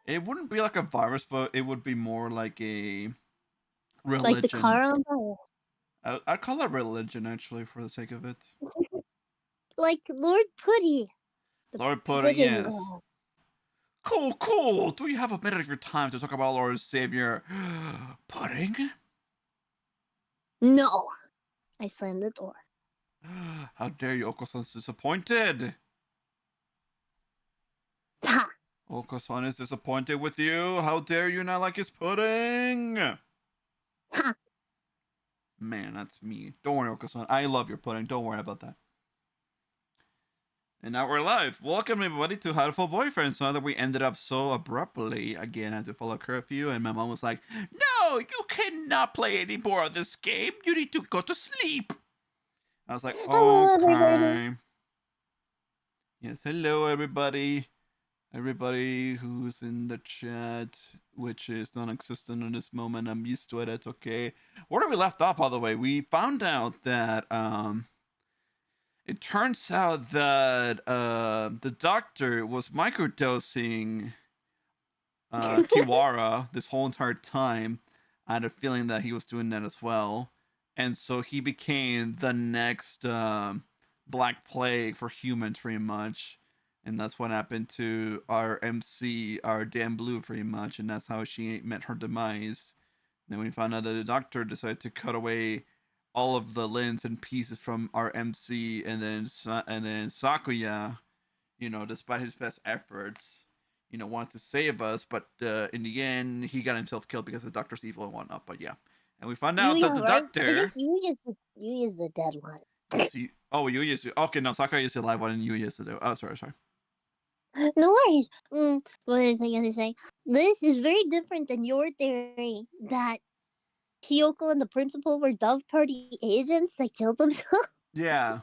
It wouldn't be like a virus, but it would be more like a Like the religion. coronavirus. I'd call it religion, actually, for the sake of it. Like Lord Putty. The Lord Pudding, pudding yes. god. Cool, cool. Do you have a minute of your time to talk about Lord Savior Pudding? No. I slammed the door. How dare you, Oko-san's disappointed. Ha! Oko-san is disappointed with you. How dare you not like his pudding? Ha! Man, that's me. Don't worry, Oko-san. I love your pudding. Don't worry about that. And now we're live. Welcome everybody to Hatoful Boyfriend. So now that we ended up so abruptly, again, I had to follow curfew, and my mom was like, "No, you cannot play any more of this game. You need to go to sleep." I was like, Hello, everybody. "Okay." Yes, hello everybody. Everybody who's in the chat, which is non-existent in this moment. I'm used to it. It's okay. Where did we left off, by the way? We found out that it turns out that the doctor was microdosing Kiwara this whole entire time. I had a feeling that he was doing that as well. And so he became the next Black Plague for humans, pretty much. And that's what happened to our MC, our Dan Blue, pretty much. And that's how she met her demise. And then we found out that the doctor decided to cut away all of the limbs and pieces from our MC, and then Sakuya, despite his best efforts, wanted to save us, but in the end, he got himself killed because the doctor's evil and whatnot. But yeah, and we found out that the Right? I doctor. think you used the dead one. Yes, you. Oh, you used to. Okay, no, Sakuya used to live one, and you used to do. Oh, sorry. No worries. What was I gonna say? This is very different than your theory that Kyoko and the principal were Dove Party agents that killed themselves. Yeah.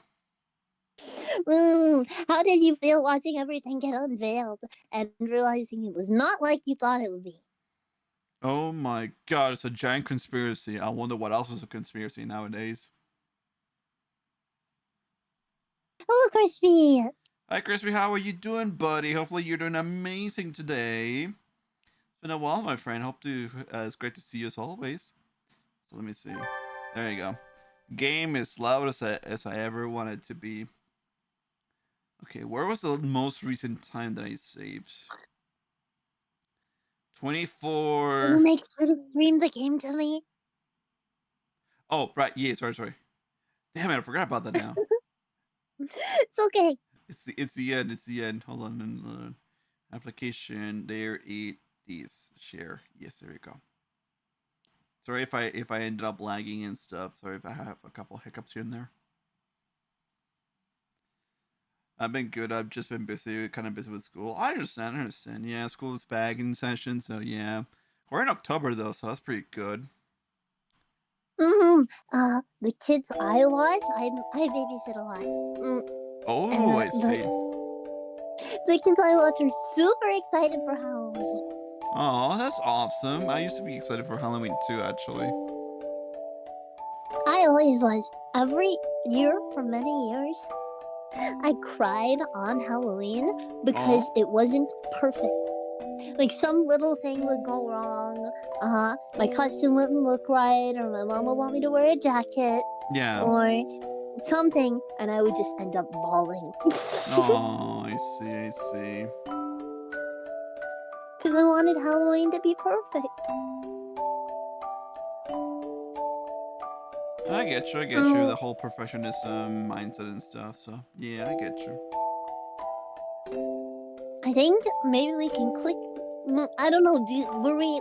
How did you feel watching everything get unveiled and realizing it was not like you thought it would be? Oh my god, it's a giant conspiracy. I wonder what else is a conspiracy nowadays. Hello, Crispy. Hi, Crispy. How are you doing, buddy? Hopefully, you're doing amazing today. It's been a while, my friend. Hope to. It's great to see you as always. So let me see. There you go. Game is loud as I ever wanted to be. Okay, where was the most recent time that I saved? 24. Can you make sure to stream the game to me? Oh, right. Yeah, sorry. Damn it, I forgot about that now. It's okay. It's the end. It's the end. Hold on. Application. There. Eat these. Share. Yes, there you go. Sorry if I ended up lagging and stuff. Sorry if I have a couple hiccups here and there. I've been good. I've just been kind of busy with school. I understand. Yeah, school is back in session, so yeah. We're in October though, so that's pretty good. The kids I watch, I babysit a lot. Oh, I see. The kids I watch are super excited for Halloween. Oh, that's awesome. I used to be excited for Halloween too, actually. I always was. Every year for many years, I cried on Halloween because it wasn't perfect. Like some little thing would go wrong. My costume wouldn't look right, or my mom would want me to wear a jacket. Yeah. Or something, and I would just end up bawling. Oh, I see. Because I wanted Halloween to be perfect. I get you. The whole perfectionism mindset and stuff. So yeah, I get you. I think maybe we can click. I don't know. Were we?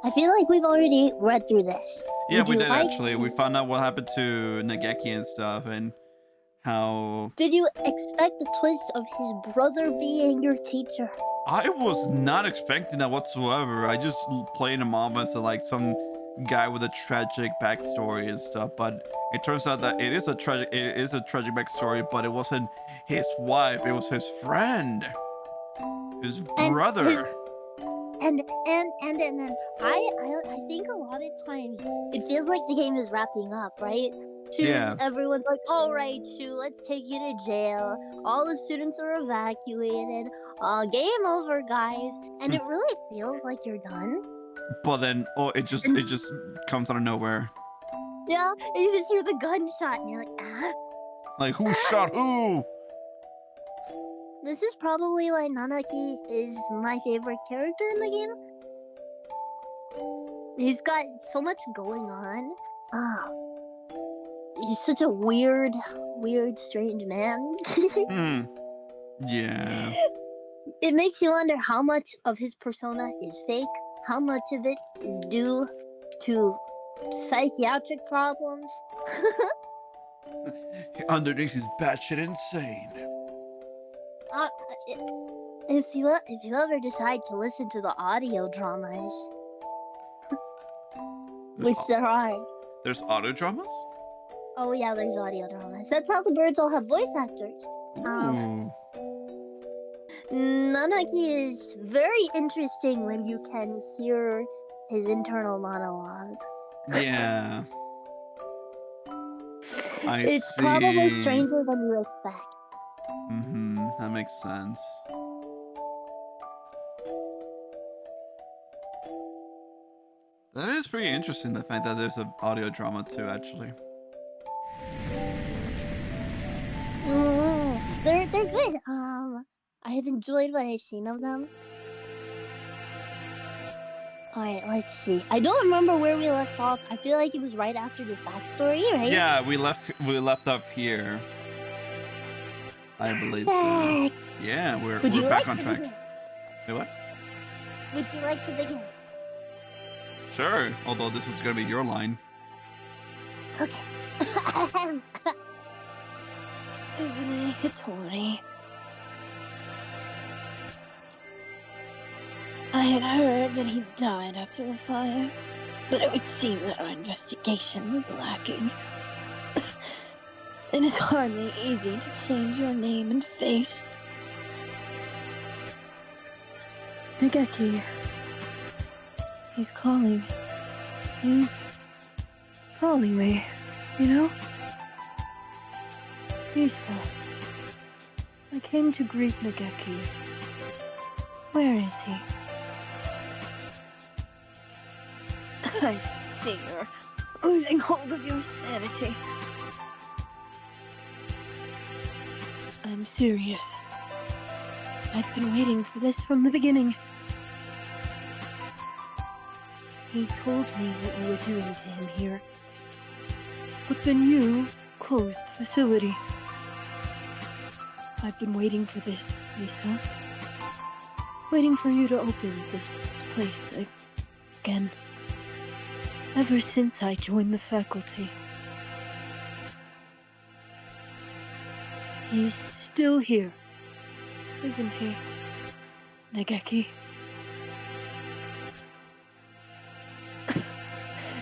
I feel like we've already read through this. Yeah, we did actually. We found out what happened to Nageki and stuff, and how. Did you expect the twist of his brother being your teacher? I was not expecting that whatsoever. I just played him off as like some guy with a tragic backstory and stuff, but it turns out that it is a tragic backstory, but it wasn't his wife, it was his friend, his brother. And then I think a lot of times it feels like the game is wrapping up, right? Yeah. Everyone's like, all right, Shu, let's take you to jail. All the students are evacuated. game over, guys. And it really feels like you're done. But then, it just comes out of nowhere. Yeah, and you just hear the gunshot, and you're like, ah. Like, who shot who? This is probably why Nanaki is my favorite character in the game. He's got so much going on. He's such a weird, strange man. Yeah. It makes you wonder how much of his persona is fake, how much of it is due to psychiatric problems. Underneath he's batshit insane. If you ever decide to listen to the audio dramas, which there are. There's audio dramas? Oh yeah, there's audio dramas. That's how the birds all have voice actors. Ooh. Nanaki is very interesting when you can hear his internal monologue. Yeah. It's probably stranger than you expect. That makes sense. That is pretty interesting, the fact that there's an audio drama too, actually. They're good. I have enjoyed what I've seen of them. Alright, let's see. I don't remember where we left off. I feel like it was right after this backstory, right? Yeah, we left up here. I believe so. Yeah, we're back on track. Wait, what? Would you like to begin? Sure, although this is gonna be your line. Okay. Izumi Hitori. I had heard that he died after the fire, but it would seem that our investigation was lacking. It is hardly easy to change your name and face. Nageki. He's calling. He's calling me, you know? Isa. I came to greet Nageki. Where is he? I see you're losing hold of your sanity. I'm serious. I've been waiting for this from the beginning. He told me what you were doing to him here. But then you closed the facility. I've been waiting for this, Lisa. Waiting for you to open this place again. Ever since I joined the faculty. He's still here, isn't he, Nageki?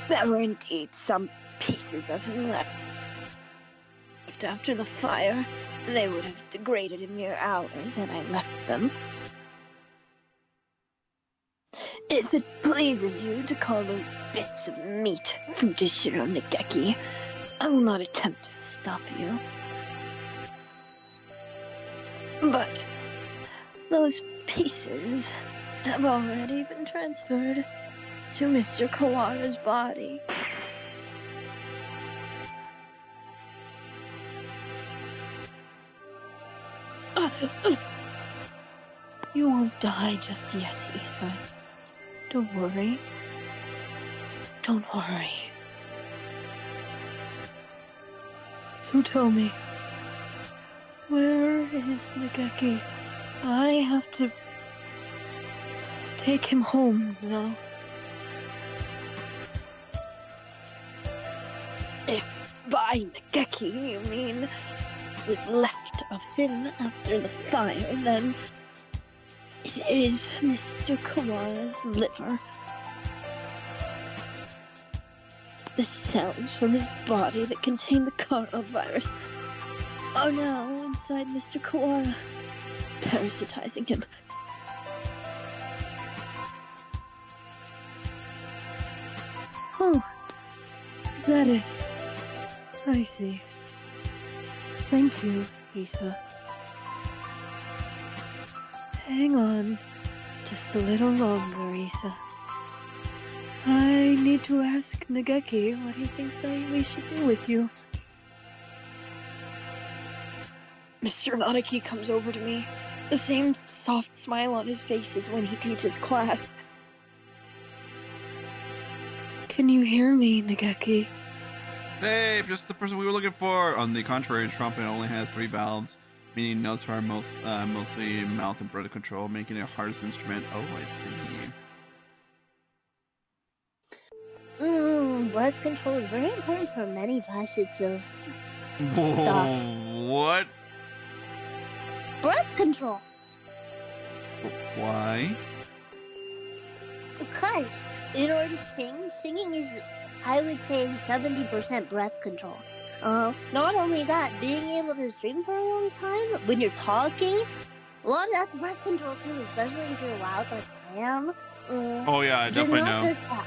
There were indeed some pieces of him left after the fire. They would have degraded in mere hours had I left them. If it pleases you to call those bits of meat Fujishiro Nageki, I will not attempt to stop you. But those pieces have already been transferred to Mr. Kawara's body. You won't die just yet, Isa. Don't worry. Don't worry. So tell me, where is Nageki? I have to take him home now. If by Nageki you mean was left of him after the fire, then it is Mr. Kawara's liver. The cells from his body that contain the coronavirus are now inside Mr. Kawara, parasitizing him. Oh, is that it? I see. Thank you, Isa. Hang on just a little longer, Isa. I need to ask Nageki what he thinks we should do with you. Mr. Nadeki comes over to me, the same soft smile on his face as when he teaches class. Can you hear me, Nageki? Hey, just the person we were looking for. On the contrary, trumpet only has 3 valves, meaning notes are mostly mouth and breath control, making it a hardest instrument. Oh, I see. Breath control is very important for many facets of Whoa, what? breath control. Why? Because in order to sing, singing is, I would say, 70% breath control. Not only that, being able to stream for a long time when you're talking, a lot of that's breath control too, especially if you're loud like I am. Oh yeah, I definitely know. Just that.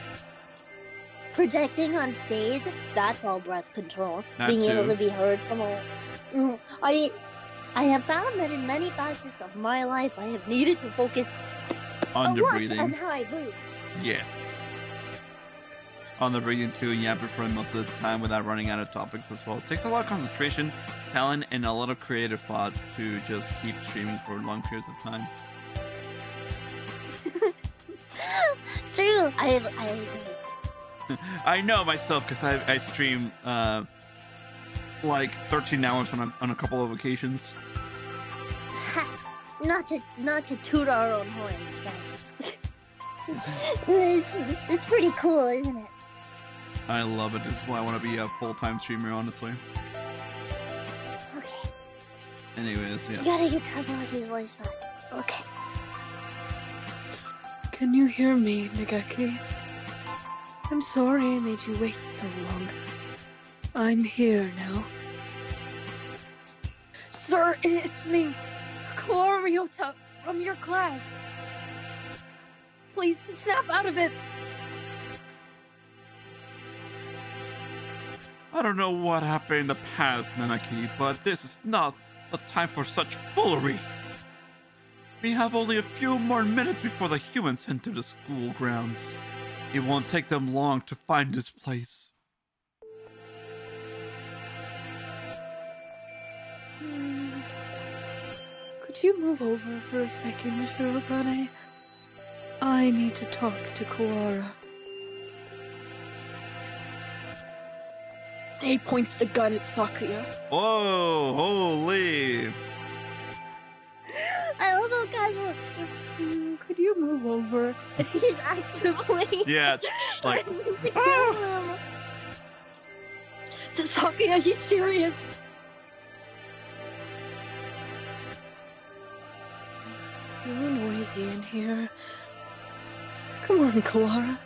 Projecting on stage, that's all breath control. That being too. able to be heard from all. I have found that in many facets of my life, I have needed to focus On the a lot breathing. on how I breathe. Yes. On the breathing too, and yeah, prefer most of the time without running out of topics as well. It takes a lot of concentration, talent, and a lot of creative thought to just keep streaming for long periods of time. True. I I know myself because I stream like 13 hours on a couple of occasions. not to toot our own horns, but it's pretty cool, isn't it? I love it. This is why I want to be a full-time streamer, honestly. Okay. Anyways, yes. You gotta get Kazuki's voice back. Okay. Can you hear me, Nageki? I'm sorry I made you wait so long. I'm here now. Sir, it's me, Ryota, from your class. Please, snap out of it. I don't know what happened in the past, Nanaki, but this is not a time for such foolery. We have only a few more minutes before the humans enter the school grounds. It won't take them long to find this place. Could you move over for a second, Shirogane? I need to talk to Kawara. He points the gun at Sakuya. Whoa, holy. I love how casual. Could you move over? He's actively. Yeah, like. Sakuya, he's serious. You're noisy in here. Come on, Kawara.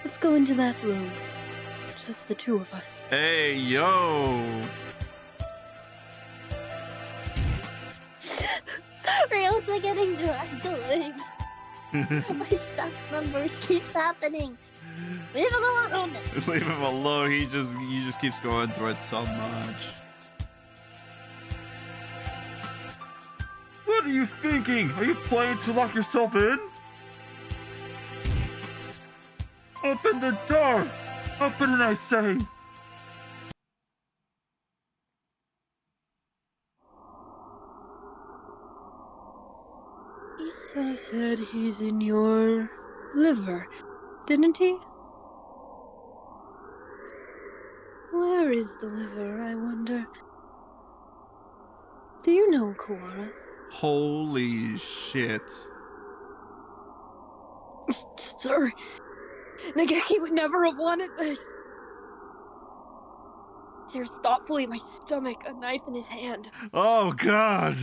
Let's go into that room. Just the two of us. Hey, yo. Ryota getting dragged to leave. My stuff numbers keeps happening. Leave him alone. Leave him alone. He just keeps going through it so much. What are you thinking? Are you planning to lock yourself in? Open the door! Open it, I say! Isa said he's in your liver, didn't he? Where is the liver, I wonder? Do you know, Kawara? Holy shit. Sir, Nageki would never have wanted this. Stares thoughtfully at my stomach, a knife in his hand. Oh, God!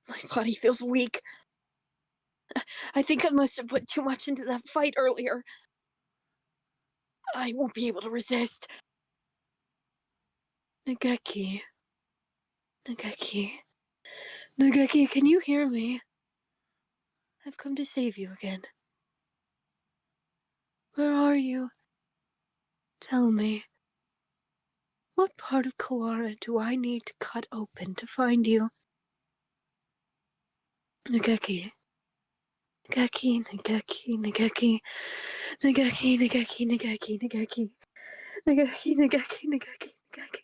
My body feels weak. I think I must have put too much into that fight earlier. I won't be able to resist. Nageki. Nageki, can you hear me? I've come to save you again. Where are you? Tell me. What part of Kawara do I need to cut open to find you? Nageki. Nageki, Nageki, Nageki. Nageki, Nageki, Nageki, Nageki. Nageki, Nageki, Nageki, Nageki.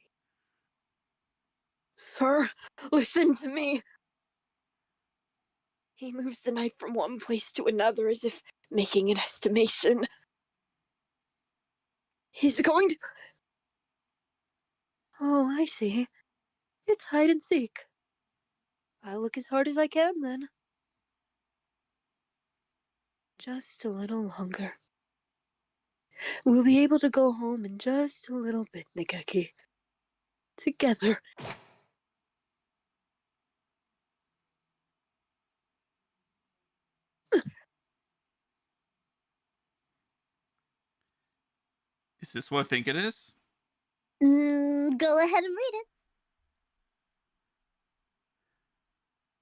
Sir, listen to me. He moves the knife from one place to another as if making an estimation. He's going to... Oh, I see. It's hide and seek. I'll look as hard as I can, then. Just a little longer. We'll be able to go home in just a little bit, Nageki. Together. Is this what I think it is? Go ahead and read it.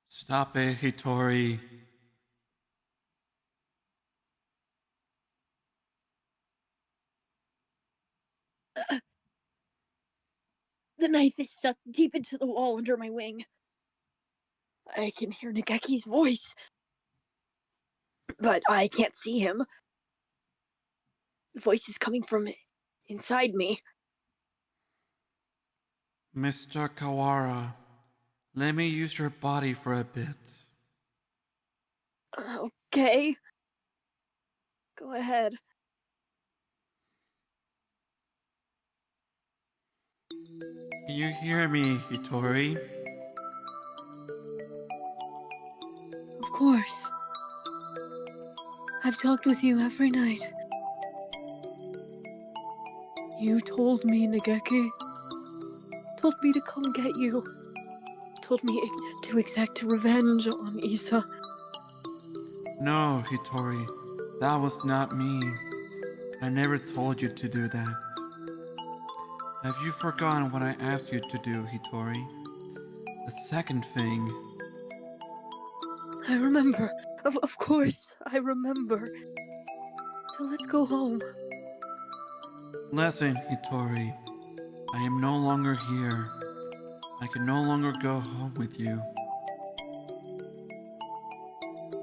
Stop it, Hitori. The knife is stuck deep into the wall under my wing. I can hear Nageki's voice, but I can't see him. The voice is coming from inside me. Mr. Kawara, let me use your body for a bit. Okay. Go ahead. Can you hear me, Hitori? Of course. I've talked with you every night. You told me, Nageki. Told me to come get you. Told me to exact revenge on Isa. No, Hitori, that was not me. I never told you to do that. Have you forgotten what I asked you to do, Hitori? The second thing... I remember. Of course, I remember. So let's go home. Listen, Hitori. I am no longer here. I can no longer go home with you.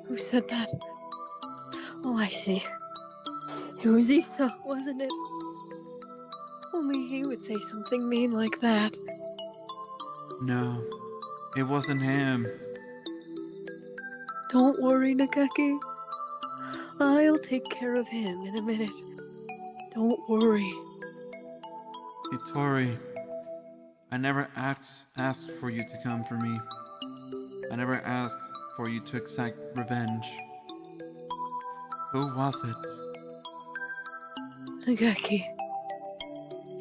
Who said that? Oh, I see. It was Isa, wasn't it? Only he would say something mean like that. No, it wasn't him. Don't worry, Nageki. I'll take care of him in a minute. Don't worry. Hitori, I never asked for you to come for me. I never asked for you to exact revenge. Who was it? Nageki.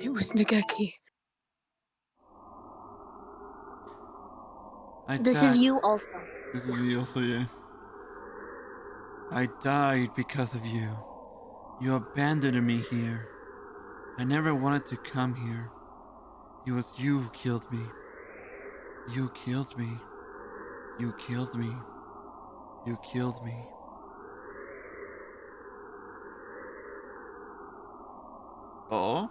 It was Nageki. This is you also. This is me also, yeah. I died because of you. You abandoned me here. I never wanted to come here. It was you who killed me. You killed me. You killed me. You killed me. Oh?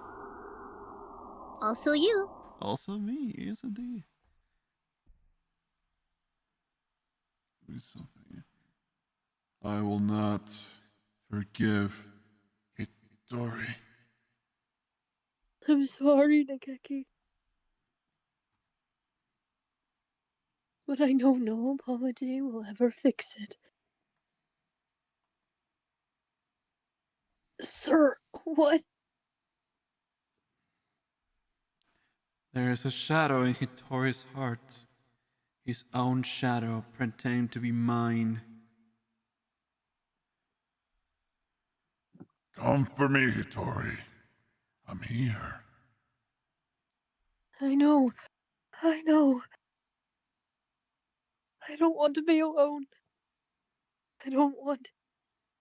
Also you. Also me, yes indeed. Do something. I will not forgive Hitori. I'm sorry, Nageki. But I know no apology will ever fix it. Sir, what? There is a shadow in Hitori's heart. His own shadow pretending to be mine. Come for me, Hitori. I'm here. I know. I know. I don't want to be alone. I don't want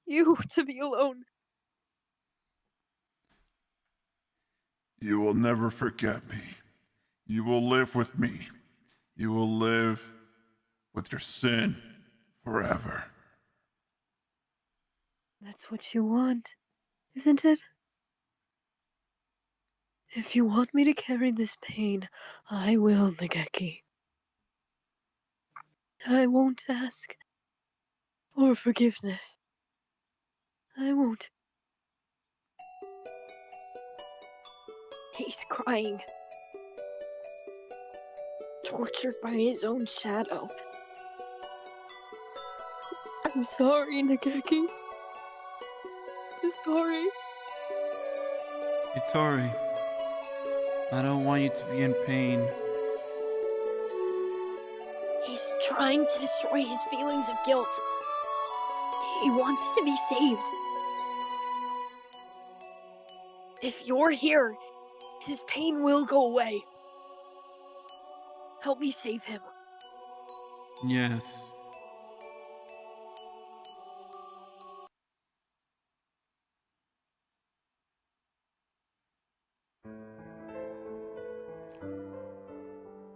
you to be alone. You will never forget me. You will live with me. You will live with your sin forever. That's what you want, isn't it? If you want me to carry this pain, I will, Nageki. I won't ask or forgiveness. I won't. He's crying. Tortured by his own shadow. I'm sorry, Nageki. I'm sorry. Hitori, I don't want you to be in pain. He's trying to destroy his feelings of guilt. He wants to be saved. If you're here, his pain will go away. Help me save him. Yes.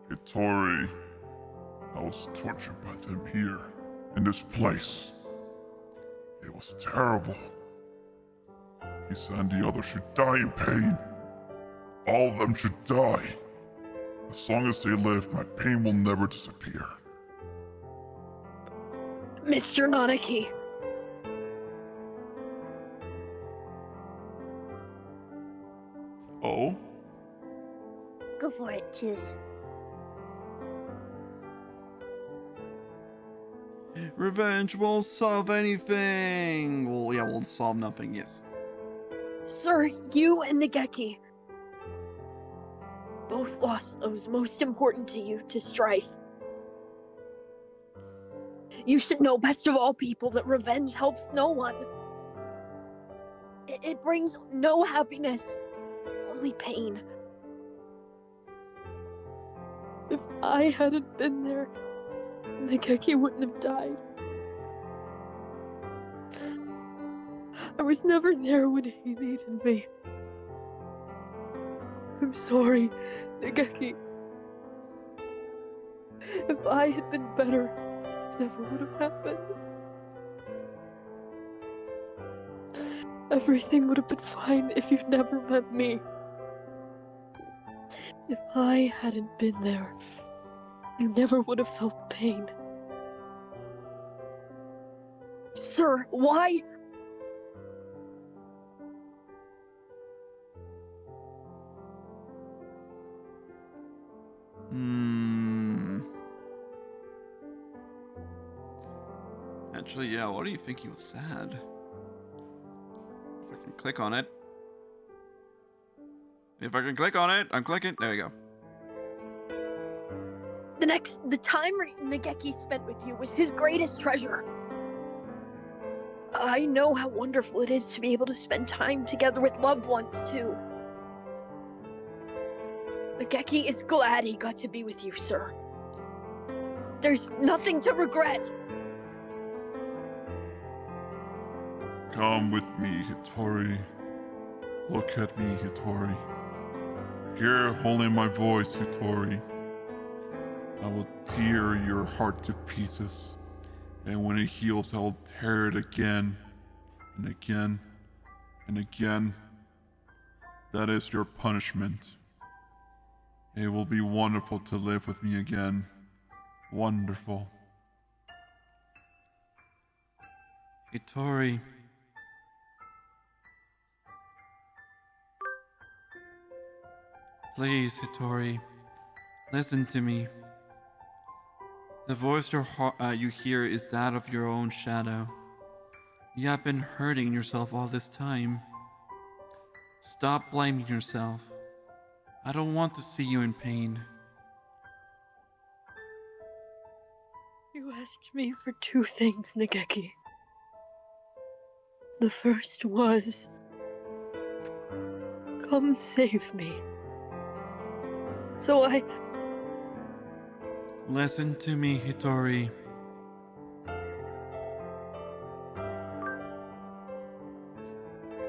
Hitori, I was tortured by them here, in this place. It was terrible. He said the others should die in pain. All of them should die. As long as they live, my pain will never disappear. Mr. Nanaki. Oh? Go for it, choose. Revenge won't solve anything. Well, yeah, we'll solve nothing, yes. Sir, you and Nageki both lost those most important to you to strife. You should know best of all people that revenge helps no one. It brings no happiness, only pain. If I hadn't been there, Nageki wouldn't have died. I was never there when he needed me. I'm sorry, Nageki. If I had been better, it never would have happened. Everything would have been fine if you'd never met me. If I hadn't been there, you never would have felt pain. Sir, why? Actually, yeah, why do you think he was sad? If I can click on it. If I can click on it, I'm clicking. There you go. The time Nageki spent with you was his greatest treasure. I know how wonderful it is to be able to spend time together with loved ones, too. Nageki is glad he got to be with you, sir. There's nothing to regret. Come with me, Hitori. Look at me, Hitori. Hear only my voice, Hitori. I will tear your heart to pieces, and when it heals, I will tear it again, and again, and again. That is your punishment. It will be wonderful to live with me again. Wonderful. Hitori. Please, Hitori, listen to me. The voice you hear is that of your own shadow. You have been hurting yourself all this time. Stop blaming yourself. I don't want to see you in pain. You asked me for two things, Nageki. The first was, come save me. So I... Listen to me, Hitori.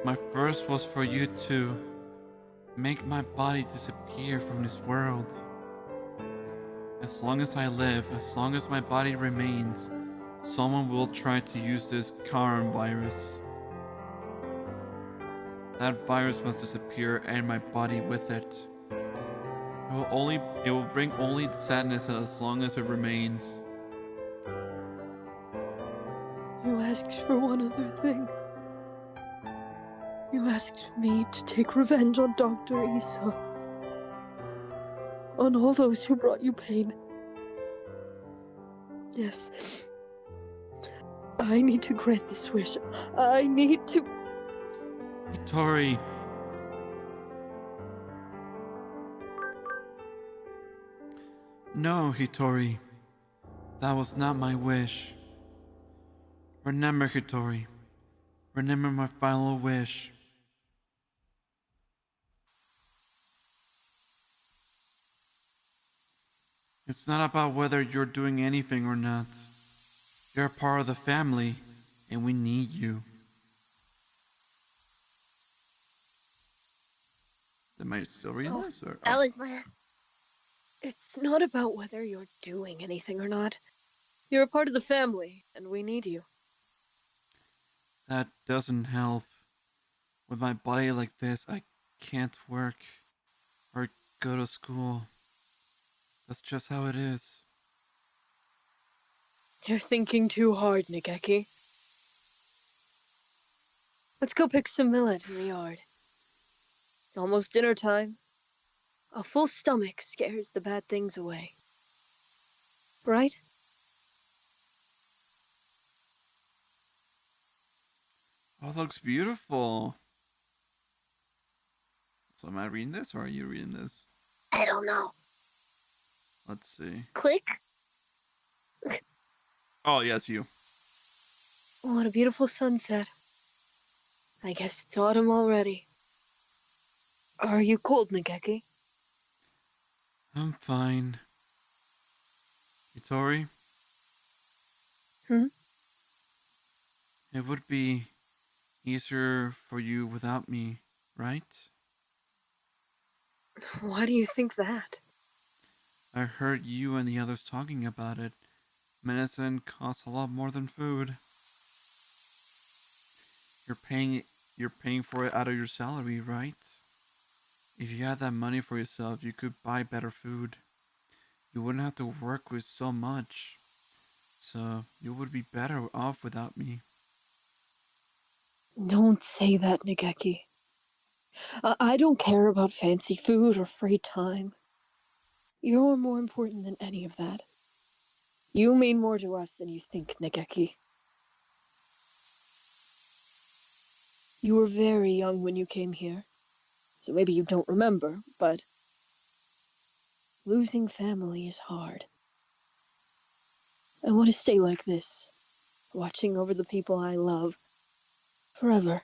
My first was for you to make my body disappear from this world. As long as I live, as long as my body remains, someone will try to use this Karen virus. That virus must disappear and my body with it. It will bring only sadness as long as it remains. You asked for one other thing. You asked me to take revenge on Dr. Issa. On all those who brought you pain. Yes. I need to grant this wish. I need to... Hitori. No, Hitori. That was not my wish. Remember, Hitori. Remember my final wish. It's not about whether you're doing anything or not. You're a part of the family, and we need you. Am I still reading this? Or, That was my... It's not about whether you're doing anything or not. You're a part of the family, and we need you. That doesn't help. With my body like this, I can't work or go to school. That's just how it is. You're thinking too hard, Nageki. Let's go pick some millet in the yard. It's almost dinner time. A full stomach scares the bad things away. Right? Oh, it looks beautiful. So am I reading this or are you reading this? I don't know. Let's see. Click. Oh, yes, you. What a beautiful sunset. I guess it's autumn already. Are you cold, Nageki? I'm fine. Hitori? Hmm? It would be easier for you without me, right? Why do you think that? I heard you and the others talking about it. Medicine costs a lot more than food. You're paying for it out of your salary, right? If you had that money for yourself, you could buy better food. You wouldn't have to work with so much. So you would be better off without me. Don't say that, Nageki. I don't care about fancy food or free time. You're more important than any of that. You mean more to us than you think, Nageki. You were very young when you came here, so maybe you don't remember, but losing family is hard. I want to stay like this, watching over the people I love, forever.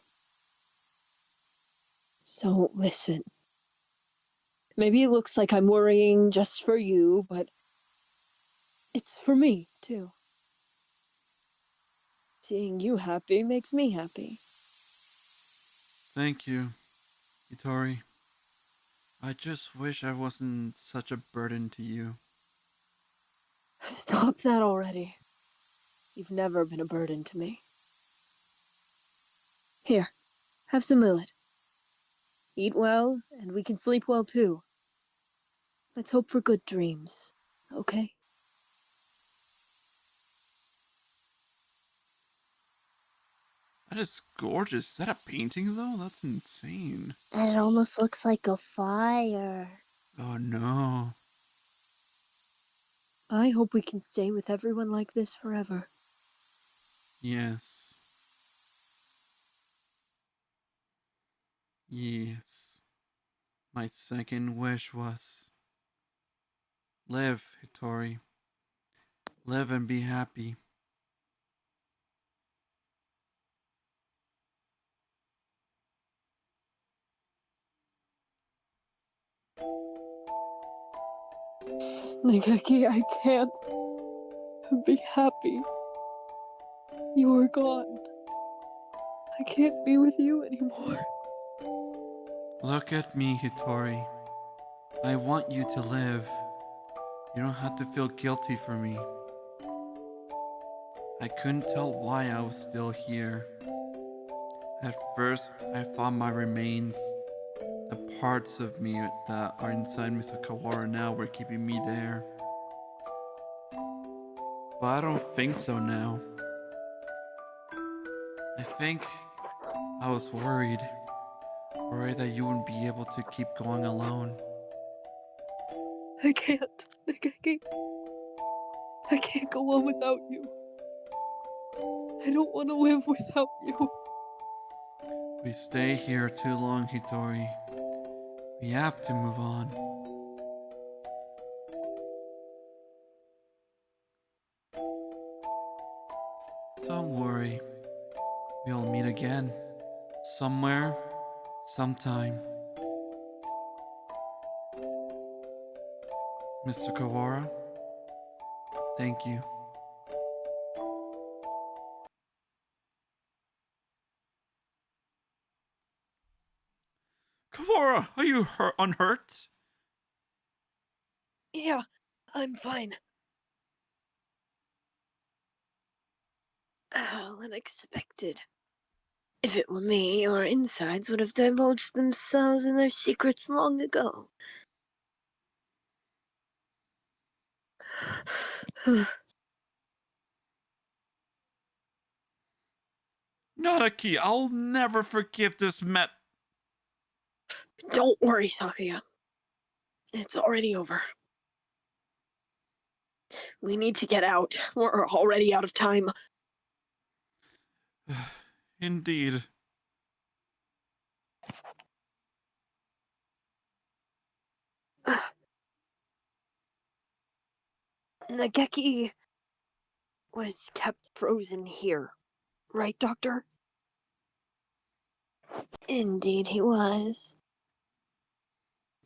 So listen. Maybe it looks like I'm worrying just for you, but it's for me, too. Seeing you happy makes me happy. Thank you, Hitori. I just wish I wasn't such a burden to you. Stop that already. You've never been a burden to me. Here, have some millet. Eat well, and we can sleep well too. Let's hope for good dreams, okay? That is gorgeous. Is that a painting though? That's insane. And it almost looks like a fire. Oh no. I hope we can stay with everyone like this forever. Yes. Yes. My second wish was live, Hitori. Live and be happy. Nageki, I can't be happy. You are gone. I can't be with you anymore. Look at me, Hitori. I want you to live. You don't have to feel guilty for me. I couldn't tell why I was still here. At first, I thought my remains, the parts of me that are inside Mr. Kawara now, were keeping me there. But I don't think so now. think I was worried. Worried that you wouldn't be able to keep going alone. I can't, Nageki. I can't go on without you. I don't want to live without you. We stay here too long, Hitori. We have to move on. Don't worry. We'll meet again. Somewhere, sometime. Mr. Kawara, thank you. Kawara, are you unhurt? Yeah, I'm fine. How unexpected. If it were me, your insides would have divulged themselves and their secrets long ago. Naraki, I'll never forgive this Don't worry, Sakuya. It's already over. We need to get out. We're already out of time. Indeed. Nageki was kept frozen here. Right, Doctor? Indeed he was.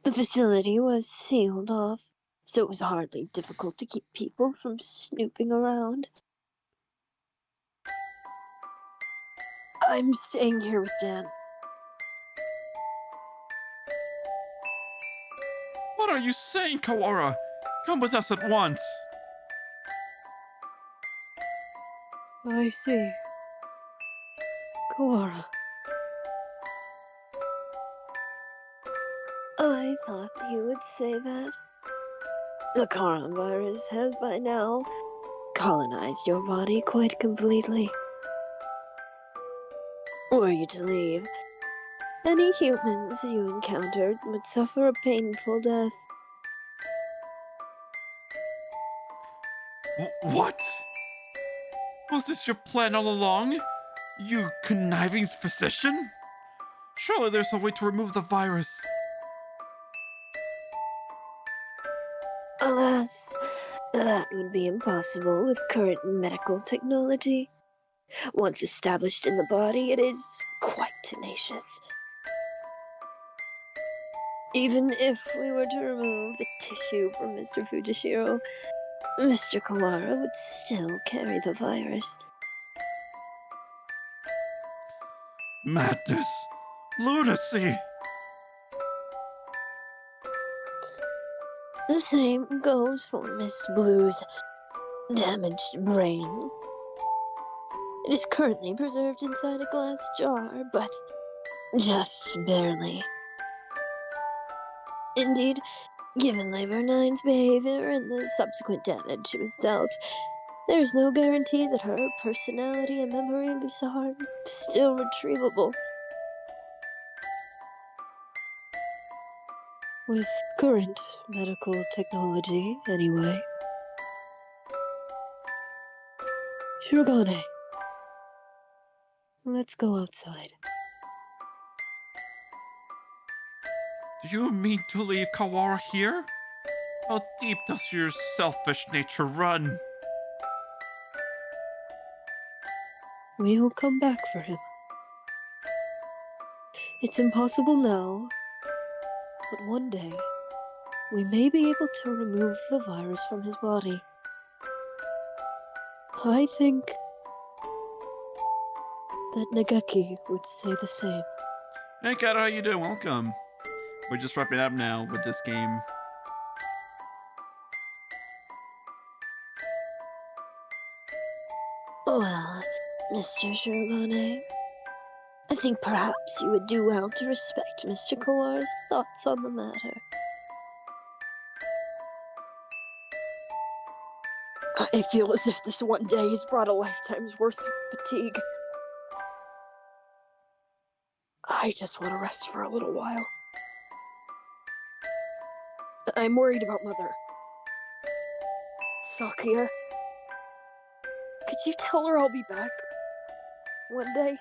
The facility was sealed off, so it was hardly difficult to keep people from snooping around. I'm staying here with Dan. What are you saying, Kawara? Come with us at once. I see. Kawara. I thought you would say that. The coronavirus has by now colonized your body quite completely. Were you to leave, any humans you encountered would suffer a painful death. What? Was this your plan all along? You conniving physician? Surely there's a way to remove the virus. Alas, that would be impossible with current medical technology. Once established in the body, it is quite tenacious. Even if we were to remove the tissue from Mr. Fujishiro, Mr. Kawara would still carry the virus. Madness! Lunacy! The same goes for Miss Blue's damaged brain. It is currently preserved inside a glass jar, but just barely. Indeed, given Labor 9's behavior and the subsequent damage she was dealt, there is no guarantee that her personality and memory are still retrievable. With current medical technology, anyway. Shirogane, let's go outside. Do you mean to leave Kawara here? How deep does your selfish nature run? We'll come back for him. It's impossible now, but one day, we may be able to remove the virus from his body. I think that Nageki would say the same. Hey Kata, how you doing? Welcome. We're just wrapping up now with this game. Well, Mr. Shirogane, I think perhaps you would do well to respect Mr. Kawara's thoughts on the matter. I feel as if this one day has brought a lifetime's worth of fatigue. I just want to rest for a little while. I'm worried about Mother. Sakia, could you tell her I'll be back one day?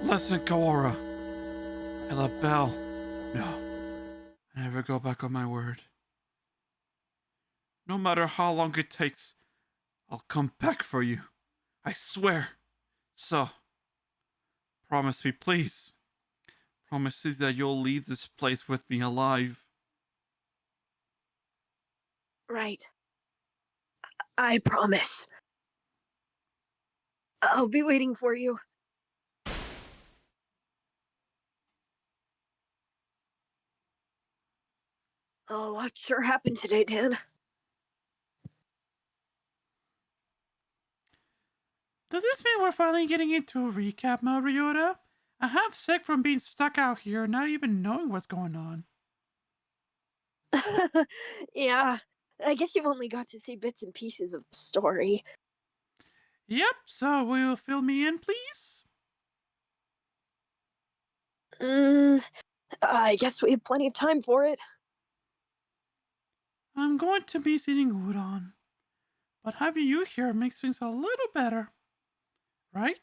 Listen, Kaora. I love Belle. No, I never go back on my word. No matter how long it takes, I'll come back for you. I swear. So, promise me, please. Promise me that you'll leave this place with me alive. Right. I promise. I'll be waiting for you. A lot sure happened today, Dan. Does this mean we're finally getting into a recap mode, Ryota? I'm half sick from being stuck out here and not even knowing what's going on. Yeah, I guess you've only got to see bits and pieces of the story. Yep, so will you fill me in, please? I guess we have plenty of time for it. I'm going to be eating udon, but having you here makes things a little better, right?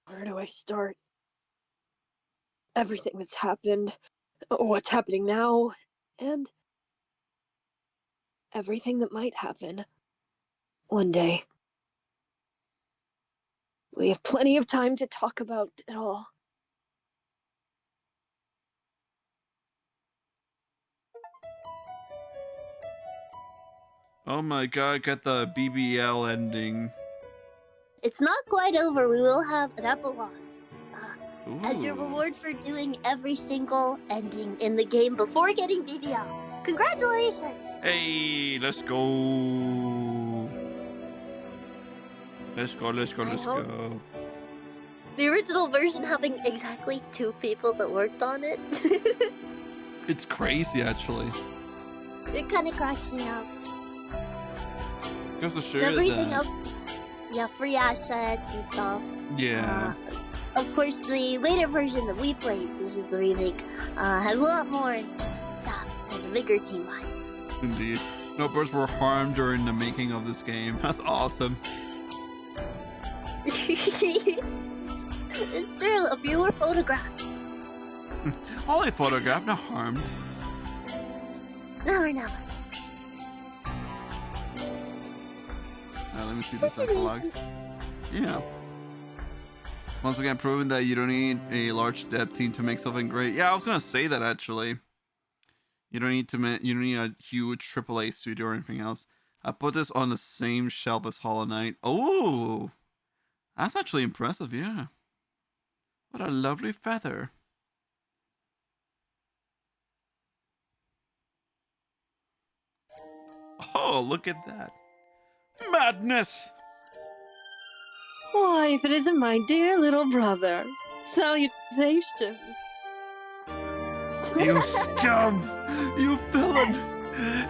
Where do I start? Everything that's happened, what's happening now, and everything that might happen one day. We have plenty of time to talk about it all. Oh my god, get the BBL ending. It's not quite over. We will have an epilogue. As your Ooh. reward for doing every single ending in the game before getting BBL. Congratulations! Hey, let's go. Let's go, let's go, I let's hope- go. The original version having exactly 2 people that worked on it. It's crazy, actually. It kind of cracks me up. Goes to show you Everything that. else, yeah, free assets and stuff. Yeah. Of course, the later version that we played, this is the remake, has a lot more stuff and a bigger team behind it. Indeed. No birds were harmed during the making of this game. That's awesome. It's true, a few were photographed. Only photographed, not harmed. Never. Let me see this epilogue. Yeah. Once again, proving that you don't need a large dev team to make something great. Yeah, I was gonna say that actually. You don't need you don't need a huge AAA studio or anything else. I put this on the same shelf as Hollow Knight. Oh, that's actually impressive. Yeah. What a lovely feather. Oh, look at that. Madness! Why, if it isn't my dear little brother. Salutations. You scum! You villain!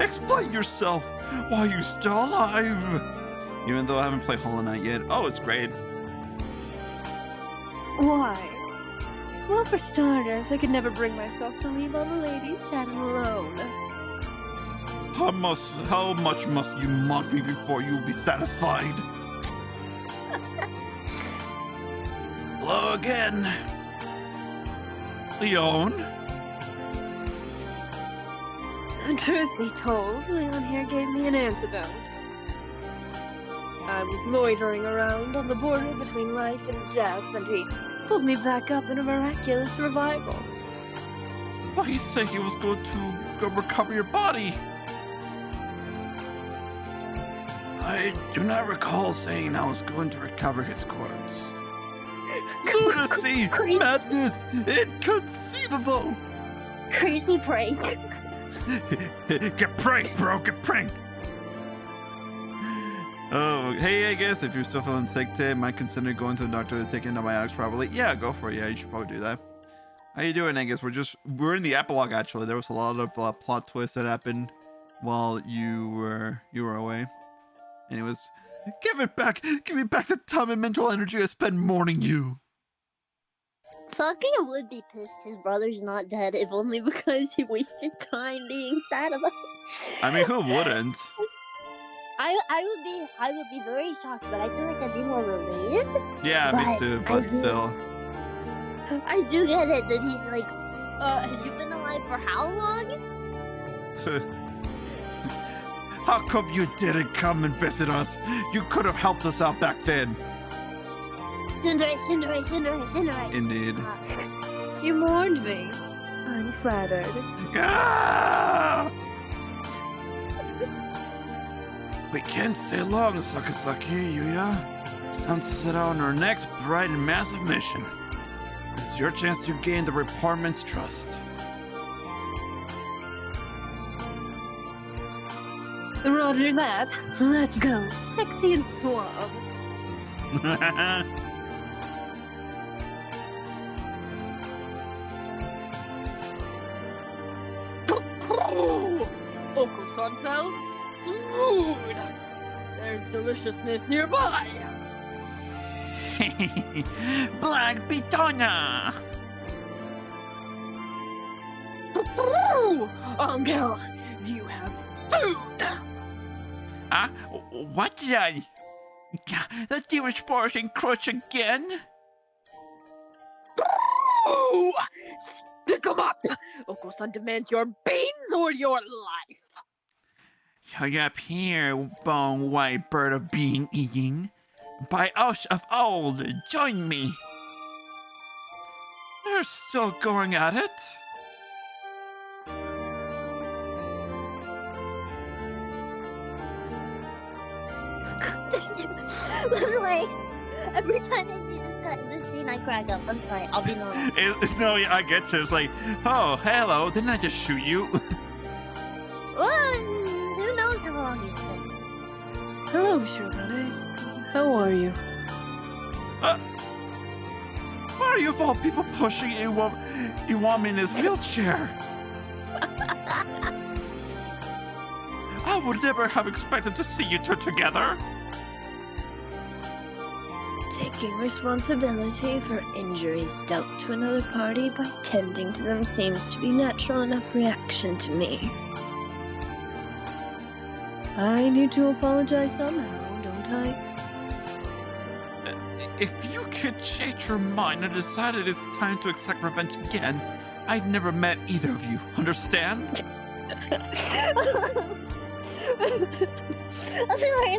Explain yourself! Why are you still alive? Even though I haven't played Hollow Knight yet. Oh, it's great. Why? Well, for starters, I could never bring myself to leave on a lady's saddle alone. How much must you mock me before you will be satisfied? Hello again. Leon? Truth be told, Leon here gave me an antidote. I was loitering around on the border between life and death, and he pulled me back up in a miraculous revival. Well, he said he was going to go recover your body. I do not recall saying I was going to recover his corpse. Lunacy! Madness! Inconceivable! Crazy prank. Get pranked, bro! Get pranked! Oh, hey, I guess if you're still feeling sick today, might consider going to the doctor to take antibiotics probably. Yeah, go for it. Yeah, you should probably do that. How you doing, I guess? We're in the epilogue, actually. There was a lot of plot twists that happened while you were away, and it was, give it back, give me back the time and mental energy I spent mourning you. Saki would be pissed his brother's not dead, if only because he wasted time being sad about it. I mean, who wouldn't? I would be very shocked, but I feel like I'd be more relieved. Yeah, me But too, I but do- still. I do get it that he's like, have you been alive for how long? How come you didn't come and visit us? You could have helped us out back then. Cinderay. Indeed. You mourned me. I'm flattered. Ah! We can't stay long, Sakasaki, Yuya. It's time to set out on our next bright and massive mission. It's your chance to gain the department's trust. Roger that. Let's go. Sexy and suave. Oko-san felt smooth. There's deliciousness nearby. Black Pitona! Angel, do you have food? What did I... The demon spores encroach again? Oh, stick 'em up! Oko-san demands your beans or your life. Hurry up here, bone white bird of bean eating. By oath of old, join me. They're still going at it. I'm sorry. Every time I see this scene, I crack up. I'm sorry. I'll be normal. No, I get you. It's like, oh, hello. Didn't I just shoot you? Well, who knows how long it's been? Hello, Shirogane. How are you? Why are you of all people pushing Iwami in his wheelchair? I would never have expected to see you two together. Taking responsibility for injuries dealt to another party by tending to them seems to be natural enough reaction to me. I need to apologize somehow, don't I? If you could change your mind and decide it is time to exact revenge again, I'd never met either of you. Understand? I'm sorry.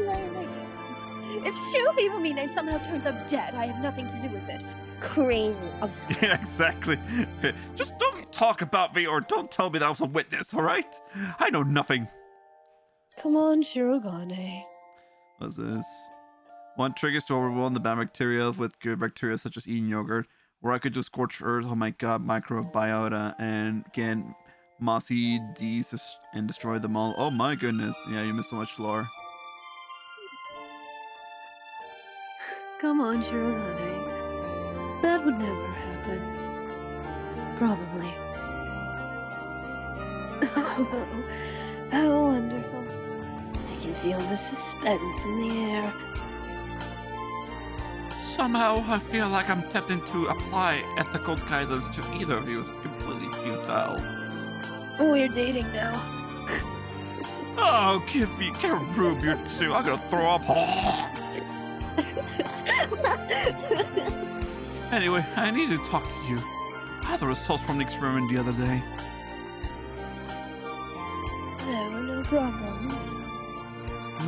If two people mean I somehow turns up dead, I have nothing to do with it. Crazy. I'm sorry. Yeah, exactly. Just don't talk about me or don't tell me that I was a witness, alright? I know nothing. Come on, Shirogane. What's this? One trick is to overwhelm the bad bacteria with good bacteria such as eating yogurt. Or I could do scorched earth, oh my god, microbiota, and get mossy D's and destroy them all. Oh my goodness. Yeah, you missed so much lore. Come on, Shirogane. That would never happen. Probably. Oh, how wonderful. I can feel the suspense in the air. Somehow I feel like I'm tempted to apply ethical guidance to either of you is completely futile. We're dating now. Oh, give me, get room, you two. I'm gonna throw up. Anyway, I need to talk to you. I had the results from the experiment the other day. There were no problems.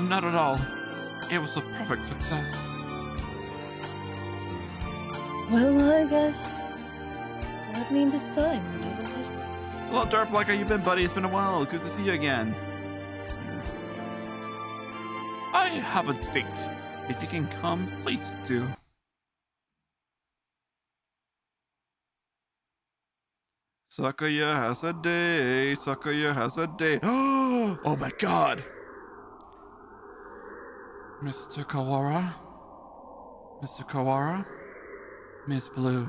Not at all. It was a perfect success. Well, I guess that means it's time, doesn't it? Hello, Derp, like how you been, buddy? It's been a while. Good to see you again. Yes. I have a date. If you can come, please do. Sakaya has a date. Sakaya has a date. Oh my god. Mr. Kawara? Mr. Kawara? Miss Blue,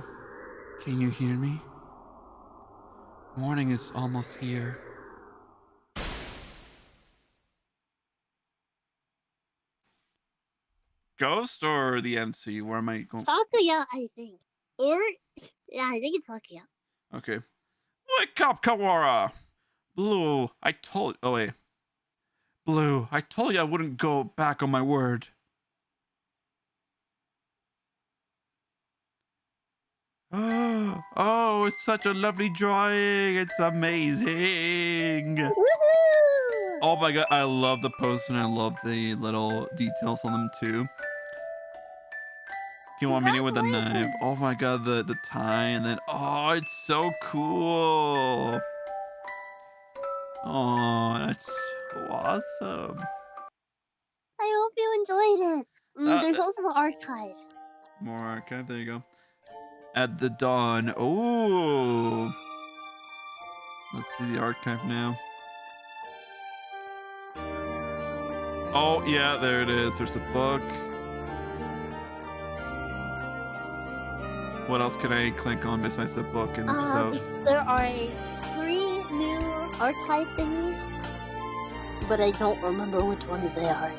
can you hear me? Morning is almost here. Ghost or the MC? Where am I going? Sakuya, I think. Or, yeah, I think it's Sakuya. Okay. Wake up, Kawara! Blue, I told. Oh, wait. Blue, I told you I wouldn't go back on my word. Oh, it's such a lovely drawing. It's amazing. Woohoo! Oh my god, I love the post and I love the little details on them too. You want me with a knife? Congratulations. Oh my god, the tie and then oh, it's so cool. Oh, that's so awesome. I hope you enjoyed it. There's also the archive. More archive. There you go. At the dawn. Oh, let's see the archive now. Oh yeah, there it is. There's a book. What else can I click on besides the book and stuff? There are 3 new archive thingies, but I don't remember which ones they are.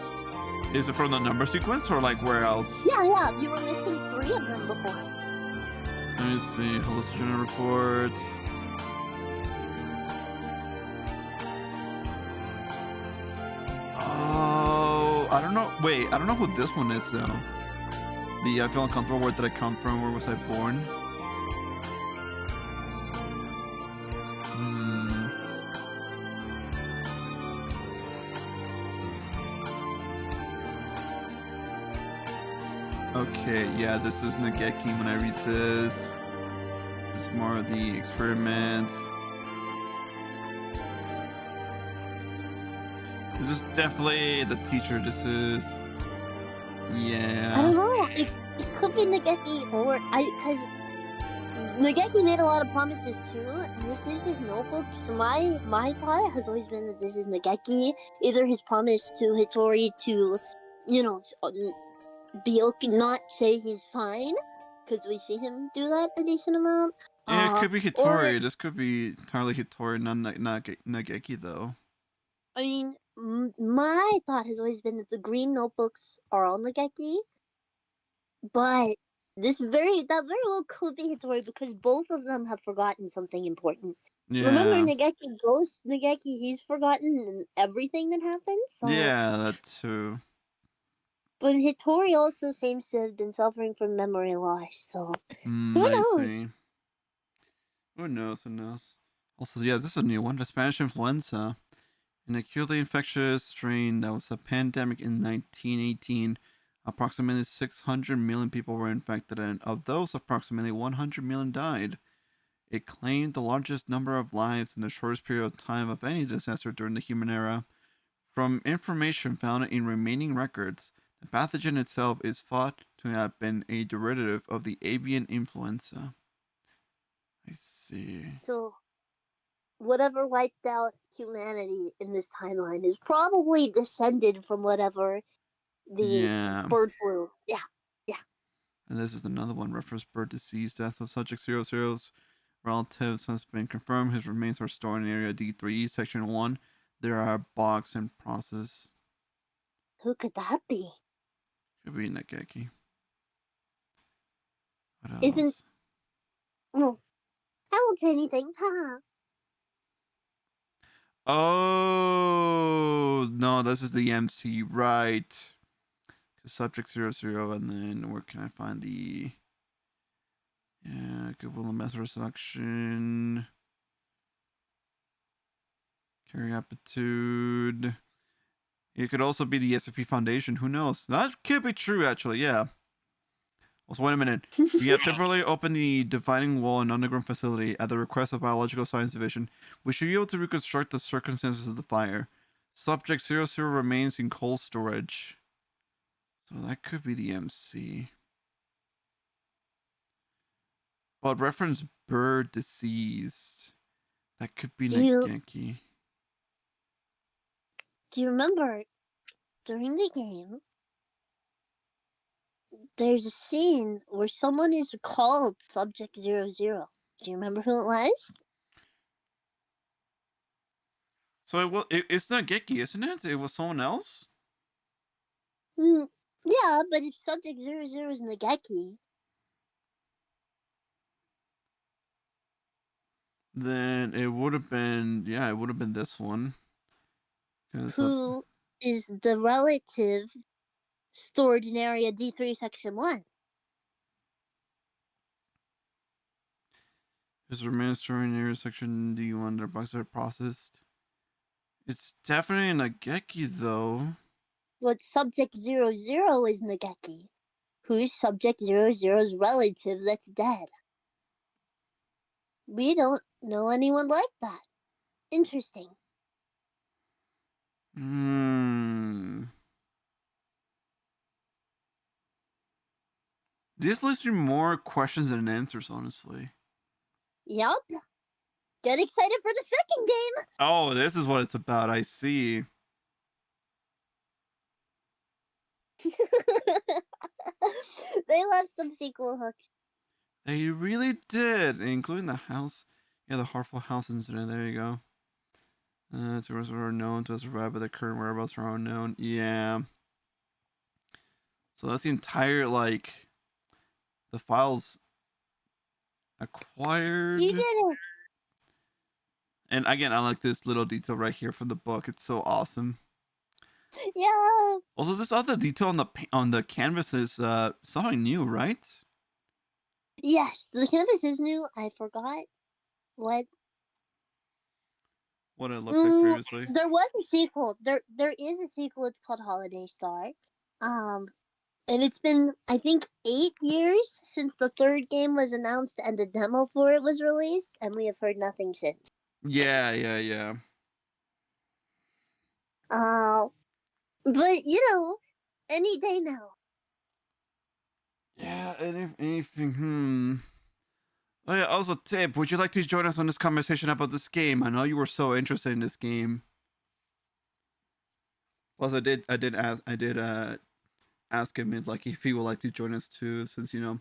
Is it from the number sequence or like where else? Yeah, you were missing 3 of them before. Let me see. Hallucination report. Oh, I don't know. Wait, I don't know who this one is though. The I feel uncomfortable. Where did I come from? Where was I born? Okay, yeah, this is Nageki when I read this. This is more of the experiment. This is definitely the teacher. This is... Yeah. I don't know. It could be Nageki or because Nageki made a lot of promises too, and this is his notebook. So my thought has always been that this is Nageki. Either his promise to Hitori to, be okay, not say he's fine, because we see him do that a decent amount. Yeah, it could be Hitori. This could be entirely Hitori, not Nageki though. I mean, my thought has always been that the green notebooks are all Nageki, but that very well could be Hitori because both of them have forgotten something important. Yeah. Remember Nageki Ghost Nageki? He's forgotten everything that happened. So... Yeah, that too. But Hitori also seems to have been suffering from memory loss. So who knows? See. Who knows? Also, yeah, this is a new one. The Spanish influenza. An acutely infectious strain that was a pandemic in 1918. Approximately 600 million people were infected, and of those, approximately 100 million died. It claimed the largest number of lives in the shortest period of time of any disaster during the human era. From information found in remaining records, the pathogen itself is thought to have been a derivative of the avian influenza. I see. So, whatever wiped out humanity in this timeline is probably descended from whatever the bird flu. Yeah. And this is another one. Reference bird disease. Death of subject 00's relatives has been confirmed. His remains are stored in area D3, section 1. There are box in process. Who could that be? Could be Nageki. What else? Isn't... Well, I won't say anything. Haha. Oh, no, this is the MC, right. Subject 00, and then where can I find the... Yeah, Google method selection. Carry aptitude. It could also be the SAP Foundation. Who knows? That could be true, actually. Yeah. Also, wait a minute. We have temporarily opened the dividing wall and underground facility at the request of Biological Science Division. We should be able to reconstruct the circumstances of the fire. Subject 00 remains in cold storage. So that could be the MC. But reference bird deceased. That could be Nageki. Do you remember during the game, there's a scene where someone is called Subject 00. Do you remember who it was? So it's Nageki, isn't it? It was someone else? Yeah, but if Subject 00 is Nageki, then it would have been, yeah, it would have been this one. who is the relative stored in Area D3, Section 1? Just remains stored in area section D1. Their bugs are processed. It's definitely a Nageki though. But Subject 00 is Nageki. Who's Subject 00's relative that's dead? We don't know anyone like that. Interesting. This leaves me more questions than answers, honestly. Yup. Get excited for the second game! Oh, this is what it's about. I see. They left some sequel hooks. They really did, including the house. Yeah, the Hartful House incident. There you go. Tourists were known to survive, but their current whereabouts are unknown. Yeah. So that's the entire, like, the files acquired. You did it! And again, I like this little detail right here from the book. It's so awesome. Yeah. Also, this other detail on the canvas is something new, right? Yes, the canvas is new. I forgot what What it looked like previously. There was a sequel. There is a sequel. It's called Holiday Star. And it's been, I think, 8 years since the third game was announced and the demo for it was released, and we have heard nothing since. Yeah. But you know, any day now. Yeah, and if anything, Oh yeah, also Tip, would you like to join us on this conversation about this game? I know you were so interested in this game. Plus, I did ask him like if he would like to join us too, since doing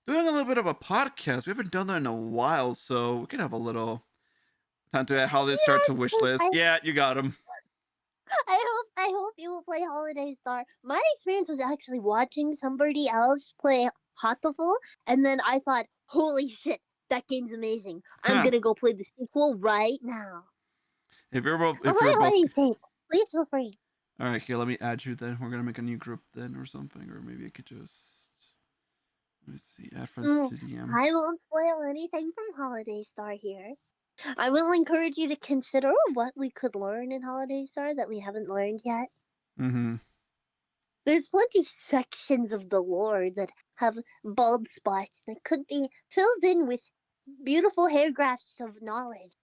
a little bit of a podcast. We haven't done that in a while, so we could have a little time to add Holiday Star to wish list. Yeah, you got him. I hope you will play Holiday Star. My experience was actually watching somebody else play Hatoful, and then I thought, holy shit, that game's amazing. I'm gonna go play the sequel right now. If you're both, please feel free. All right, here, let me add you. Then we're gonna make a new group then, or something, or maybe I could just let me see. Add friends to DM. I won't spoil anything from Holiday Star here. I will encourage you to consider what we could learn in Holiday Star that we haven't learned yet. Mm-hmm. There's plenty sections of the lore that have bald spots that could be filled in with beautiful hair grafts of knowledge.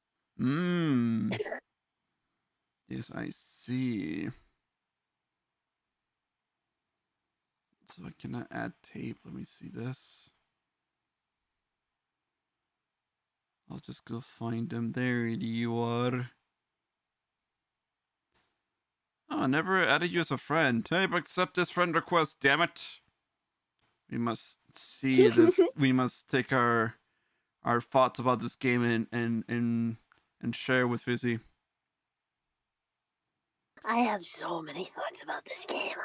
Yes, I see. So I cannot add tape. Let me see this. I'll just go find him. There you are. Oh, I never added you as a friend. Tape, accept this friend request, damn it. We must see this. We must take our thoughts about this game and share with Fizzy. I have so many thoughts about this game.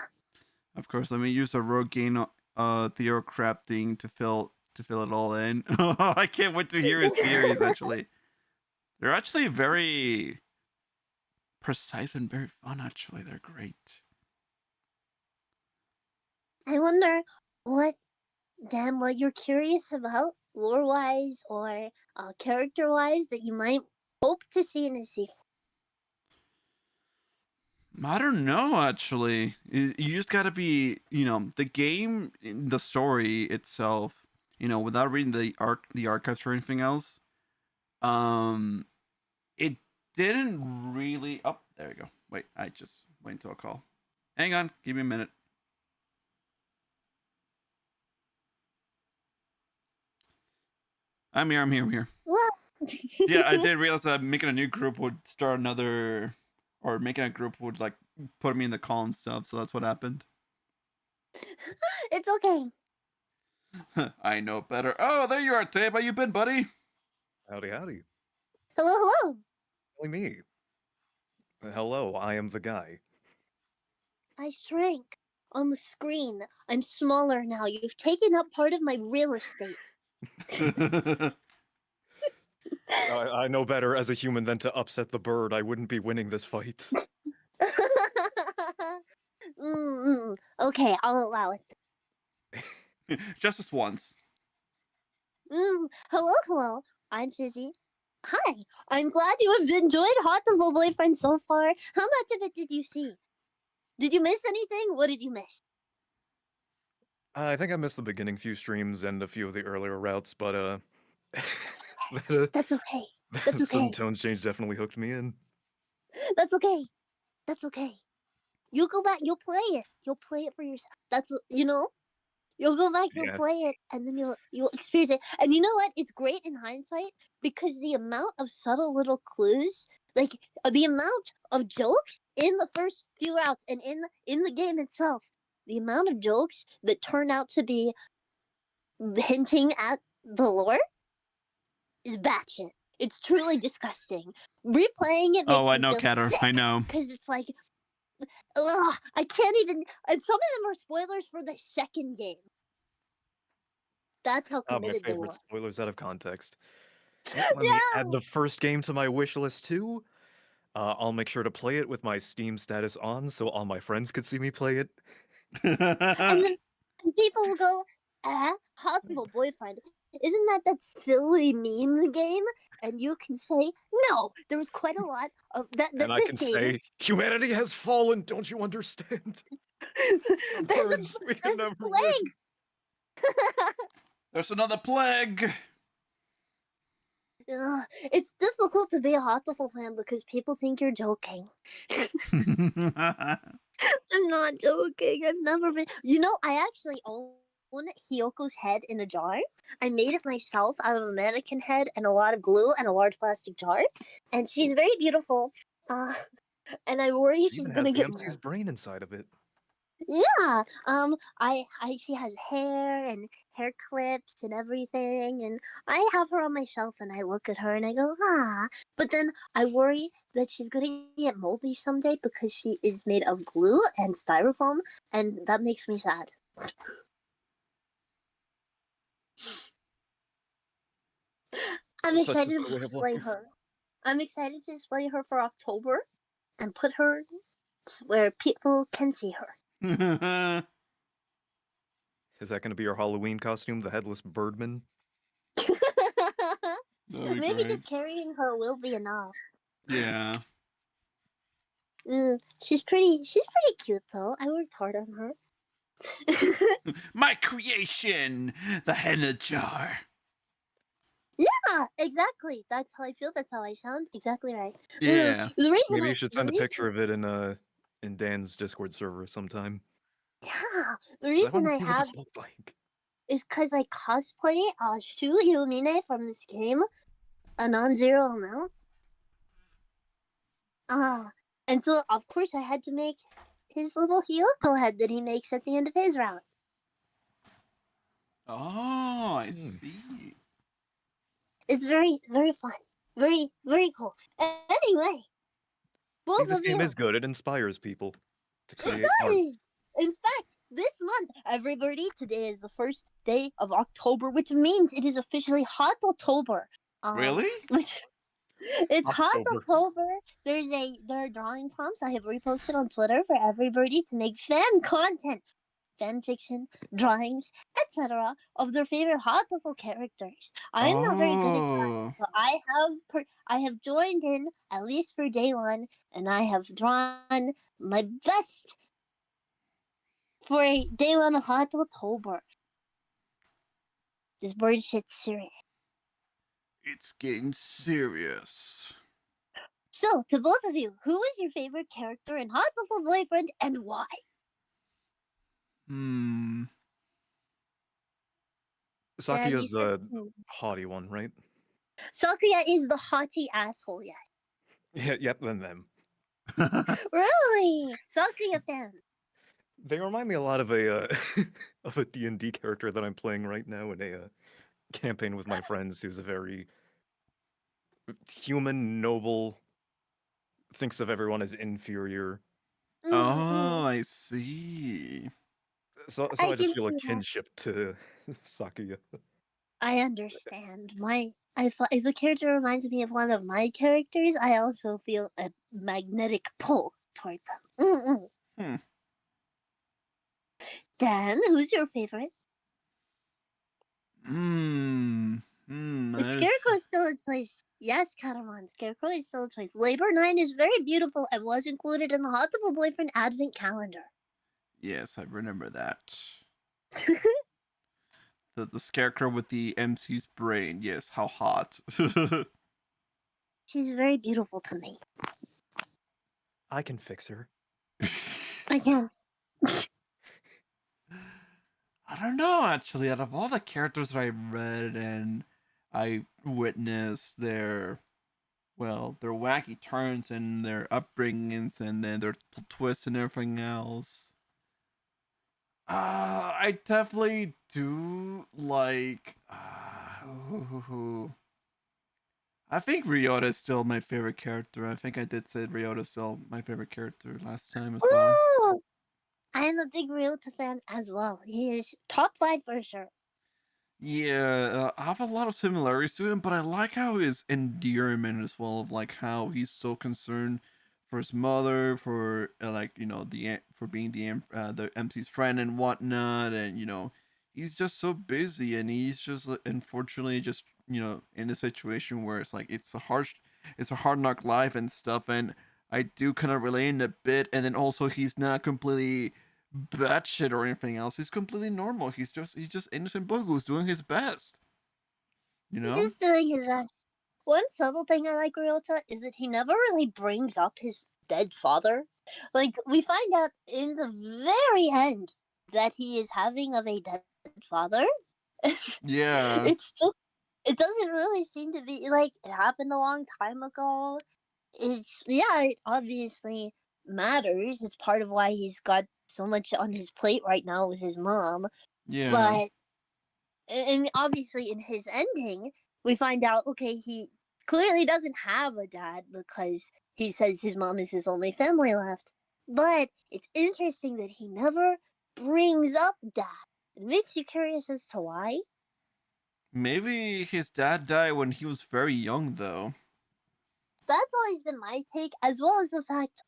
Of course, let me use a rogue game Theo crafting to fill it all in. I can't wait to hear his theories. Actually, they're actually very precise and very fun. Actually, they're great. I wonder what you're curious about, lore-wise or character-wise, that you might hope to see in a sequel. I don't know, actually. You just gotta be, the game, the story itself, without reading the archives or anything else. It didn't really. Oh, there you go. Wait, I just went into a call. Hang on, give me a minute. I'm here. Yeah, I did realize that making a new group would start another, or making a group would like put me in the call and stuff. So that's what happened. It's okay. I know better. Oh, there you are, Tabe. How you been, buddy? Howdy. Hello. Only me. Hello, I am the guy. I shrank. on the screen. I'm smaller now. You've taken up part of my real estate. I know better as a human than to upset the bird. I wouldn't be winning this fight. Okay, I'll allow it. Just this once. Hello. I'm Fizzy. Hi. I'm glad you have enjoyed Hatoful Boyfriend so far. How much of it did you see? Did you miss anything? What did you miss? I think I missed the beginning few streams and a few of the earlier routes, but That's okay. that That's sudden okay. tone change definitely hooked me in. That's okay. That's okay. You'll go back. You'll play it. You'll play it for yourself. That's what you know. You'll go back. You'll Yeah. play it, and then you'll experience it. And you know what? It's great in hindsight because the amount of subtle little clues, like the amount of jokes in the first few rounds and in the game itself, the amount of jokes that turn out to be hinting at the lore is batshit. It's truly disgusting. Replaying it makes Oh, I me know, feel Catter. sick I know. because it's like, ugh, I can't even. And some of them are spoilers for the second game. That's how My committed they were. favorite spoilers out of context. Let me add Yeah. the first game to my wish list too. I'll make sure to play it with my Steam status on, so all my friends could see me play it. And then people will go, Hatoful Boyfriend. Isn't that silly meme game? And you can say, no, there was quite a lot of that. And I This can game. say, humanity has fallen, don't you understand? Birds, we can there's a never plague. win. There's another plague. It's difficult to be a Hatoful fan because people think you're joking. I'm not joking. I've never been. You know, I actually own Hyoko's head in a jar. I made it myself out of a mannequin head and a lot of glue and a large plastic jar. And she's very beautiful. And I worry It she's even gonna has the get MC's brain inside of it. Yeah. She has hair and hair clips and everything, and I have her on my shelf, and I look at her and I go, ah. But then I worry that she's gonna get moldy someday because she is made of glue and styrofoam, and that makes me sad. I'm Such is excited the to way of display life. her. I'm excited to display her for October, and put her where people can see her. Is that going to be your Halloween costume, the headless birdman? Maybe great. just carrying her will be enough. Yeah. She's pretty cute though. I worked hard on her. My creation, the henna jar. Yeah, exactly. That's how I feel. That's how I sound. Exactly right. Yeah. The reason Maybe you should send a picture of it in Dan's Discord server sometime. Yeah, the 'Cause I reason want to I see what have this looks like. is because I cosplay Shu Yumine from this game, a non-zero amount. And so of course I had to make his little Hyoko head that he makes at the end of his route. Oh, I see. It's very, very fun. Very, very cool. Anyway, both See, this of game you. is good. It inspires people to It create art. does. In fact, this month, everybody, today is the first day of October, which means it is officially Hot-October. Really? It's October. Hot-October. There are drawing prompts I have reposted on Twitter for everybody to make fan content, fan fiction, drawings, etc. of their favorite Hatoful characters. I'm not very good at drawing, but I have joined in at least for day one, and I have drawn my best for a day one of Hot-October. This bird shit's serious. It's getting serious. So, to both of you, who is your favorite character in Hatoful Boyfriend and why? Sakuya's the haughty one, right? Sakuya is the haughty asshole, yes. Yeah, yep, then them. Really? Sakuya fan. They remind me a lot of a of a D&D character that I'm playing right now in a campaign with my friends who's a very human, noble, thinks of everyone as inferior. Oh, I see. So I I just can feel a see that. kinship to Sakuya. I understand. If a character reminds me of one of my characters, I also feel a magnetic pull toward them. Mm-mm. Hmm. Dan, who's your favorite? The That is. Scarecrow is still a choice. Yes, Katamon, Scarecrow is still a choice. Labor 9 is very beautiful and was included in the Hatoful Boyfriend Advent Calendar. Yes, I remember that. The scarecrow with the MC's brain. Yes, how hot. She's very beautiful to me. I can fix her. I can. I don't know, actually. Out of all the characters that I read and I witnessed their wacky turns and their upbringings and then their twists and everything else. I definitely do like. I think Ryota is still my favorite character. I think I did say Ryota is still my favorite character last time as well. Ooh! I am a big Ryota fan as well. He is top 5 for sure. Yeah, I have a lot of similarities to him, but I like how his endearment as well, of like how he's so concerned for his mother, for like for being the MC's friend and whatnot, and he's just so busy, and he's just unfortunately just in a situation where it's like it's a hard knock life and stuff, and I do kind of relate in a bit, and then also he's not completely batshit or anything else. He's completely normal. He's just innocent boy who's doing his best. You He's know? just doing his best. One subtle thing I like Ryota is that he never really brings up his dead father. Like, we find out in the very end that he is having of a dead father. Yeah. It's just, it doesn't really seem to be, like, it happened a long time ago. It obviously matters. It's part of why he's got so much on his plate right now with his mom. Yeah. But and obviously in his ending we find out, okay, he clearly doesn't have a dad because he says his mom is his only family left. But it's interesting that he never brings up dad. It makes you curious as to why. Maybe his dad died when he was very young, though. That's always been my take, as well as the fact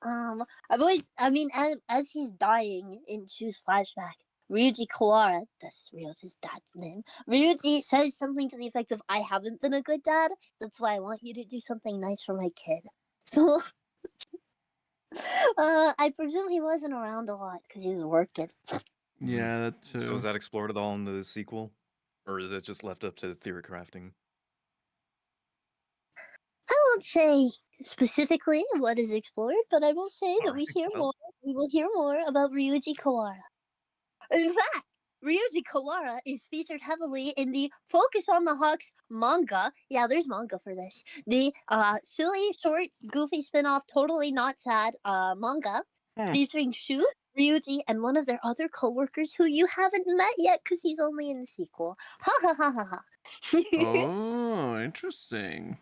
as he's dying in Shu's flashback, Ryuji Kawara, that's Ryota's dad's name, Ryuji says something to the effect of, I haven't been a good dad, that's why I want you to do something nice for my kid. So I presume he wasn't around a lot because he was working. Yeah, that too. So is that explored at all in the sequel? Or is it just left up to theory crafting? I won't say specifically what is explored, but I will say that we will hear more about Ryuji Kawara. In fact, Ryuji Kawara is featured heavily in the Focus on the Hawks manga. Yeah, there's manga for this. The silly, short, goofy spin-off, totally not sad manga featuring Shu, Ryuji, and one of their other co-workers who you haven't met yet because he's only in the sequel. Ha ha ha ha ha. Oh, interesting.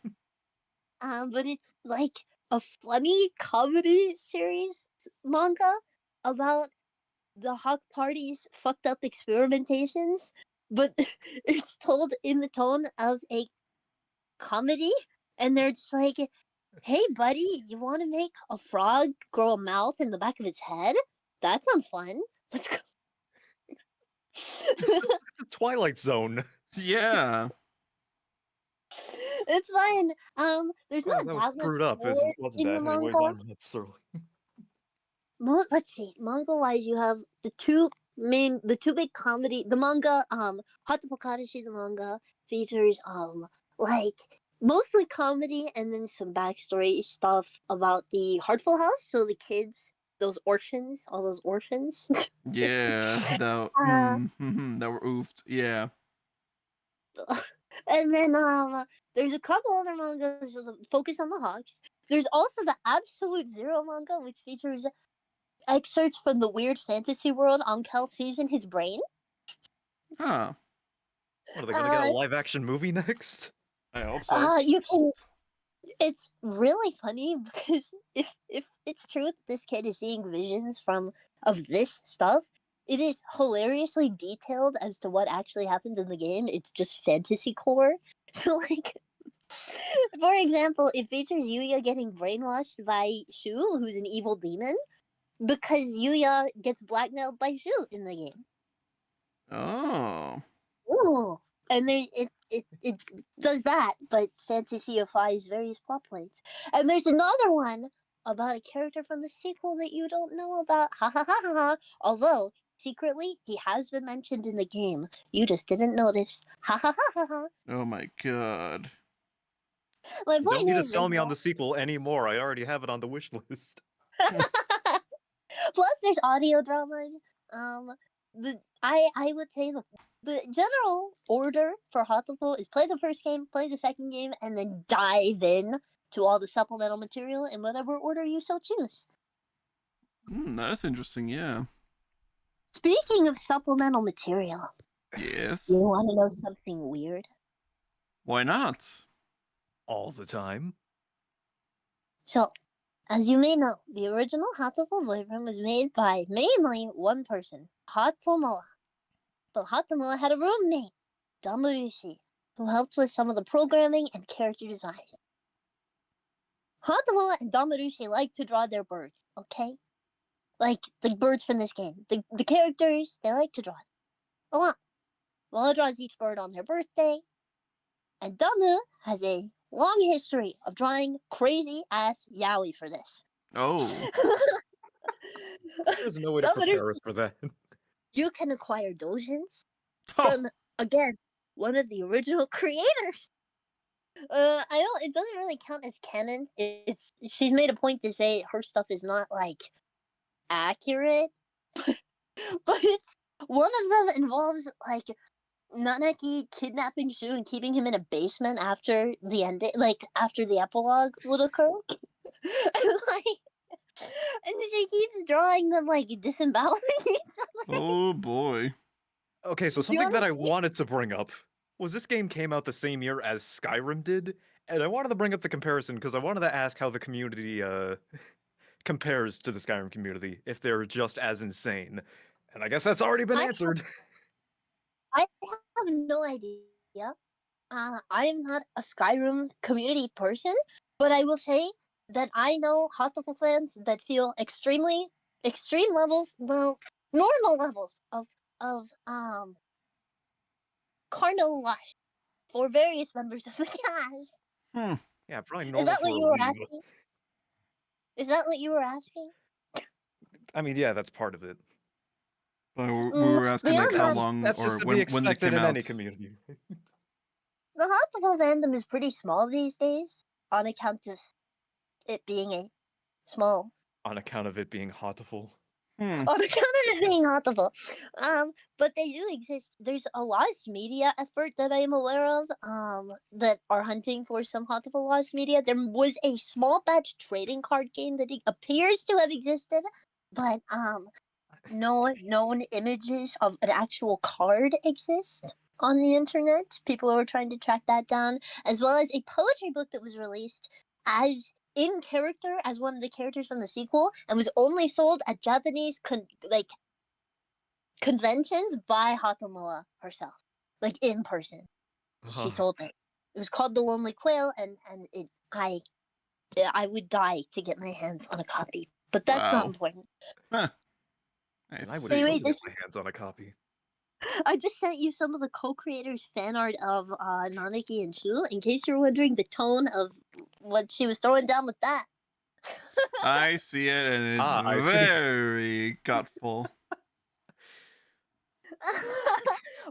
But it's like a funny comedy series manga about the Hawk Party's fucked up experimentations, but it's told in the tone of a comedy, and they're just like, hey buddy, you want to make a frog grow a mouth in the back of its head? That sounds fun. Let's go. It's the Twilight Zone. Yeah. It's fine. There's Well, not that was that much screwed up. more Wasn't in that the anyways? manga. I'm not sure. Let's see, manga wise, you have the two big comedy. The manga, Hatoful Kadashi, the manga features like mostly comedy and then some backstory stuff about the Heartful House. So the kids, those orphans, all those orphans. Yeah. That that were oofed. Yeah. And then there's a couple other mangas that focus on the Hawks. There's also the Absolute Zero manga, which features excerpts from the weird fantasy world Ankel sees in his brain. Huh. What, are they gonna get a live action movie next? I hope so. You can. It's really funny because if it's true that this kid is seeing visions of this stuff, it is hilariously detailed as to what actually happens in the game. It's just fantasy core. So, like, for example, it features Yuya getting brainwashed by Shu, who's an evil demon, because Yuya gets blackmailed by Shu in the game. Oh. Ooh. And it does that, but fantasyifies various plot points. And there's another one about a character from the sequel that you don't know about. Ha ha ha ha ha. Although, secretly, he has been mentioned in the game. You just didn't notice. Ha ha ha ha ha. Oh my god. My You don't point need to is, sell there's me on the sequel anymore. I already have it on the wish list. Plus, there's audio dramas. I would say the general order for Hatoful is play the first game, play the second game, and then dive in to all the supplemental material in whatever order you so choose. That's interesting, yeah. Speaking of supplemental material, Yes. you want to know something weird? Why not? All the time. So, as you may know, the original Hatoful Boyfriend was made by mainly one person, Hatomoa. But Hatomoa had a roommate, Damurushi, who helped with some of the programming and character designs. Hatomoa and Damurushi like to draw their birds, okay? Like the birds from this game. The characters, they like to draw a lot. Moa draws each bird on their birthday, and Damu has a long history of drawing crazy ass yaoi for this. Oh. There's no way to Damurushi, prepare us for that. you can acquire dojins Oh. from, again, one of the original creators. I don't. It doesn't really count as canon. She's made a point to say her stuff is not like accurate, but it's one of them involves like Nanaki kidnapping Shu and keeping him in a basement after the end, like after the epilogue would occur, and she keeps drawing them like disemboweling each other. Oh boy. Okay, so You something that I understand? wanted to bring up was this game came out the same year as Skyrim did, and I wanted to bring up the comparison because I wanted to ask how the community compares to the Skyrim community, if they're just as insane. And I guess that's already been answered. I have no idea. I am not a Skyrim community person, but I will say that I know Hatoful fans that feel extreme levels, well, normal levels of carnal lust for various members of the cast. Yeah, probably Is normal that for what a you were weeb. asking? Is that what you were asking? I mean, yeah, that's part of it. But we were asking like beyond how that, long That's or just to when be it expected came in out. any community. the Hatoful fandom is pretty small these days on account of it being a small. On account of it being Hatoful. Hmm. On account of it being Hatoful. But they do exist. There's a lost media effort that I am aware of, that are hunting for some Hatoful lost media. There was a small batch trading card game that appears to have existed, but no known images of an actual card exist on the internet. People were trying to track that down, as well as a poetry book that was released as in character as one of the characters from the sequel and was only sold at Japanese conventions by Hatomoa herself, like in person. She sold it. It was called The Lonely Quail, and I would die to get my hands on a copy, but that's not Wow. important. Huh. And I would see. love Anyway, to get my hands on a copy. I just sent you some of the co-creators' fan art of Nanaki and Shu, in case you're wondering the tone of what she was throwing down with that. I see it, and it's I see. very gutful.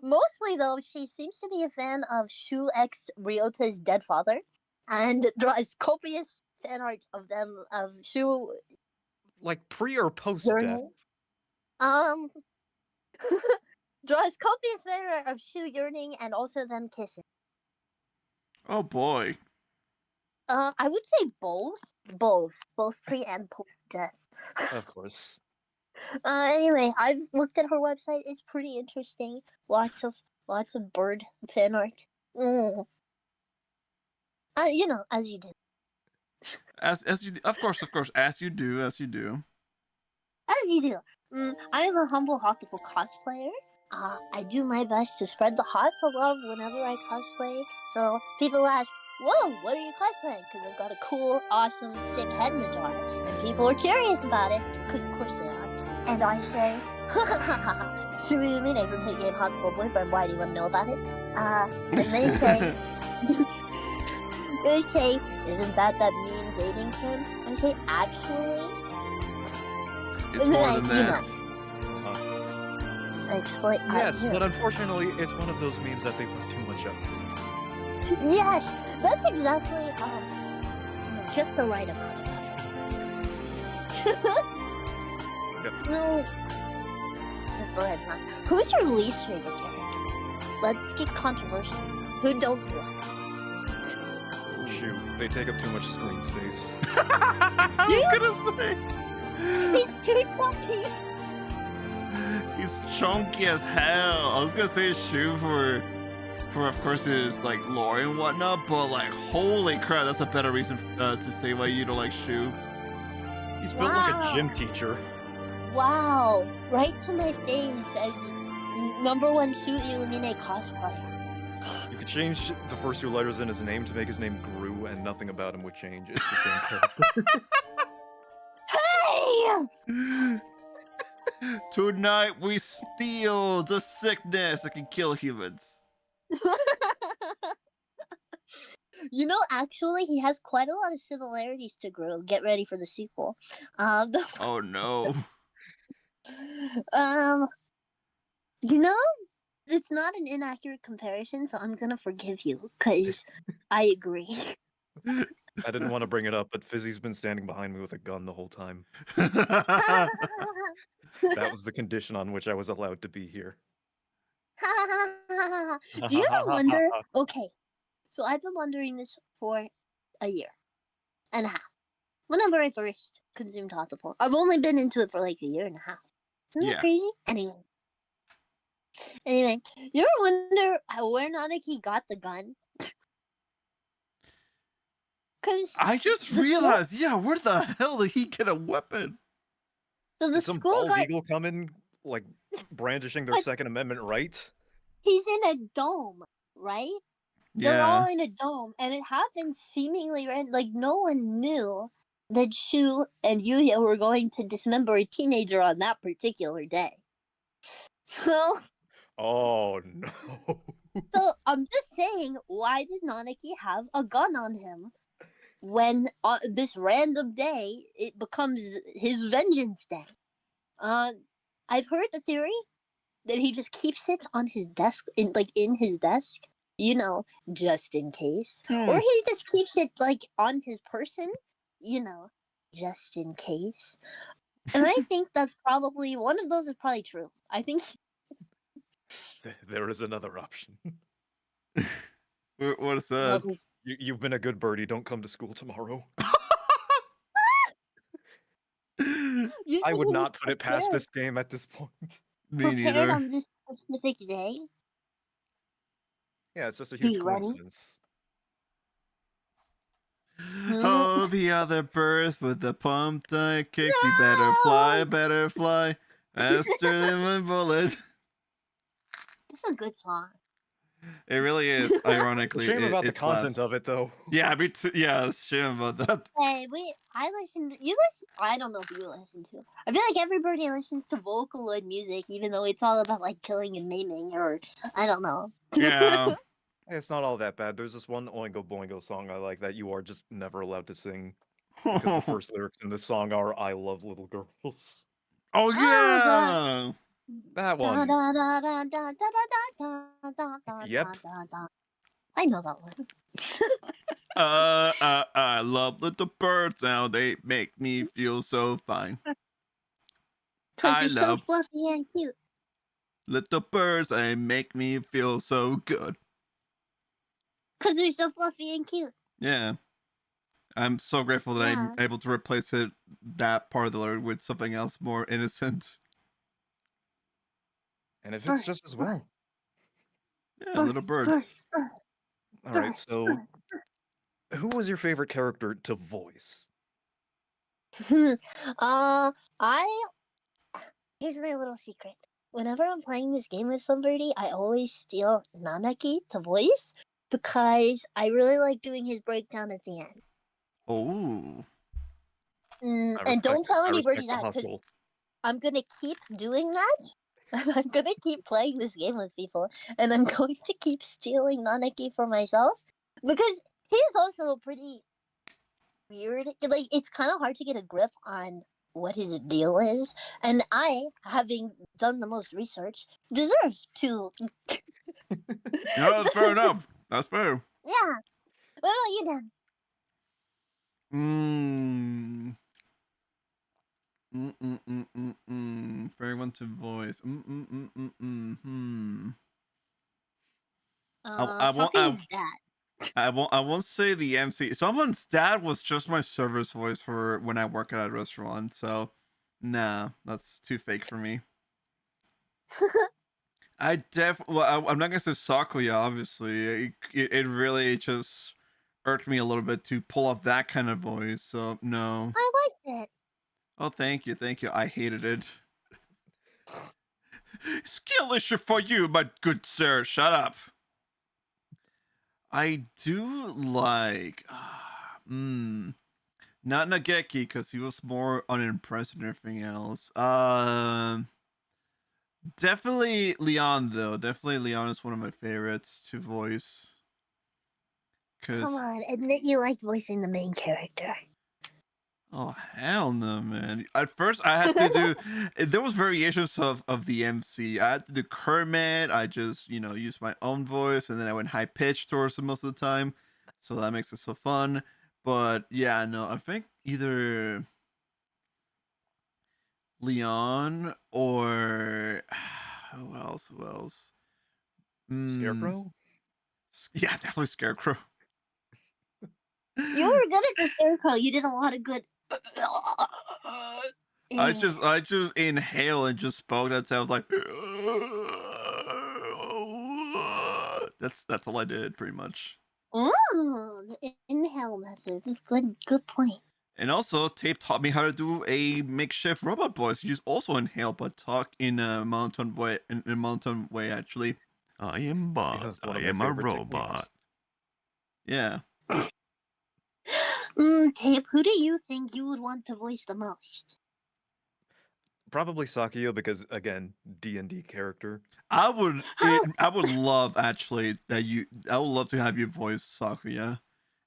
Mostly, though, she seems to be a fan of Shu X Ryota's dead father, and draws copious fan art of them, of Shu Like pre or post death. yearning. Draws copious fan art of Shu yearning and also them kissing. Oh boy. I would say both pre and post death. Of course. Anyway, I've looked at her website. It's pretty interesting. Lots of bird fan art. You know, as you do. As you of course, as you do. As as you do. I am a humble Hatoful cosplayer. I do my best to spread the hearts of love whenever I cosplay. So people ask, "Whoa, what are you cosplaying?" Because I've got a cool, awesome, sick head in a jar, and people are curious about it. Because of course they are. And I say, "Ha ha ha ha! Shuiumine from hit game Hatoful Boyfriend. Why do you want to know about it?" And they say. They say, "Isn't that meme dating sim?" I say, "Actually." It's And then more than that. I explain. Yes, but unfortunately, it's one of those memes that they put too much effort into. Yes, that's exactly just the right amount of effort. Yep. No, just the right amount. Who's your least favorite character? Let's get controversial. Who don't you like? Shoot, they take up too much screen space. I was gonna say. He's too chunky. He's chunky as hell. I was gonna say Shu for of course his like lore and whatnot, but like holy crap, that's a better reason to say why you don't like Shu. He's built like a gym teacher. Wow, right to my face as #1 Shuiumine cosplayer. You could change the first 2 letters in his name to make his name Gru, and nothing about him would change. It's the same character. Hey! Tonight we steal the sickness that can kill humans. You know, actually, he has quite a lot of similarities to Gru. Get ready for the sequel. Oh no. You know, it's not an inaccurate comparison, so I'm gonna forgive you, because I agree. I didn't want to bring it up, but Fizzy's been standing behind me with a gun the whole time. That was the condition on which I was allowed to be here. Do you ever wonder? Okay, so I've been wondering this for a year and a half. Whenever I first consumed Hatoful, I've only been into it for like a year and a half. Isn't that crazy? Anyway, you ever wonder where Nanaki got the gun? Because I just realized, where the hell did he get a weapon? So the Did some school bald guy, eagle come in, like, brandishing their Second Amendment right? he's in a dome, right? They're all in a dome, and it happened seemingly like no one knew that Shu and Yuya were going to dismember a teenager on that particular day. So, Oh no. so I'm just saying, why did Nanaki have a gun on him when this random day it becomes his vengeance day? I've heard the theory that he just keeps it on his desk, in his desk, you know, just in case. Or he just keeps it like on his person, you know, just in case. And I think that's probably one of those is probably true. I think There is another option. What is that? You've been a good birdie. Don't come to school tomorrow. I would not put it past this game at this point. Me prepared neither. on this specific day. Yeah, it's just a huge You ready? coincidence. Oh, the other birds with the pumped up kicks. You better fly, faster than my bullet. It's a good song. It really is. Ironically, Shame about the it content slaps. of it, though. Yeah, me too. Yeah, it's shame about that. Hey, I listen. You listen. I don't know if you listen to. I feel like everybody listens to Vocaloid music, even though it's all about like killing and maiming, or I don't know. Yeah. It's not all that bad. There's this one Oingo Boingo song I like that you are just never allowed to sing. Because the first lyrics in this song are "I love little girls." Oh yeah. That one. Yep. I know that one. I love little birds now. They make me feel so fine. Because I they're so love fluffy and cute. little birds. They make me feel so good. Because they're so fluffy and cute. Yeah. I'm so grateful that I'm able to replace that part of the lyric with something else more innocent. And it fits just as well. Yeah, little birds. All right, so who was your favorite character to voice? I Here's my little secret. Whenever I'm playing this game with somebody, I always steal Nanaki to voice because I really like doing his breakdown at the end. Oh. And don't tell anybody that because hustle. I'm gonna keep doing that. I'm gonna keep playing this game with people, and I'm going to keep stealing Nanaki for myself because he is also pretty weird. Like, it's kind of hard to get a grip on what his deal is, and I, having done the most research, deserve to. Yeah, that's fair enough. That's fair. Yeah. What about you, Dan? Very one to voice. Saki's dad. I won't say the MC. Someone's dad was just my service voice for when I work at a restaurant. So, nah, that's too fake for me. I'm not gonna say Sakuya. Obviously, it really just irked me a little bit to pull off that kind of voice. So no. I liked it. Oh, thank you. I hated it. Skill issue for you, my good sir. Shut up. I do like, not Nageki because he was more unimpressed and everything else. Definitely Leon though. Definitely Leon is one of my favorites to voice. Come on, admit you liked voicing the main character. Oh hell no, man! At first, I had to do. There was variations of the MC. I had to do Kermit. I just used my own voice, and then I went high pitched towards it most of the time. So that makes it so fun. But yeah, no, I think either Leon or who else? Who else? Scarecrow? Yeah, definitely Scarecrow. You were good at the Scarecrow. You did a lot of good. I just inhale and just spoke. That's how I was like. That's all I did pretty much. The inhale method is good. Good point. And also, Tape taught me how to do a makeshift robot voice. You just also inhale but talk in a monotone way. In a monotone way, actually. I am Bob. I am a robot. Yeah. Tape, who do you think you would want to voice the most? Probably Sakuya because again, D&D character. I would love actually that you. I would love to have you voice Sakuya.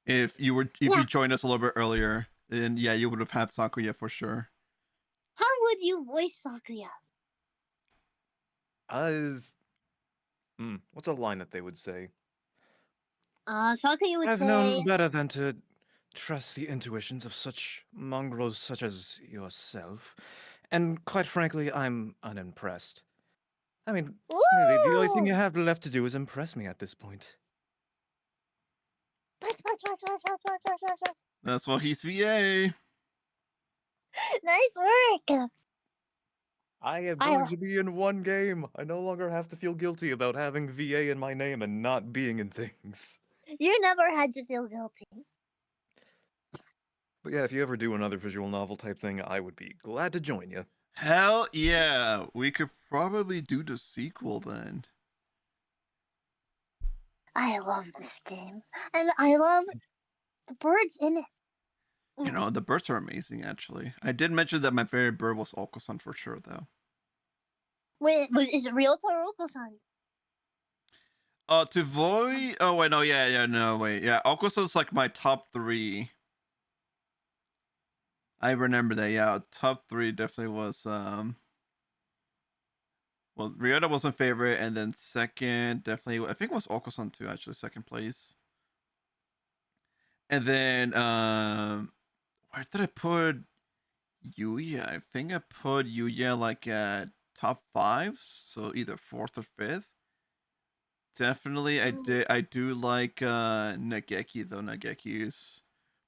If you joined us a little bit earlier, then yeah, you would have had Sakuya for sure. How would you voice Sakuya? What's a line that they would say? Sakuya would I've say. known better than to trust the intuitions of such mongrels such as yourself, and quite frankly, I'm unimpressed. I mean, really, the only thing you have left to do is impress me at this point. That's why he's VA. Nice work. I am going to be in one game. I no longer have to feel guilty about having VA in my name and not being in things. You never had to feel guilty. But yeah, if you ever do another visual novel type thing, I would be glad to join you. Hell yeah, we could probably do the sequel then. I love this game, and I love the birds in it. You know, the birds are amazing, actually. I did mention that my favorite bird was Oko-san for sure, though. Wait, is it Ryota or Oko-san? To voice... Oh, wait, no, no, wait. Yeah, Oko-san's like my top 3. I remember that, yeah. Top 3 definitely was, Well, Ryota was my favorite, and then second, definitely... I think it was Oko-san, too, actually, second place. And then, where did I put Yuya? I think I put Yuya like at top 5, so either 4th or 5th. Definitely, I do like Nageki though. Nageki is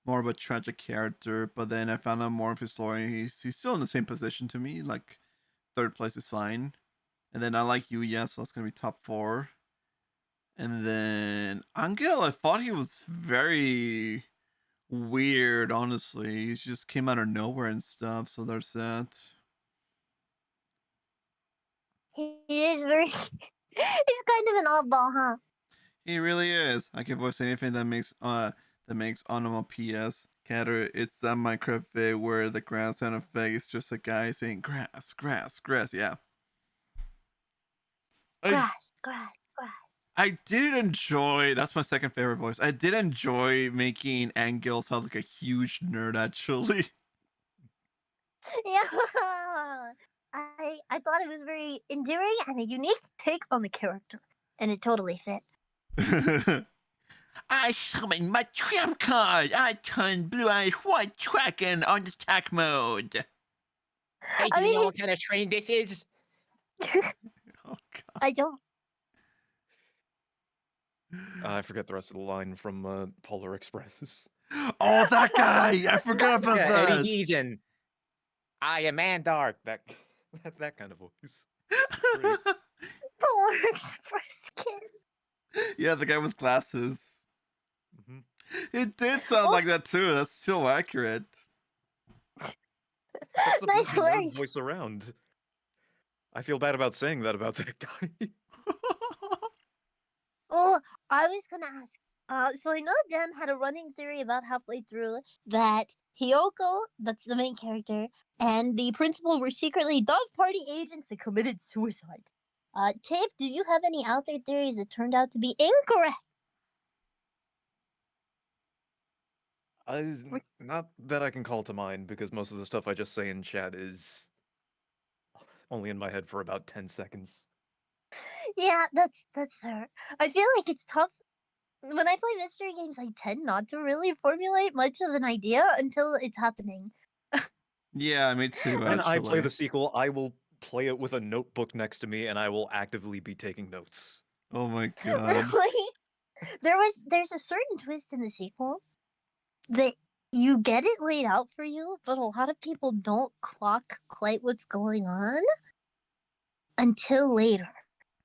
more of a tragic character, but then I found out more of his story. He's still in the same position to me. Like 3rd place is fine. And then I like Yuya, so that's gonna be top 4. And then Angel, I thought he was very weird, honestly. He just came out of nowhere and stuff, so there's that. He is very. He's kind of an oddball, huh? He really is. I can voice anything that makes onomatopoeias. Catter, it's that Minecraft vid where the grass sound effect is just a guy saying grass, grass, grass. Yeah. Grass. I did enjoy. That's my second favorite voice. I did enjoy making Angel sound like a huge nerd. Actually, Yeah. I thought it was very endearing and a unique take on the character, and it totally fit. I summoned my trump card. I turned blue-eyed white dragon on attack mode. Hey, I do you mean, know what kind of train this is? Oh god. I don't. I forget the rest of the line from Polar Express. Oh, that guy! I forgot about Yeah, that. Eddie Deason. I am Mandark. That kind of voice. Great. Polar Express kid. Yeah, the guy with glasses. Mhm. It did sound Oh. like that too. That's so accurate. That's the Nice best nerd work. voice around. I feel bad about saying that about that guy. Oh, I was gonna ask. So I know Dan had a running theory about halfway through that Hiyoko, that's the main character, and the principal were secretly dog party agents that committed suicide. Tape, do you have any out there theories that turned out to be incorrect? Not that I can call to mind, because most of the stuff I just say in chat is only in my head for about 10 seconds. Yeah, that's fair. I feel like it's tough. When I play mystery games, I tend not to really formulate much of an idea until it's happening. Yeah, me too. When I play actually. the sequel, I will play it with a notebook next to me, and I will actively be taking notes. Oh my god. Really? There's a certain twist in the sequel that you get it laid out for you, but a lot of people don't clock quite what's going on until later.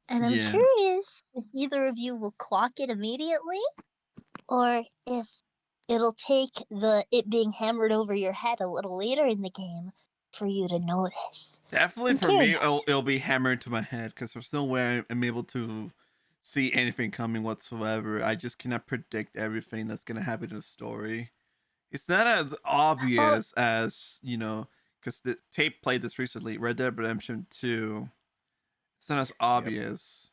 And I'm Yeah. curious if either of you will clock it immediately, or if it'll take it being hammered over your head a little later in the game for you to notice. Definitely I'm for me, curious. it'll be hammered to my head because there's no way I'm able to see anything coming whatsoever. I just cannot predict everything that's gonna happen in the story. It's not as obvious as because the tape played this recently, Red Dead Redemption 2. It's not as obvious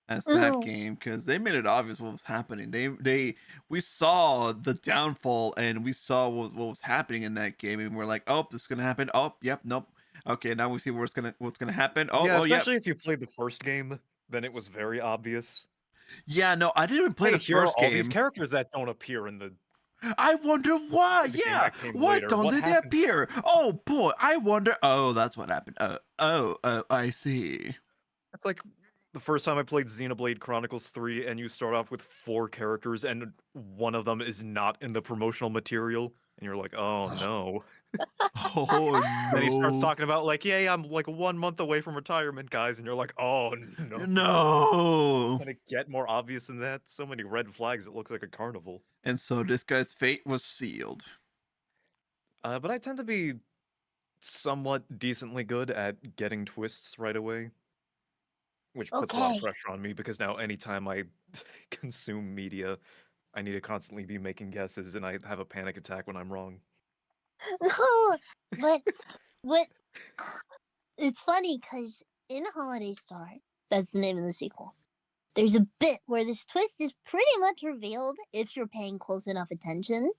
as that Mhm. game because they made it obvious what was happening. We saw the downfall and we saw what was happening in that game, and we're like, oh, this is gonna happen. Oh, yep, nope. Okay, now we see what's gonna happen. Oh, Yeah, oh, yep. especially if you played the first game, then it was very obvious. Yeah, no, I didn't even play Hey, the here are first all these game. characters that don't appear in the I wonder why. in the game Yeah, that came why later. don't What they happened? appear? Oh boy, I wonder. Oh, that's what happened. I see. It's like the first time I played Xenoblade Chronicles 3, and you start off with 4 characters, and one of them is not in the promotional material, and you're like, oh no. Oh Then he starts no. talking about like, yay, I'm like 1 month away from retirement, guys, and you're like, oh no. No. Can it get more obvious than that? So many red flags, it looks like a carnival. And so this guy's fate was sealed. But I tend to be somewhat decently good at getting twists right away, which puts a lot of Okay. pressure on me because now anytime I consume media, I need to constantly be making guesses, and I have a panic attack when I'm wrong. No, but what? It's funny because in Holiday Star, that's the name of the sequel. There's a bit where this twist is pretty much revealed if you're paying close enough attention.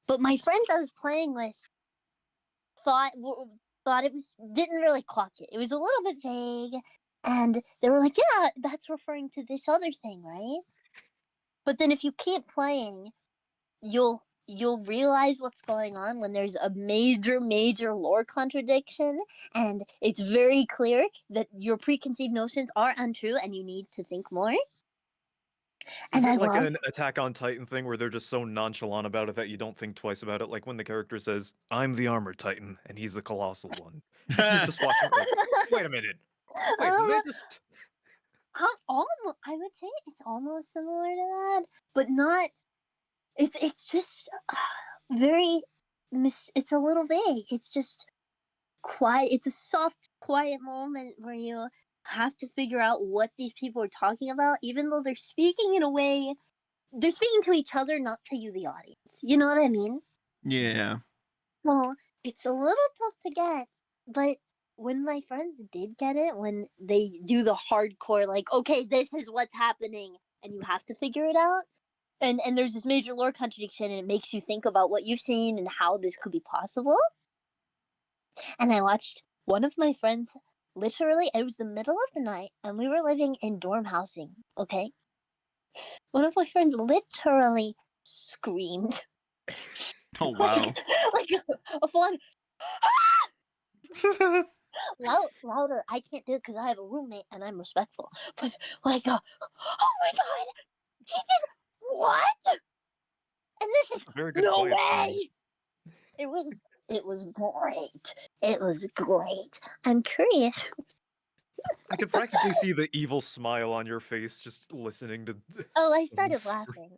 But my friends I was playing with thought it was didn't really clock it. It was a little bit vague, and they were like, "Yeah, that's referring to this other thing, right?" But then if you keep playing, you'll realize what's going on when there's a major lore contradiction, and it's very clear that your preconceived notions are untrue and you need to think more. Is And I it like love an Attack on Titan thing where they're just so nonchalant about it that you don't think twice about it? Like when the character says, I'm the Armored Titan, and he's the Colossal one. And you're just watching like, wait a minute. Wait, did they just... almost, I would say it's almost similar to that, but not. It's just very. It's a little vague. It's just quiet. It's a soft, quiet moment where you have to figure out what these people are talking about, even though they're speaking in a way, they're speaking to each other, not to you, the audience. You know what I mean? Yeah. Well, it's a little tough to get, but when my friends did get it, when they do the hardcore, like, okay, this is what's happening, and you have to figure it out, and there's this major lore contradiction, and it makes you think about what you've seen and how this could be possible. And I watched one of my friends, literally, it was the middle of the night, and we were living in dorm housing, okay? One of my friends literally screamed. Oh wow. like a full louder. I can't do it because I have a roommate and I'm respectful. But like, oh my god, he did what? And this is Very good. no quiet time. way. It was great. It was great. I'm curious. I could practically see the evil smile on your face just listening to. Oh, I someone started scream. laughing.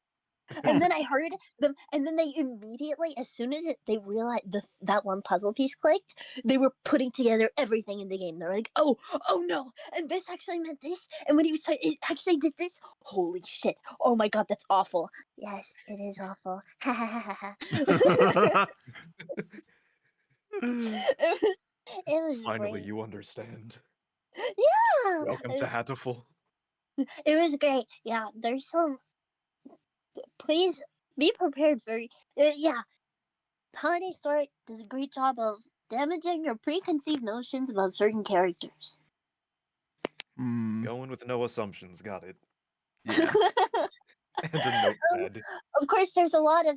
And then I heard them, and then they immediately, as soon as they realized that one puzzle piece clicked, they were putting together everything in the game. They're like, oh no, and this actually meant this, and when he was it actually did this. Holy shit! Oh my god, that's awful. Yes, it is awful. Ha ha ha ha. It was Finally, great. you understand. Yeah, Welcome to Hatoful. it was great. Yeah, there's some. Please be prepared for. Yeah. Holiday Star does a great job of damaging your preconceived notions about certain characters. Going with no assumptions. Got it. Yeah. And a notepad. Of course, there's a lot of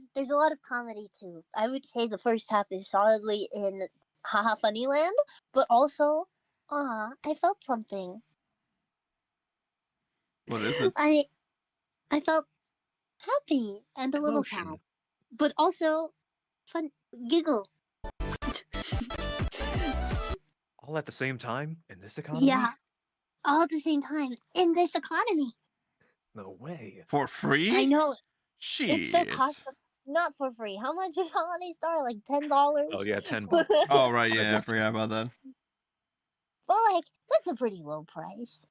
comedy too. I would say the first half is solidly in haha funny land, but also, I felt something. What is it? I felt happy and a little Emotion. sad, but also fun giggle. All at the same time in this economy? Yeah, all at the same time in this economy. No way. For free? I know. It's their Shit. cost of, not for free. How much is Holiday Star? Like $10? Oh yeah, $10. Oh right, I yeah, I just- forgot about that. But like, that's a pretty low price.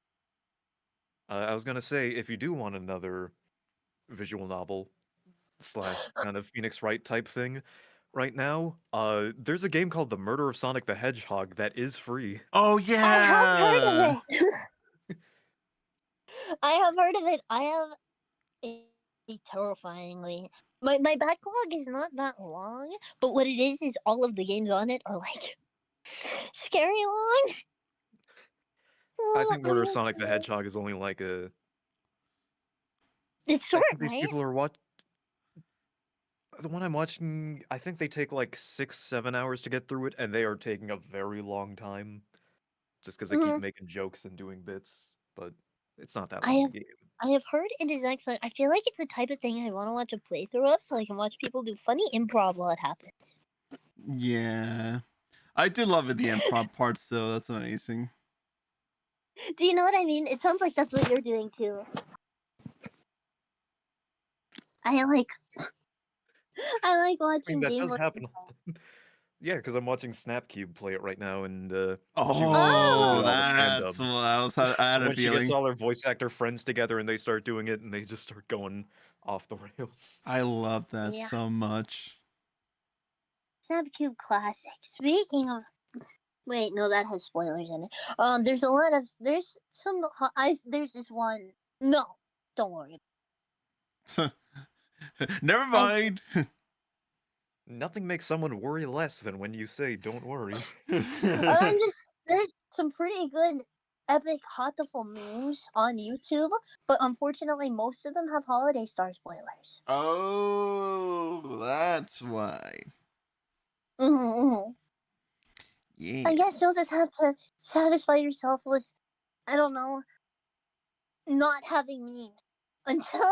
I was gonna say, if you do want another visual novel / kind of Phoenix Wright type thing, right now, there's a game called The Murder of Sonic the Hedgehog that is free. Oh I have heard yeah. of it. I have heard of it. I have a terrifyingly. My backlog is not that long, but what it is all of the games on it are like scary long. I So think Murder of I'm Sonic the like, Hedgehog is only like a. it's I short, think these right? people are the one I'm watching, I think they take like 6-7 hours to get through it, and they are taking a very long time, just because they keep making jokes and doing bits. But it's not that long a game. I have heard it is excellent. I feel like it's the type of thing I want to watch a playthrough of, so I can watch people do funny improv while it happens. Yeah. I do love it, the improv parts though. That's amazing. Do you know what I mean? It sounds like that's what you're doing too. I like watching that games does like happen. Yeah, because I'm watching Snapcube play it right now, and Oh, that's what I had so a when she gets feeling. all her voice actor friends together and they start doing it, and they just start going off the rails. I love that Yeah. so much. Snapcube Classic. Speaking of, wait, no, that has spoilers in it. There's this one. No, don't worry. Never mind. Nothing makes someone worry less than when you say, "Don't worry." There's some pretty good epic Hatoful memes on YouTube, but unfortunately, most of them have Holiday Star spoilers. Oh, that's why. Yeah. I guess you'll just have to satisfy yourself with, I don't know, not having memes until.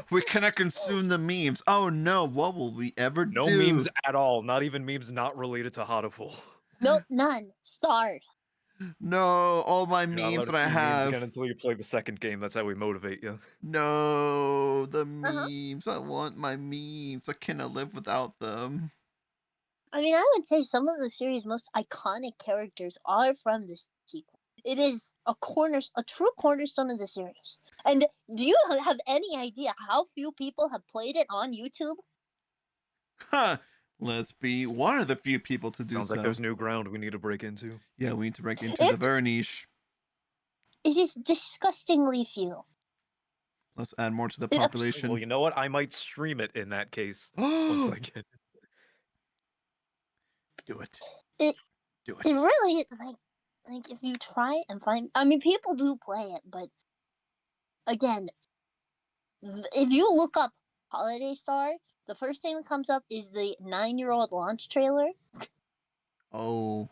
We cannot consume the memes. Oh no, what will we ever No do? memes at all. Not even memes not related to Hatoful. Nope, none. Starve. No, all my You're not allowed memes to that I see memes have. again until you play the second game. That's how we motivate you. No, the memes. I want my memes. I cannot live without them. I mean, I would say some of the series' most iconic characters are from the sequel. It is a true cornerstone of the series. And do you have any idea how few people have played it on YouTube? Huh. Let's be one of the few people to do Sounds so. like there's new ground we need to break into. Yeah, we need to break into the very niche. It is disgustingly few. Let's add more to the It population. Well, you know what? I might stream it in that case. Once I get it. Do it. It Do It really like if you try and find. I mean, people do play it, but again, if you look up Holiday Star, the first thing that comes up is the 9-year-old launch trailer. Oh.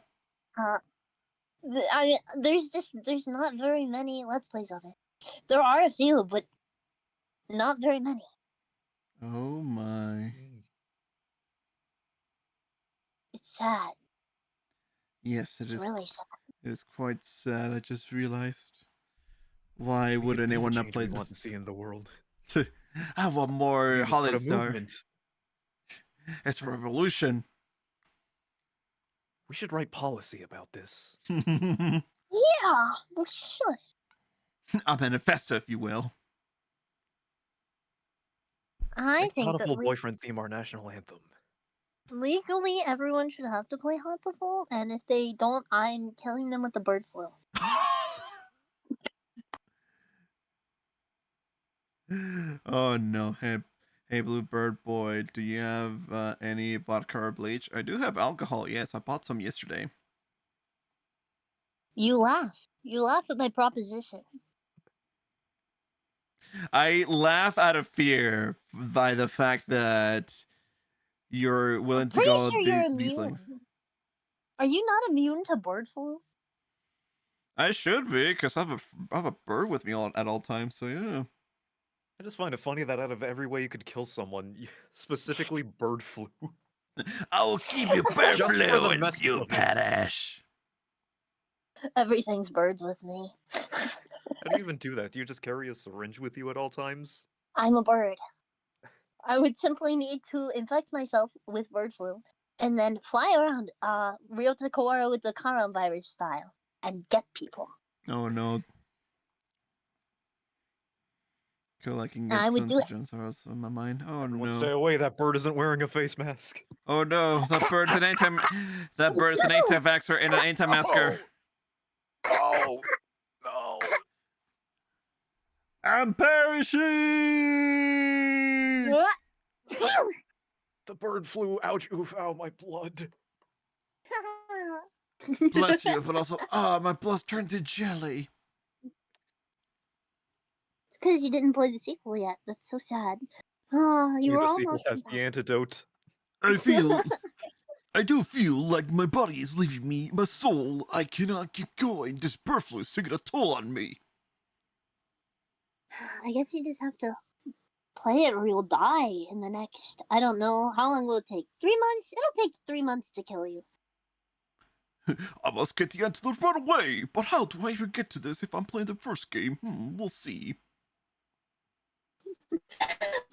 There's not very many Let's Plays of it. There are a few, but not very many. Oh my. It's sad. Yes, It's really sad. It is quite sad. I just realized. Why would anyone not play we this? want to see in the world? I want more Holiday Star. Movement. It's a revolution. We should write policy about this. Yeah, we should. A manifesto, if you will. I think that Hatoful Boyfriend theme our national anthem. legally everyone should have to play Hatoful, and if they don't, I'm killing them with the bird flu. Oh no. Hey, Bluebird Boy, do you have any vodka or bleach? I do have alcohol, yes. I bought some yesterday. You laugh. You laugh at my proposition. I laugh out of fear by the fact that you're willing to Pretty go sure you're these immune. lengths. Are you not immune to bird flu? I should be, because I have a bird with me at all times, so yeah. I just find it funny that out of every way you could kill someone, specifically bird flu. I will keep you bird Just for the flu and mess you of it. perish. Everything's birds with me. How do you even do that? Do you just carry a syringe with you at all times? I'm a bird. I would simply need to infect myself with bird flu and then fly around Rio Takawara with the coronavirus style and get people. Oh no. Feel like I can get I would some do it. suggestions in my mind. Oh Everyone no. stay away, that bird isn't wearing a face mask. Oh no, that bird's an anti-vaxxer and an anti-masker. Oh, no. I'm perishing! The bird flew. Ouch, oof, ow, my blood. Bless you, but also, my blood's turned to jelly. It's because you didn't play the sequel yet. That's so sad. Oh, you were The sequel almost. has the antidote. I do feel like my body is leaving me, my soul. I cannot keep going. This bird flu is taking a toll on me. I guess you just have to play it or you'll die in the next. I don't know. How long will it take? 3 months? It'll take 3 months to kill you. I must get the antidote right away. But how do I even get to this if I'm playing the first game? We'll see.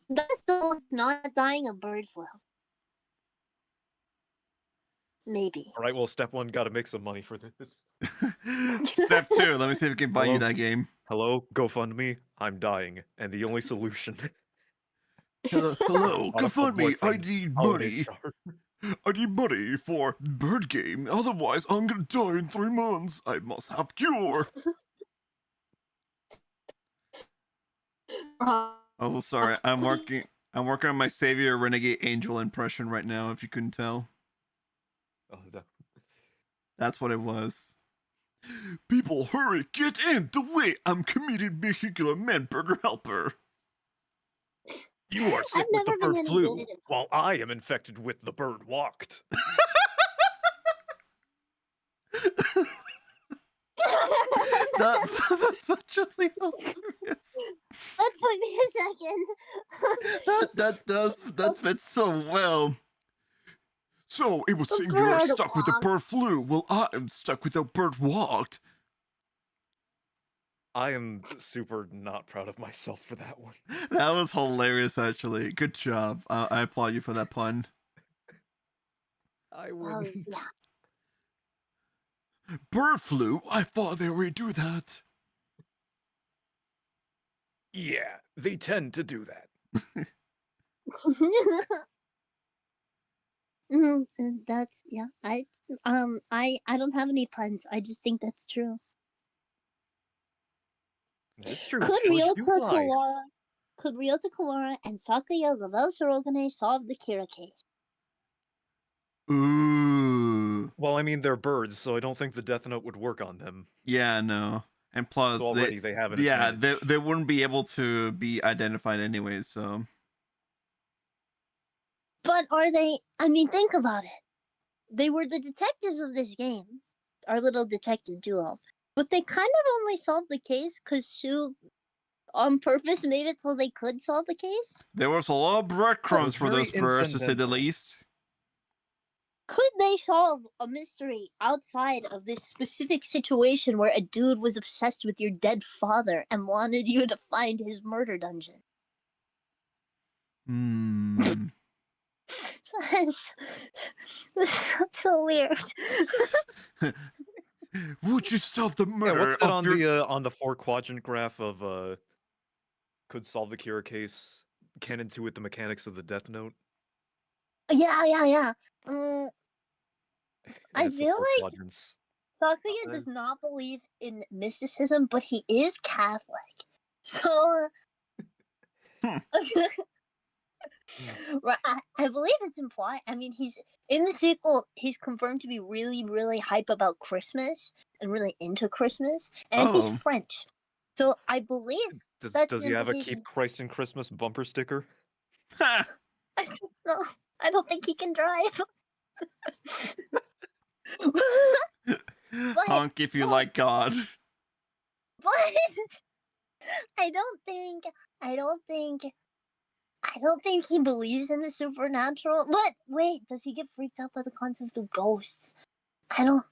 That's still not dying of bird flu. Maybe. All right, well, step one, gotta make some money for this. Step 2, let me see if we can buy you Hello? that game. Hello, GoFundMe. I'm dying, and the only solution. Hello, Hatoful GoFundMe. I Boyfriend, need Holiday money. Star. I need money for bird game. Otherwise, I'm gonna die in 3 months. I must have cure. Oh, sorry. I'm working on my Savior Renegade Angel impression right now. If you couldn't tell, Oh, that's what it was. People, hurry! Get in the way. I'm committed vehicular man burger helper. you are sick I've with the never been bird any flu, good at it. while I am infected with the bird walked. That's actually hilarious. That took me a second. That fits so well. So it was The saying you're bird stuck with the walked. bird flu. Well, I am stuck with the bird walked. I am super not proud of myself for that one. That was hilarious, actually. Good job. I applaud you for that pun. I Well, wouldn't. yeah. Bird flu? I thought they would do that. Yeah, they tend to do that. That's yeah. I don't have any puns. I just think that's true. It's true. Could Judge, you Ryota lie. Kawara and Sakuya Lavelle Shirogane solve the Kira case? Ooh. Well, I mean, they're birds, so I don't think the Death Note would work on them. Yeah, no. And plus, So already they have an yeah, advantage. they wouldn't be able to be identified anyways, so. But are they? I mean, think about it. They were the detectives of this game, our little detective duo. But they kind of only solved the case because Shu, on purpose, made it so they could solve the case. There was a lot of breadcrumbs for very those birds, to say the incidental. least. Could they solve a mystery outside of this specific situation where a dude was obsessed with your dead father and wanted you to find his murder dungeon? Hmm. That's so weird. Would you solve the Yeah, murder what's it of your... on the 4-quadrant graph of could solve the Kira case? Can intuit the mechanics of the Death Note? Yeah. I It's the feel 4 like quadrants. Sakuya does not believe in mysticism, but he is Catholic. So, right, I believe it's implied. I mean, he's in the sequel. He's confirmed to be really, really hype about Christmas and really into Christmas, and he's Oh. French. So I believe that's Does an he have a implication. Keep Christ in Christmas bumper sticker? I don't know. I don't think he can drive. Honk if you like God. But I don't think he believes in the supernatural. But wait, does he get freaked out by the concept of ghosts? I don't.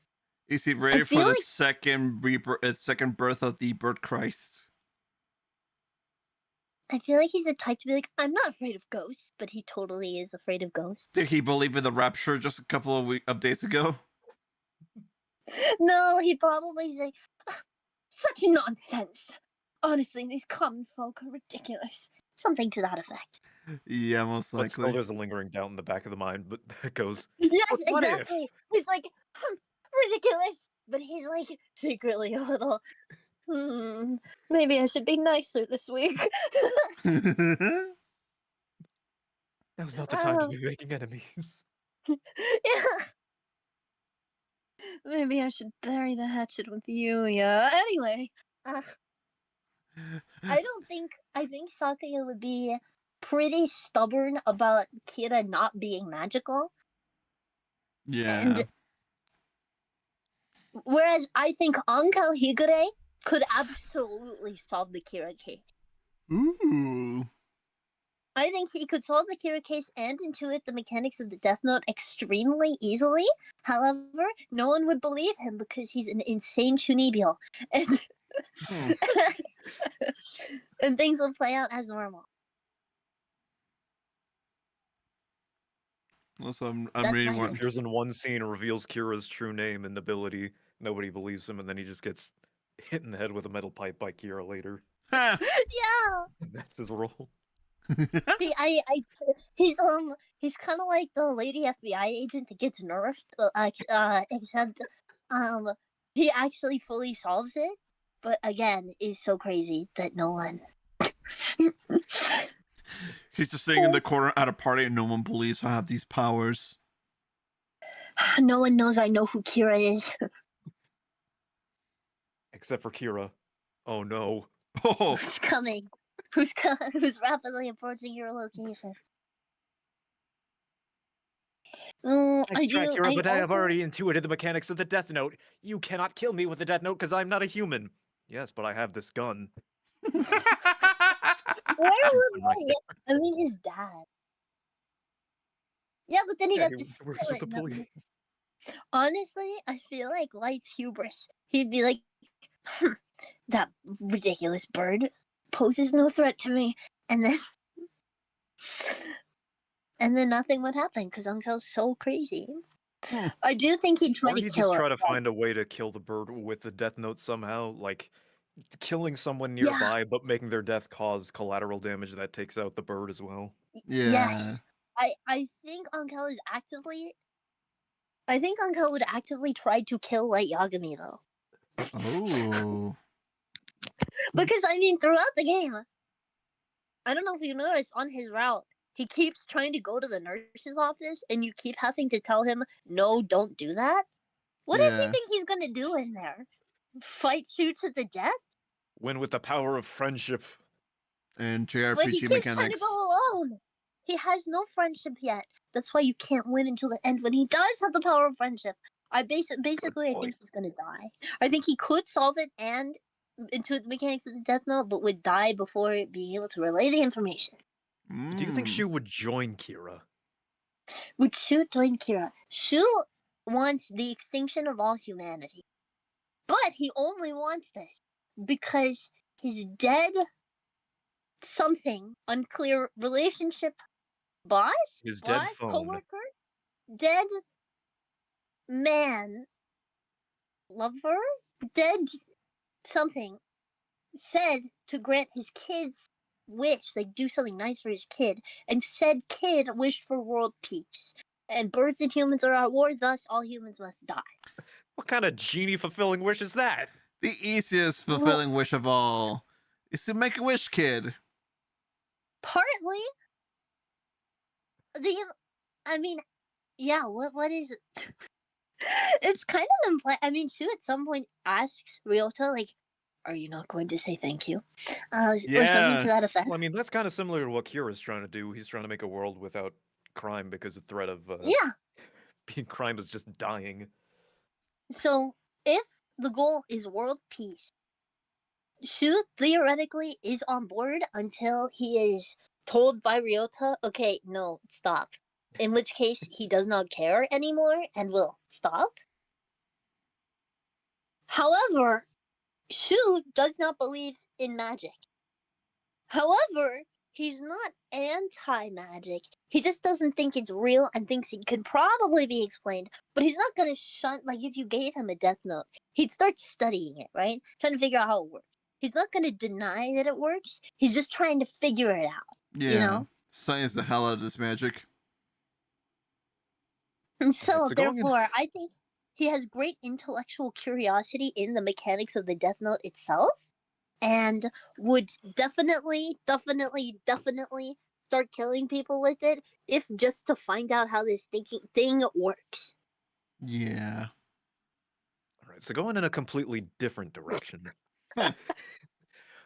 Is he ready for feel the like- second birth of the bird Christ? I feel like he's the type to be like, I'm not afraid of ghosts, but he totally is afraid of ghosts. Did he believe in the rapture just a couple of days ago? No, he'd probably say, such nonsense. Honestly, these common folk are ridiculous. Something to that effect. Yeah, most But still, likely. there's a lingering doubt in the back of the mind, but it goes, Yes, "But what if?" exactly. He's like, ridiculous, but he's like secretly a little. Maybe I should be nicer this week. Now's not the time to be making enemies. Yeah. Maybe I should bury the hatchet with you. Yeah. Anyway, I think Sakuya would be pretty stubborn about Kira not being magical. Yeah. And whereas I think Uncle Higure could absolutely solve the Kira case. Ooh. I think he could solve the Kira case and intuit the mechanics of the Death Note extremely easily. However, no one would believe him because he's an insane Shunibyo. And, and things will play out as normal. Also, I'm That's reading my one. Appears in one scene, reveals Kira's true name and ability. Nobody believes him, and then he just gets hit in the head with a metal pipe by Kira later. Yeah. And that's his role. He's kind of like the lady FBI agent that gets nerfed, except he actually fully solves it, but again is so crazy that no one. He's just sitting in the corner at a party and no one believes I have these powers. No one knows I know who Kira is. Except for Kira. Oh no. Oh. Who's coming? Who's rapidly approaching your location? Kira, but I have also- already intuited the mechanics of the Death Note. You cannot kill me with the Death Note because I'm not a human. Yes, but I have this gun. Where was he? I mean, his dad. Yeah, but then he'd have to He works steal with the it. police. Honestly, I feel like Light's hubris. He'd be like, that ridiculous bird poses no threat to me. And then nothing would happen because Uncle's so crazy. I do think he'd try Or to he'd kill just try it. to find a way to kill the bird with the death note somehow, like killing someone Yeah. nearby, but making their death cause collateral damage that takes out the bird as well. Yeah. Yes. I think Uncle is actively. I think Uncle would actively try to kill Light Yagami though. Oh. Because I mean, throughout the game, I don't know if you noticed on his route, he keeps trying to go to the nurse's office, and you keep having to tell him, "No, don't do that." What does he Yeah. think he's gonna do in there? Fight Shu to the death? Win with the power of friendship. And But he JRPG keeps trying to mechanics. go alone. He has no friendship yet. That's why you can't win until the end when he does have the power of friendship. I think he's gonna die. I think he could solve it and into the mechanics of the Death Note, but would die before being able to relay the information. Do you think Mm. Shu would join Kira? Would Shu join Kira? Shu wants the extinction of all humanity. But he only wants this because his dead something, unclear relationship boss? His dead Boss? phone. Coworker? Dead man? Lover? Dead something said to grant his kid's wish, like do something nice for his kid, and said kid wished for world peace. And birds and humans are at war, thus all humans must die. What kind of genie fulfilling wish is that? The easiest fulfilling wish of all is to make a wish, kid. Partly, I mean, yeah. What is it? It's kind of implied. I mean, Shu at some point asks Ryota, like, "Are you not going to say thank you?" Or something to that effect. Well, I mean, that's kind of similar to what Kira's trying to do. He's trying to make a world without crime because the threat of Yeah. crime is just dying. So if the goal is world peace, Shu theoretically is on board until he is told by Ryota, "Okay, no, stop." In which case, he does not care anymore and will stop. However, Shu does not believe in magic. However, he's not anti-magic. He just doesn't think it's real and thinks it can probably be explained. But he's not gonna shun. Like if you gave him a death note, he'd start studying it, right? Trying to figure out how it works. He's not gonna deny that it works. He's just trying to figure it out. Yeah. You know? Science the hell out of this magic. And so, so going in- therefore, I think he has great intellectual curiosity in the mechanics of the Death Note itself, and would definitely start killing people with it, if just to find out how this thing works. Yeah. All right, so going in a completely different direction.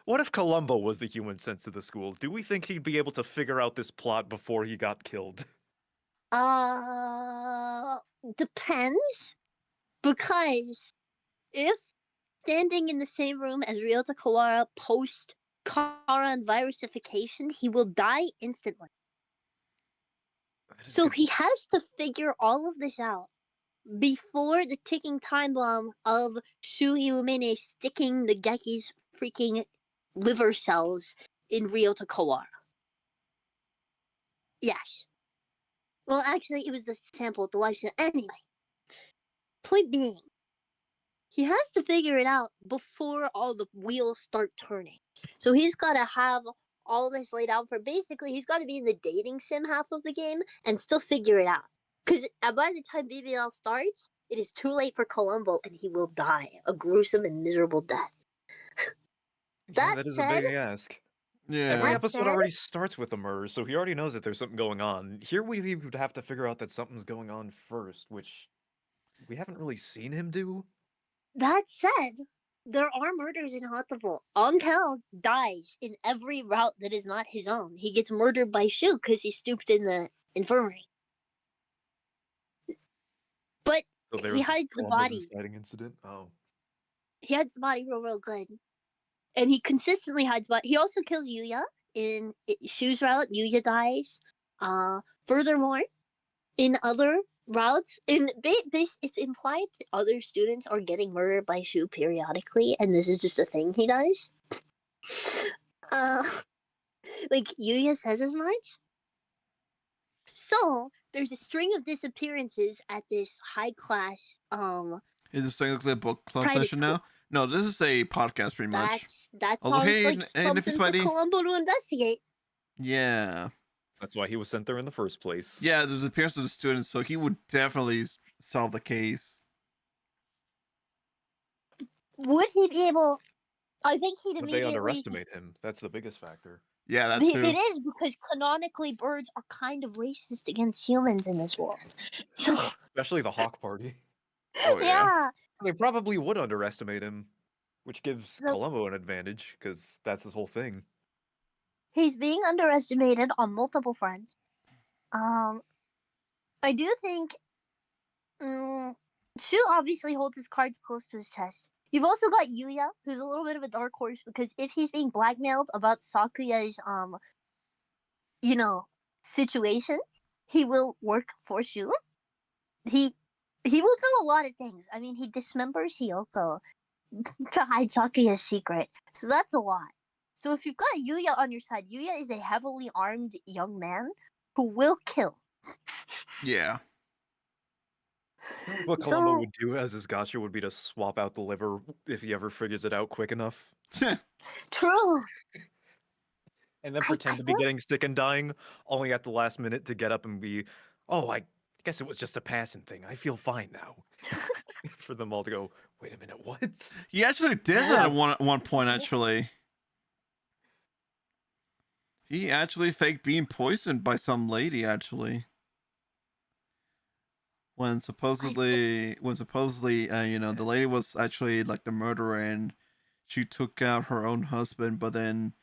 What if Columbo was the human sense of the school? Do we think he'd be able to figure out this plot before he got killed? Depends. Because if standing in the same room as Ryota Kawara post Karan virusification, he will die instantly. So he has to figure all of this out before the ticking time bomb of Shu Illuminae sticking the Geki's freaking liver cells in Ryota Kawara. Yes. Well, actually, it was the sample, the life sample. Anyway, point being, he has to figure it out before all the wheels start turning. So he's got to have all this laid out for basically, he's got to be in the dating sim half of the game and still figure it out. Because by the time BBL starts, it is too late for Columbo and he will die a gruesome and miserable death. That is a big ask. Yeah. Every That episode said- already starts with a murder, so he already knows that there's something going on. Here we would have to figure out that something's going on first, which we haven't really seen him do. That said, there are murders in Hatoful. Onkel dies in every route that is not his own. He gets murdered by Shu because he stooped in the infirmary. But So there he was hides the Columbo's body. inciting incident. Oh, He hides the body real good. And he consistently hides body. He also kills Yuya in Shu's route. Yuya dies. Furthermore, in other routes, it's implied that other students are getting murdered by Shu periodically, and this is just a thing he does. Like Yuya says as much. So there's a string of disappearances at this high class Is this technically a book club private session school. now? No, this is a podcast pretty much. That Although, sounds hey, like and if he's something for mighty, Columbo to investigate. yeah, That's why he was sent there in the first place. yeah, there's appearance of the students, so he would definitely solve the case. Would he be able? I think he'd But they immediately. underestimate him. That's the biggest factor. Yeah, that too. It is because canonically birds are kind of racist against humans in this world. So Especially the Hawk Party. Oh, yeah. yeah, They probably would underestimate him, which gives So- Columbo an advantage, because that's his whole thing. he's being underestimated on multiple fronts. I do think Shu obviously holds his cards close to his chest. You've also got Yuya, who's a little bit of a dark horse because if he's being blackmailed about Sakuya's situation, he will work for Shu. He will do a lot of things. I mean, he dismembers Hiyoko to hide Sakuya's secret. So that's a lot. So if you've got Yuya on your side, Yuya is a heavily armed young man who will kill. Yeah. What Columbo So- would do as his gotcha would be to swap out the liver if he ever figures it out quick enough. True. And then I pretend to be feel- getting sick and dying, only at the last minute to get up and be, oh, I guess it was just a passing thing. I feel fine now. For them all to go, wait a minute, what? He actually did that at one point, actually. He actually faked being poisoned by some lady, actually. When supposedly, the lady was actually like the murderer, and she took out her own husband. But then,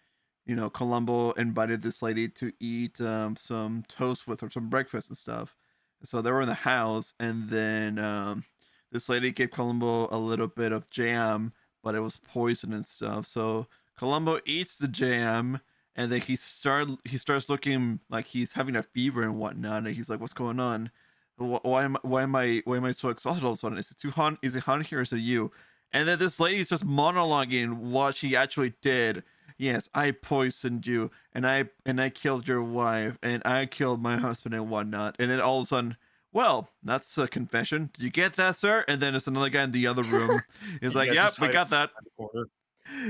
Columbo invited this lady to eat some toast with her, some breakfast and stuff. So they were in the house, and then this lady gave Columbo a little bit of jam, but it was poison and stuff. So Columbo eats the jam, and then he starts looking like he's having a fever and whatnot. And he's like, "What's going on? Why am I so exhausted all of a sudden? Is it Han here or is it you?" And then this lady's just monologuing what she actually did. Yes, I poisoned you, and I killed your wife, and I killed my husband and whatnot. And then all of a sudden, well, that's a confession. Did you get that, sir? And then there's another guy in the other room. He's like, Yeah, "Yep, we got that." the corner.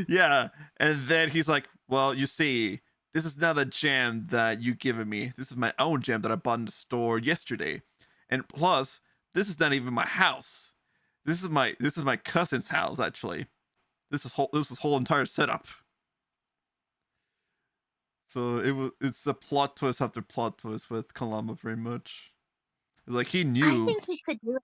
Yeah, and then he's like, "Well, you see, this is not the jam that you given me. This is my own jam that I bought in the store yesterday, and plus, this is not even my house. This is my cousin's house actually. This was whole entire setup." So it's a plot twist after plot twist with Columbo, very much. Like he knew. I think he could do it.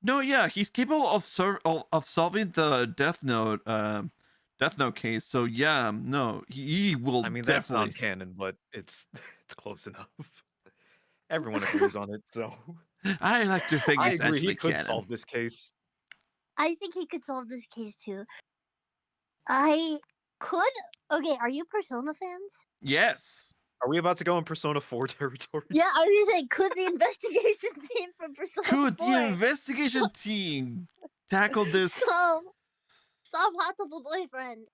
No, yeah, he's capable of solving the Death Note case. So yeah, no, he will. I mean, that's definitely. not canon, but it's close enough. Everyone agrees on it, so I like to think I it's agree actually he could canon. solve this case. I think he could solve this case too. I could. Okay, are you Persona fans? Yes. Are we about to go in Persona 4 territory? Yeah, I was gonna say, could the investigation team from Persona Could 4 the investigation team tackle this? stop Hatoful Boyfriend?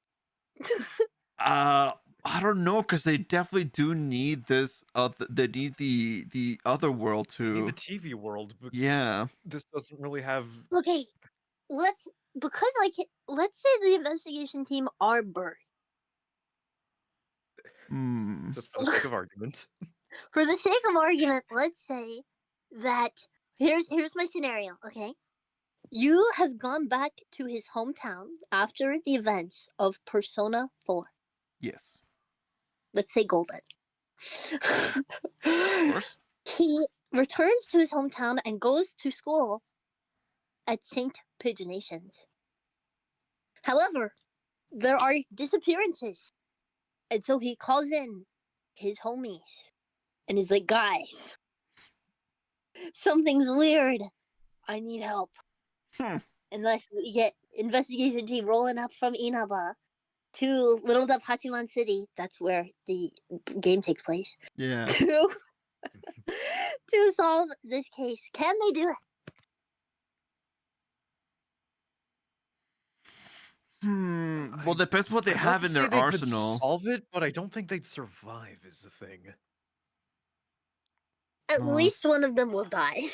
I don't know, because they definitely do need this. They need the other world They need too. the TV world, but Yeah. this doesn't really have. Okay, let's say the investigation team are birds. Hmm. Just for the sake of argument. For the sake of argument, let's say that here's my scenario, okay? Yu has gone back to his hometown after the events of Persona 4. Yes. Let's say Golden. Of course. He returns to his hometown and goes to school at St. Pigeonations. However, there are disappearances. And so he calls in his homies and is like, "Guys, something's weird. I need help." Unless we get investigation team rolling up from Inaba to Little Dub Hachiman City, that's where the game takes place, Yeah. to solve this case. Can they do it? Well, depends what they I'd love have to in say their they could arsenal. solve it, but I don't think they'd survive. Is the thing. At least one of them will die.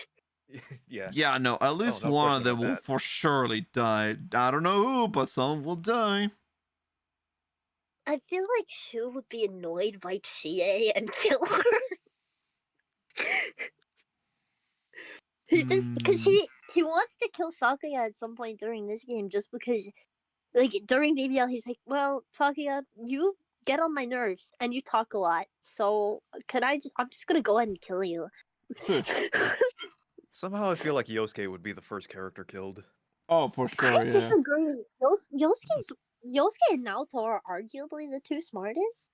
Yeah. Yeah, no, at least no one question of them about will that. for surely die. I don't know who, but someone will die. I feel like Shu would be annoyed by Chie and kill her. He just because he wants to kill Sakuya at some point during this game, just because, like, during BBL, he's like, "Well, Sakuya, you get on my nerves and you talk a lot, so I'm just gonna go ahead and kill you." Somehow I feel like Yosuke would be the first character killed. Oh, for sure, I yeah. disagree. Yosuke and Naoto are arguably the two smartest.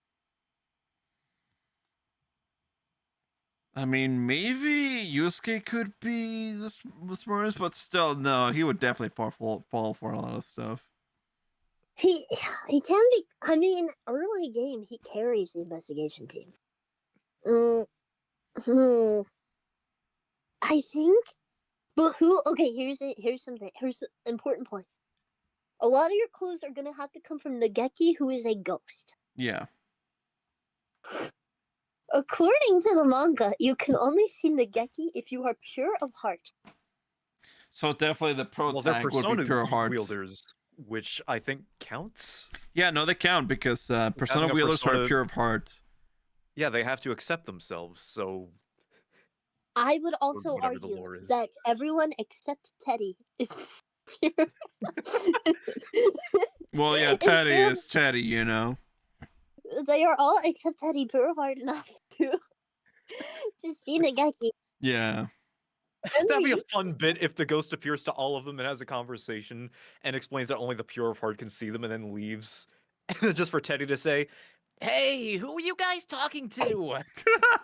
I mean, maybe Yusuke could be the smartest, but still, no, he would definitely fall for a lot of stuff. He can be. I mean, early game he carries the investigation team. I think, but who? Okay, here's an important point. A lot of your clues are gonna have to come from Nageki, who is a ghost. Yeah. According to the manga, you can only see Nageki if you are pure of heart. So definitely the pro they're tag would be Persona pure heart. wielders, which I think counts. Yeah, no, they count because Persona a wielders are persona- pure of heart. Yeah, they have to accept themselves, so I would also whatever the argue lore is. that everyone except Teddy is pure. Well, yeah, Teddy is Teddy, you know. They are all except Teddy pure of heart enough to see Nageki. Yeah. That'd be a fun bit if the ghost appears to all of them and has a conversation and explains that only the pure of heart can see them and then leaves. And then just for Teddy to say, "Hey, who are you guys talking to?"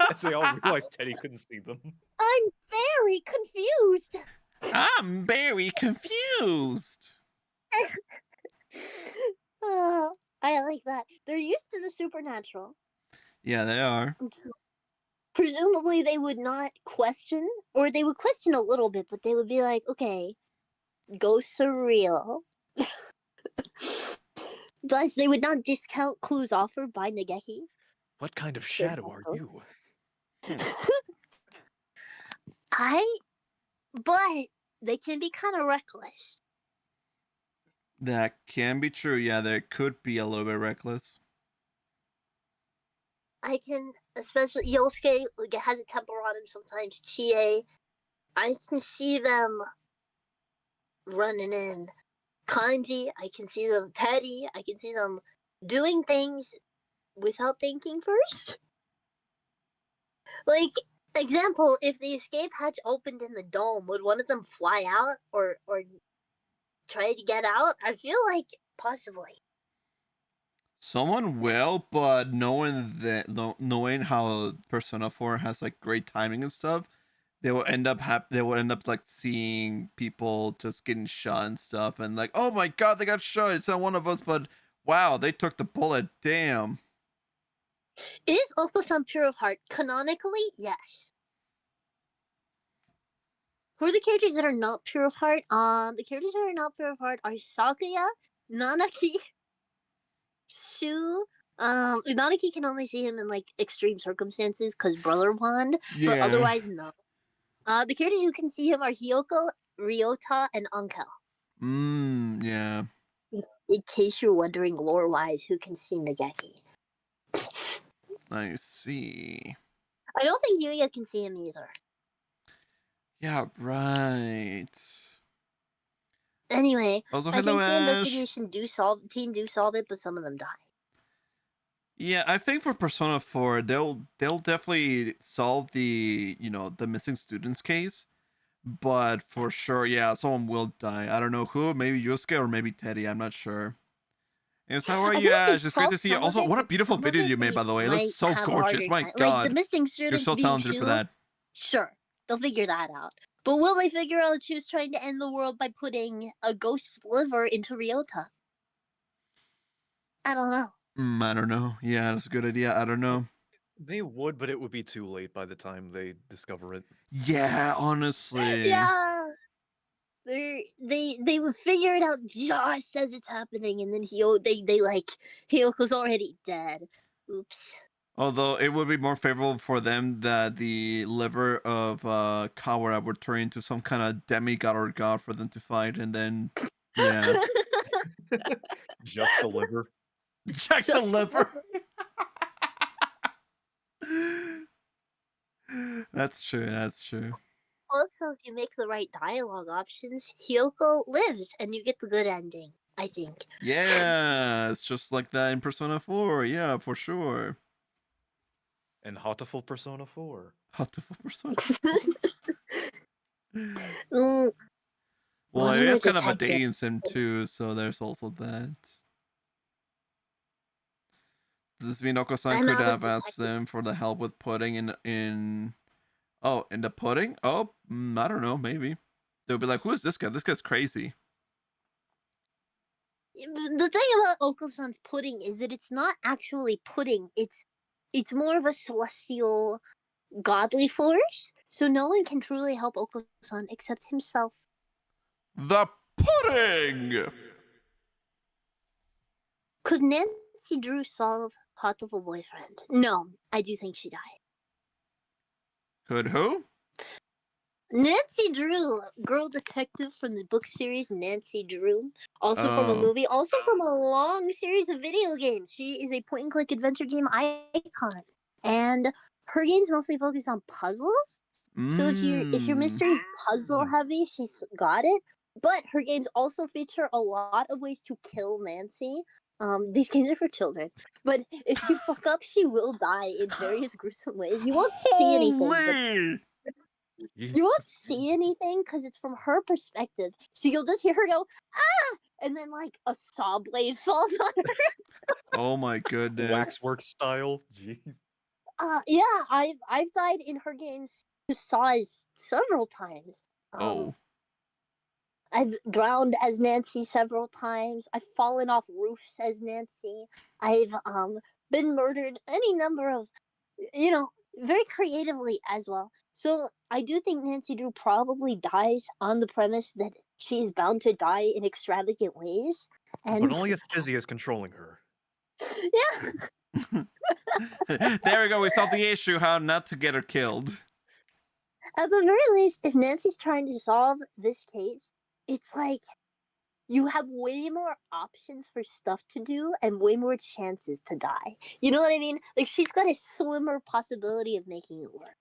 As they all realize Teddy couldn't see them. I'm very confused. I'm very confused. Oh, I like that. They're used to the supernatural. Yeah, they are. Presumably they would not question, or they would question a little bit, but they would be like, okay, ghosts are real. Thus, they would not discount clues offered by Nageki. What kind of shadow are you? But they can be kind of reckless. That can be true. Yeah, they could be a little bit reckless. I can, especially Yosuke, like, has a temper on him sometimes. Chie, I can see them running in. Kanji, I can see them. Teddy, I can see them doing things without thinking first. Like, example, if the escape hatch opened in the dome, would one of them fly out or try to get out? I feel like possibly. Someone will, but knowing how Persona 4 has like great timing and stuff, they will end up like seeing people just getting shot and stuff, and like, oh my god, they got shot. It's not one of us, but wow, they took the bullet. Damn. Is Oko-san pure of heart? Canonically, yes. Who are the characters that are not pure of heart? The characters that are not pure of heart are Sakuya, Nanaki, Shu. Nanaki can only see him in like extreme circumstances because brother bond, Yeah. but otherwise no. The characters who can see him are Hiyoko, Ryota, and Unkel. Yeah. In case you're wondering lore-wise, who can see Nageki? I see. I don't think Yuya can see him either. Yeah, right. Anyway, Also, I think hello, the Ash. investigation team do solve it, but some of them die. Yeah, I think for Persona 4, they'll definitely solve the missing students case, but for sure, yeah, someone will die. I don't know who, maybe Yusuke or maybe Teddy. I'm not sure. Anyways, how are I you, think they Ash? It's great to solved see you. some of Also, it, what a but beautiful some of video it you made, they by the way. It might looks so have a gorgeous. harder My time. god, Like the missing you're students so being talented Shu, for that. sure, they'll figure that out. But will they figure out Shu's trying to end the world by putting a ghost liver into Ryota? I don't know. I don't know. Yeah, that's a good idea. I don't know. They would, but it would be too late by the time they discover it. Yeah, honestly. Yeah. They would figure it out just as it's happening, and then Hyoko's already dead. Oops. Although it would be more favorable for them that the liver of Kawara would turn into some kind of demigod or god for them to fight, and then yeah, Just the liver. check the liver. That's true. That's true. Also, if you make the right dialogue options, Hyoko lives and you get the good ending, I think. Yeah, it's just like that in Persona 4. Yeah, for sure. And Hatoful Persona 4. Hatoful Persona. Mm, Well, One it more is kind of a detective. dating sim too, so there's also that. This Minoko-san could Another have asked detective. them for the help with pudding in the pudding? Oh, I don't know, maybe. They'll be like, who is this guy? This guy's crazy. The thing about Oko-san's pudding is that it's not actually pudding. It's more of a celestial, godly force. So no one can truly help Oko-san except himself. The pudding! Could Nancy Drew solve Hatoful Boyfriend? No, I do think she died. Could who? Nancy Drew, girl detective from the book series Nancy Drew, also from a Oh. movie, also from a long series of video games. She is a point-and-click adventure game icon, and her games mostly focus on puzzles. So if your mystery is puzzle heavy, she's got it. But her games also feature a lot of ways to kill Nancy. These games are for children, but if you fuck up, she will die in various gruesome ways. You won't see anything, but Holy! you won't see anything because it's from her perspective. So you'll just hear her go, ah! And then, like, a saw blade falls on her. Oh my goodness. Waxwork style. Jeez. Yeah, I've died in her games to saws several times. Oh. I've drowned as Nancy several times. I've fallen off roofs as Nancy. I've been murdered any number of, very creatively as well. So I do think Nancy Drew probably dies on the premise that she is bound to die in extravagant ways. And But only if Fizzy is controlling her. yeah, There we go. We solved the issue how not to get her killed. at the very least, if Nancy's trying to solve this case, it's like you have way more options for stuff to do and way more chances to die. You know what I mean? Like, she's got a slimmer possibility of making it work.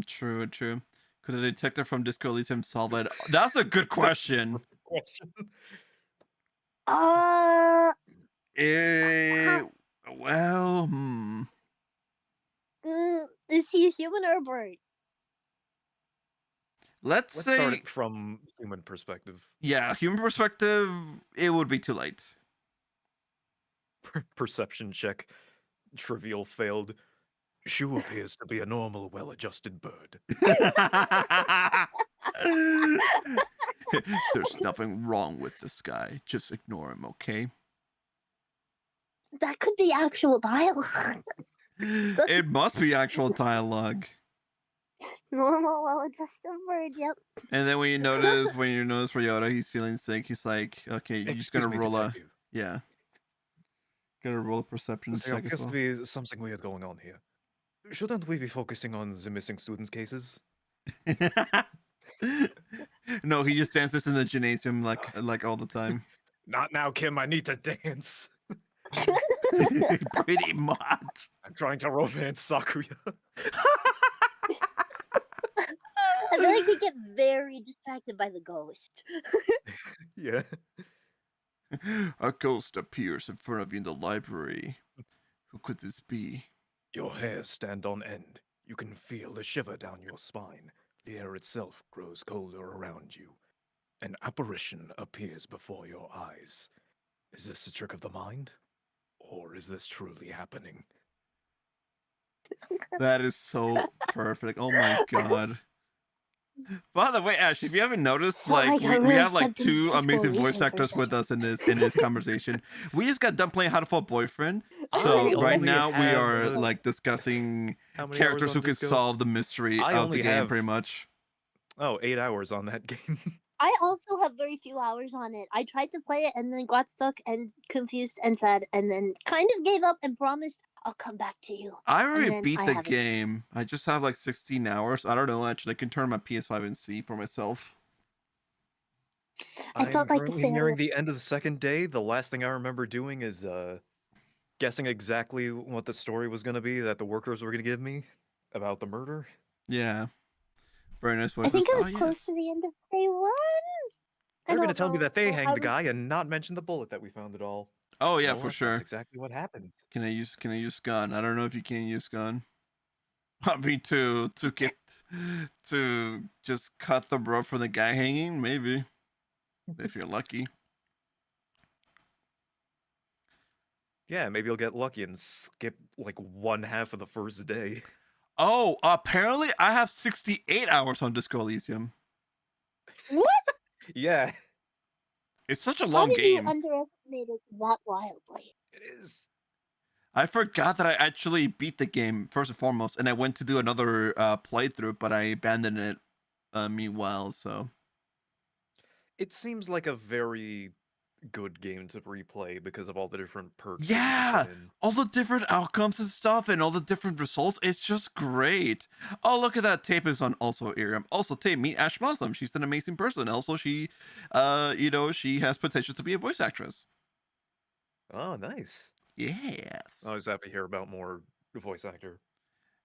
True. Could a detective from Disco Elysium solve it? That's a good question. Well, Is he a human or a bird? let's Let's start say, it from human perspective. yeah, human perspective, it would be too late. Perception check. Trivial failed. Shu appears to be a normal, well-adjusted bird. There's nothing wrong with this guy. Just ignore him, okay? That could be actual dialogue. It must be actual dialogue. Normal, well-adjusted bird. Yep. And then when you notice Ryota, he's feeling sick. He's like, okay, you're just gonna roll a perception There check as appears well. to be something weird going on here. Shouldn't we be focusing on the missing students' cases? No, he just dances in the gymnasium like all the time. Not now, Kim. I need to dance. Pretty much. I'm trying to romance Sakuya. I feel like we get very distracted by the ghost. Yeah. A ghost appears in front of you in the library. Who could this be? Your hairs stand on end. You can feel a shiver down your spine. The air itself grows colder around you. An apparition appears before your eyes. Is this a trick of the mind? Or is this truly happening? That is so perfect. Oh my god. By the way, Ash, if you haven't noticed, like we have like two amazing voice actors with us in this conversation. We just got done playing Hatoful Boyfriend, so right now we are like discussing characters who could solve the mystery of the game, pretty much. Oh, 8 hours on that game. I also have very few hours on it. I tried to play it and then got stuck and confused and sad, and then kind of gave up and promised I'll come back to you. I And already then beat I the haven't. game. I just have like 16 hours. I don't know, actually. I can turn my PS5 and see for myself. I I'm felt like a currently failure. nearing the end of the second day. The last thing I remember doing is guessing exactly what the story was going to be that the workers were going to give me about the murder. Yeah. Very nice I voices. think I was Oh, close yes. to the end of day 1. They're I going to don't tell me that they know. hanged the guy and not mention the bullet that we found at all. Oh, You yeah, know for what? sure. That's exactly what happened. Can I use gun? I don't know if you can use gun. I mean, to just cut the rope for the guy hanging, maybe, if you're lucky. Yeah, maybe you'll get lucky and skip like one half of the first day. Oh, apparently I have 68 hours on Disco Elysium. What? Yeah, It's such a How long did you game. underestimate it that wildly? it is. I forgot that I actually beat the game first and foremost, and I went to do another playthrough, but I abandoned it meanwhile. So It seems like a very good game to replay because of all the different perks that you yeah, can put in. all the different outcomes and stuff, and all the different results. It's just great. Oh, look at that. Tape is on also Irium. Also, Tape, meet Ash Blossom. She's an amazing person. Also, she, she has potential to be a voice actress. Oh, nice. Yes. I was happy to hear about more voice actor.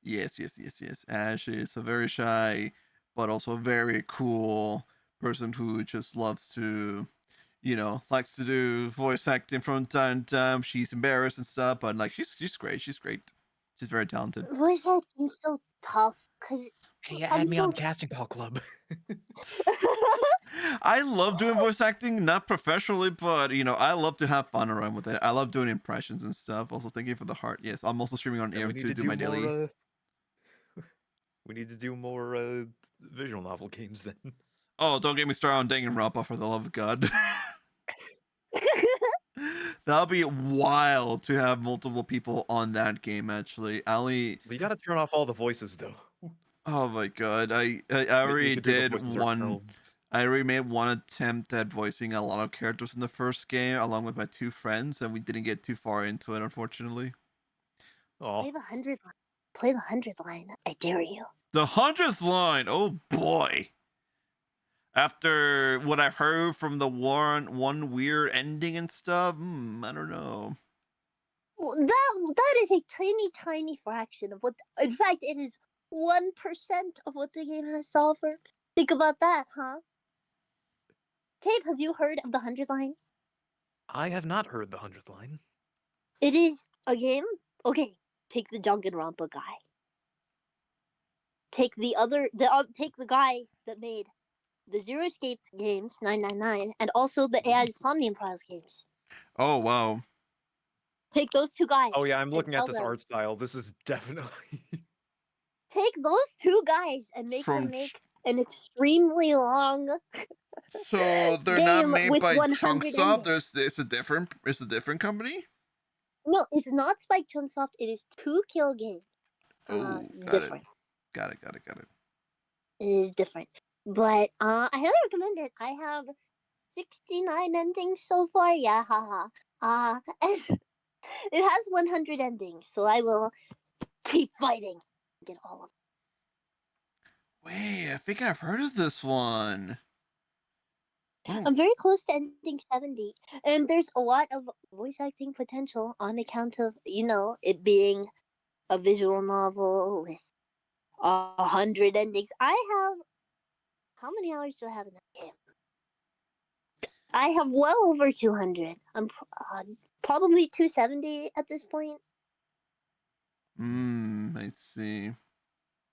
Yes. Ash is a very shy, but also a very cool person who just loves to, likes to do voice acting from time to time. She's embarrassed and stuff, but like she's great. She's great. She's very talented. Voice acting's so tough because Hey, I'm add me on so. Casting Call Club. I love doing voice acting, not professionally, but I love to have fun around with it. I love doing impressions and stuff. Also, thank you for the heart. Yes, I'm also streaming on And air we need to to do do my daily. more. We need to do more visual novel games then. Oh, don't get me started on Danganronpa, for the love of God. That'll be wild to have multiple people on that game. Actually, Ali. We gotta turn off all the voices though. Oh my God, I We already could do the did voices one. ourselves. I already made one attempt at voicing a lot of characters in the first game, along with my 2 friends, and we didn't get too far into it, unfortunately. Oh, Play the 100 line. Play the 100 line. I dare you. The 100th line. Oh boy. After what I've heard from the one weird ending and stuff, I don't know. Well, that is a tiny fraction of what. In fact, it is 1% of what the game has to offer. Think about that, huh? Tape, have you heard of the 100 line? I have not heard the 100th line. It is a game. Okay, take the Danganronpa guy. Take take the guy that made the Zero Escape games, 999, and also the AI Somnium Files games. Oh wow. Take those 2 guys. Oh yeah, I'm looking at tell this them, art style. This is definitely. Take those 2 guys and make them make an extremely long So they're not game made with by 100 Chunksoft. endings. It's a different company. No, it's not Spike Chunsoft. It is 2 Kill Game. Oh, Different. Got it. It is different. But I highly recommend it. I have 69 endings so far. Yeah, haha. And it has 100 endings, so I will keep fighting. Get all of them. Wait, I think I've heard of this one. Oh. I'm very close to ending 70, and there's a lot of voice acting potential on account of, it being a visual novel with 100 endings. How many hours do I have in that game? I have well over 200. I'm probably 270 at this point. I see.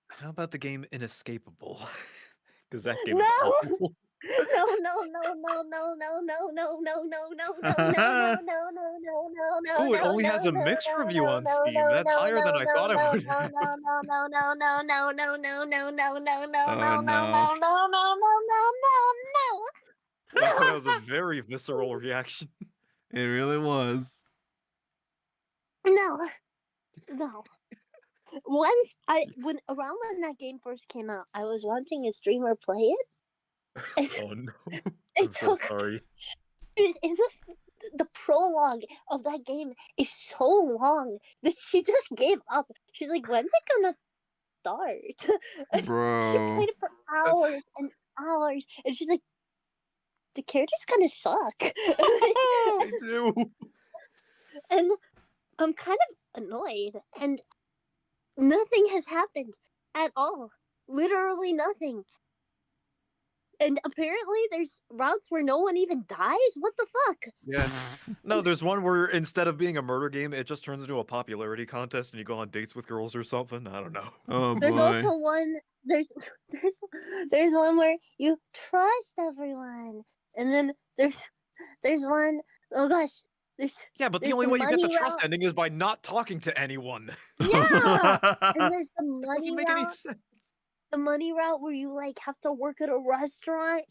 How about the game Inescapable? Because that game No! is awful. No. Ooh, it only has a mixed review on Steam. That's higher than I thought it would. That was a very visceral reaction. It really was. No. Around when that game first came out, I was watching a streamer play it. Oh no. I'm It so took sorry. It was in the the prologue of that game is so long that she just gave up. She's like, when's it gonna start? She Bro. played it for hours and hours, and she's like, the characters kind of suck. They do. And I'm kind of annoyed, and nothing has happened at all. Literally nothing. And apparently there's routes where no one even dies? What the fuck? Yeah. No, there's one where instead of being a murder game, it just turns into a popularity contest and you go on dates with girls or something. I don't know. Oh There's boy. also one there's one where you trust everyone. And then there's one, oh gosh, Yeah, but the there's only the way you get the money trust route. ending is by not talking to anyone. Yeah. And there's the Doesn't money make any route. sense. The money route where you like have to work at a restaurant.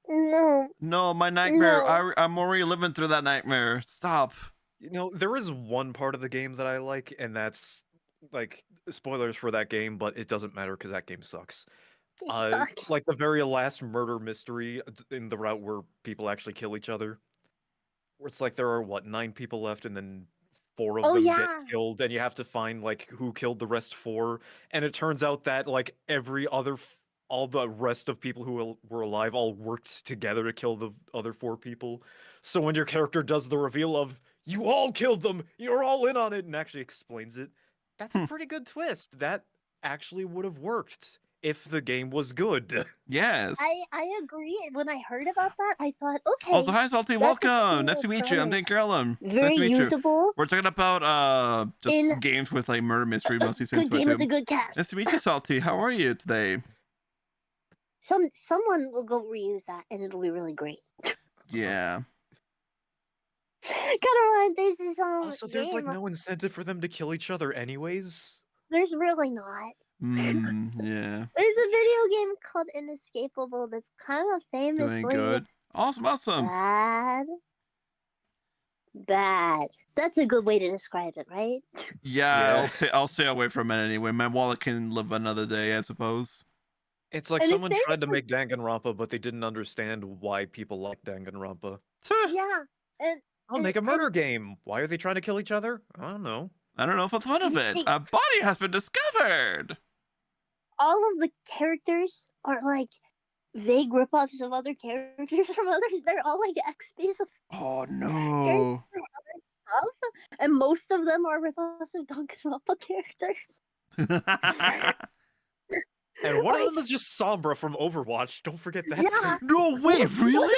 No. No, my nightmare. No. I'm already living through that nightmare. Stop. You know, there is one part of the game that I like, and that's like spoilers for that game, but it doesn't matter because that game sucks. Sucks. Like the very last murder mystery in the route where people actually kill each other. Where it's like there are 9 people left, and then 4 of Oh, them yeah. get killed, and you have to find like who killed the rest 4. And it turns out that like all the rest of people who were alive all worked together to kill the other 4 people. So when your character does the reveal of you all killed them, you're all in on it, and actually explains it, that's a pretty good twist. That actually would have worked if the game was good. Yes. I agree. When I heard about that, I thought, okay. Also, hi Salty, that's a welcome. Nice to cool meet you. I'm Dan premise. Caeruleum. Very Nice to meet usable. you. We're talking about just In games with like murder mystery mostly since good game with a good cast. Nice to meet you, Salty. How are you today? Someone will go reuse that, and it'll be really great. Yeah. Caroline, there's this Also, there's game. like no incentive for them to kill each other anyways. There's really not. Yeah. There's a video game called Inescapable that's kind of Doing famously good. Awesome. bad. That's a good way to describe it, right? Yeah. I'll stay away from it anyway. My wallet can live another day, I suppose. It's like And it's someone tried to famously- make Danganronpa, but they didn't understand why people like Danganronpa. Yeah, and I'll make a murder game. Why are they trying to kill each other? I don't know. I don't know for the fun of it. A body has been discovered. all of the characters are like vague ripoffs of other characters from others. They're all like XPs of Oh no. characters from other stuff, and most of them are ripoffs of Danganronpa characters. And one of them is just Sombra from Overwatch. Don't forget that. Yeah. No way, really? One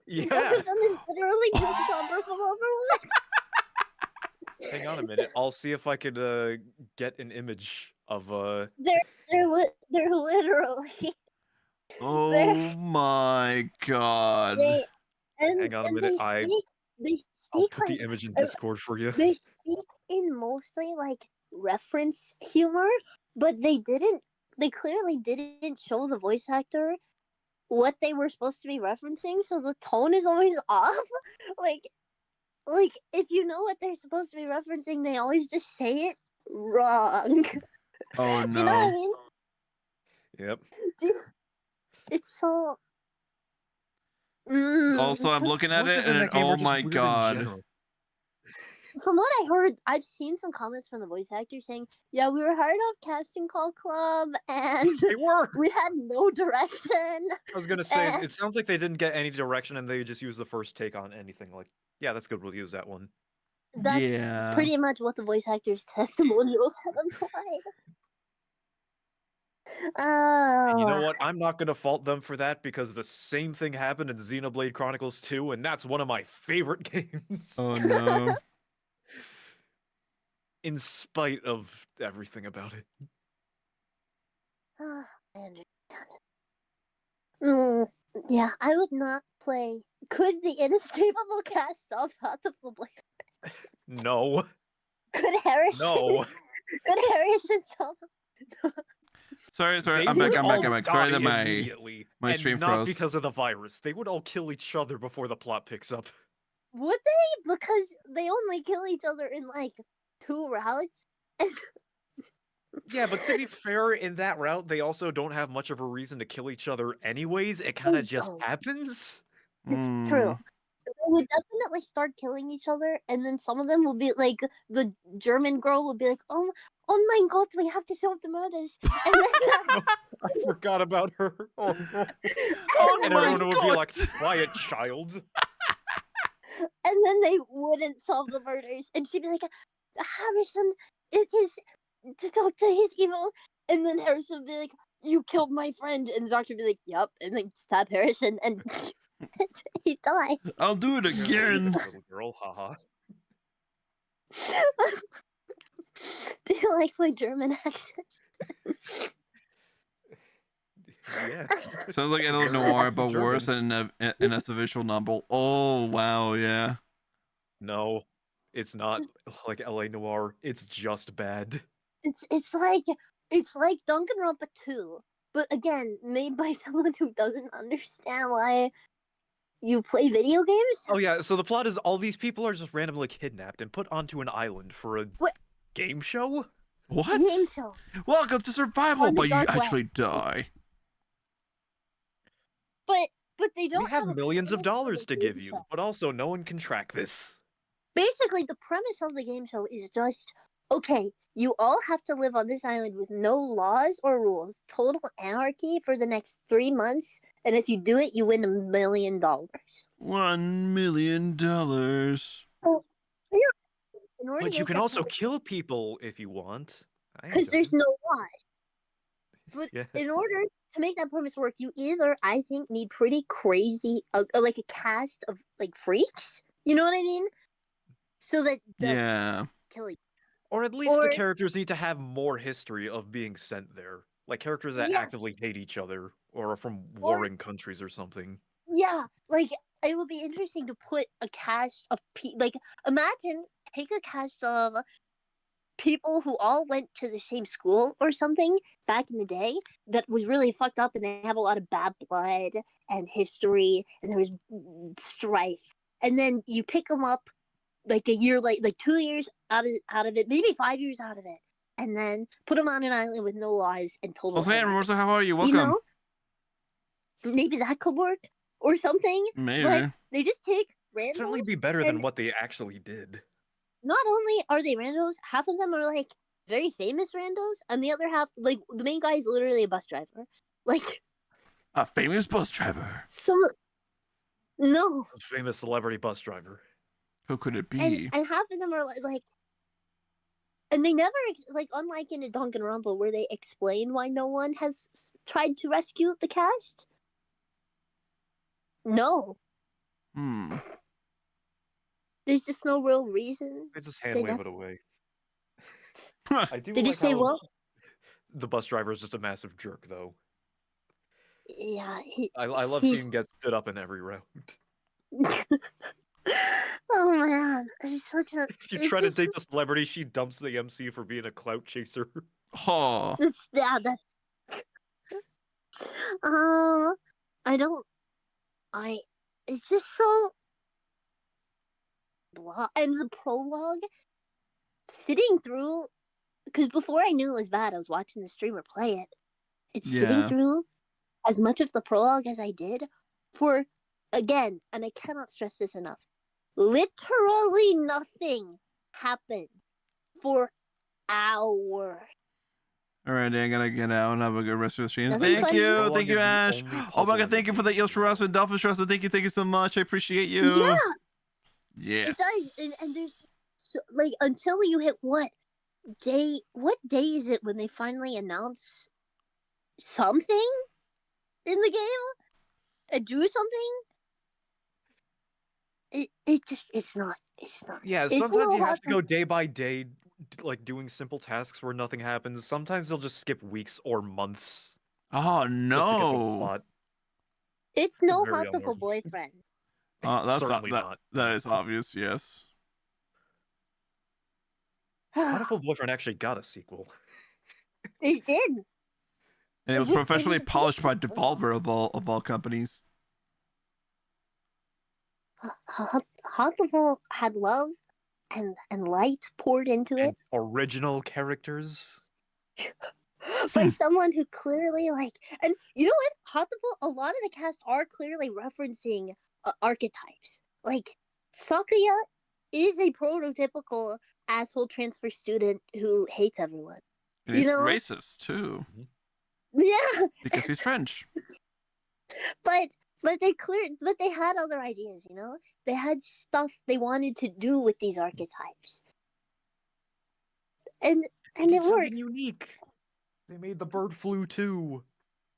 Yeah. of them is literally just Sombra from Overwatch. Hang on a minute. I'll see if I could get an image of They're literally. Oh my god. Hang on a minute, They I'll speak put like the image in Discord for you. they speak in mostly like reference humor, but they clearly didn't show the voice actor what they were supposed to be referencing, so the tone is always off. Like if you know what they're supposed to be referencing, they always just say it wrong. Oh Do you know what I no. mean? Yep. It's so. Also, I'm looking at Voices it in and that game are oh just my weird in god. general. From what I heard, I've seen some comments from the voice actor saying, "Yeah, we were hired off Casting Call Club, and They were. we had no direction." I was gonna say it sounds like they didn't get any direction and they just used the first take on anything. Like, yeah, that's good. We'll use that one. That's Yeah. pretty much what the voice actor's testimonials have implied. And you know Oh, what? I'm not gonna fault them for that because the same thing happened in Xenoblade Chronicles 2, and that's one of my favorite games. Oh no. In spite of everything about it. I understand. Yeah, I would not play. Could the inescapable cast of Hatoful Boyfriend? No. Could Harrison? No. Could Harrison tell? Sorry, They I'm would back. all Sorry that die immediately, my and stream not froze. because of the virus. They would all kill each other before the plot picks up. Would they? Because they only kill each other in like 2 routes. Yeah, but to be fair, in that route, they also don't have much of a reason to kill each other anyways. It kind They of just don't. happens. It's true. would definitely start killing each other, and then some of them will be like, the German girl will be like, oh my god, we have to solve the murders. And then, I forgot about her. Oh, no. Oh And my everyone would be like, God. quiet, child. and then they wouldn't solve the murders, and she'd be like, Harrison, it is the doctor, he's evil. And then Harrison would be like, you killed my friend, and the doctor would be like, yup, and then stab Harrison, and he died. I'll do it You're a again. little girl, haha. Do you like my German accent? Yeah. Sounds like LA You're Noir, also but worse German. and as a visual novel. Oh wow, yeah. No, it's not like LA Noir. It's just bad. It's like Danganronpa 2, but again, made by someone who doesn't understand why you play video games. Oh yeah, so the plot is all these people are just randomly kidnapped and put onto an island for a What? game show? What? Game show. Welcome to survival, On the but you dark web. actually die. But they don't We have a millions of premise for dollars the to game give you, show. but also no one can track this. Basically, the premise of the game show is just, okay, you all have to live on this island with no laws or rules, total anarchy for the next 3 months, and if you do it, you win $1 million. $1 million. So, in order But to you make can that also happen, kill people if you want. because there's no laws. But Yeah. in order to make that premise work, you either, I think, need pretty crazy, like a cast of like freaks. You know what I mean? So that Yeah. kill each. Or at least the Or- characters need to have more history of being sent there. Like characters that Yeah. actively hate each other or are from warring countries or something. Yeah, like it would be interesting to put a cast of like imagine take a cast of people who all went to the same school or something back in the day that was really fucked up, and they have a lot of bad blood and history, and there was strife, and then you pick them up like a year like 2 years out of it, maybe 5 years out of it, and then put them on an island with no laws and total Well, hey, anarchy. Rosa, how are you? Welcome. You know, maybe that could work or something. Maybe. But they just take randos. Certainly be better than and what they actually did. Not only are they randos, half of them are like very famous randos, and the other half, like the main guy is literally a bus driver. Like A famous bus driver. No. A famous celebrity bus driver. Who could it be? And half of them are like and they never, like, unlike in a Danganronpa where they explain why no one has tried to rescue the cast. No. There's just no real reason. They just hand wave it away. I do They like just say, how well, the bus driver is just a massive jerk, though. yeah. I love seeing him get stood up in every round. Oh man, he's such a. If you try to date the celebrity, she dumps the MC for being a clout chaser. Oh. That's. I don't. It's just so. Blah. And the prologue, sitting through, because before I knew it was bad, I was watching the streamer play it. It's sitting through as much of the prologue as I did for, again, and I cannot stress this enough, literally nothing happened for hours. Alright, I gotta get out and have a good rest of the stream. Nothing Thank funny. you, Prologue thank is you, the Ash. only Oh my puzzle god, thank you for the Illustrator Ross and Dolphin Trust. Thank you so much. I appreciate you. Yeah, Yes. it does, and there's like until you hit what day is it when they finally announce something in the game and do something? It's not. Yeah, It's sometimes you no have to go day by day, like doing simple tasks where nothing happens. Sometimes they'll just skip weeks or months Oh just to get to the no. plot. It's no Very Hatoful unnormal. Boyfriend. That's Certainly that, not. that is obvious, yes. Hatoful Boyfriend actually got a sequel. It did. And it was It professionally was polished by beautiful. Devolver of all companies. Hatoful had love and light poured into it And original characters. by someone who clearly and you know what? Hatoful, a lot of the cast are clearly referencing archetypes. like, Sakuya is a prototypical asshole transfer student who hates everyone. And You he's know? racist too Yeah, because he's French. but they had other ideas, you know? They had stuff they wanted to do with these archetypes. And They it did something worked. unique. They made the bird flu too.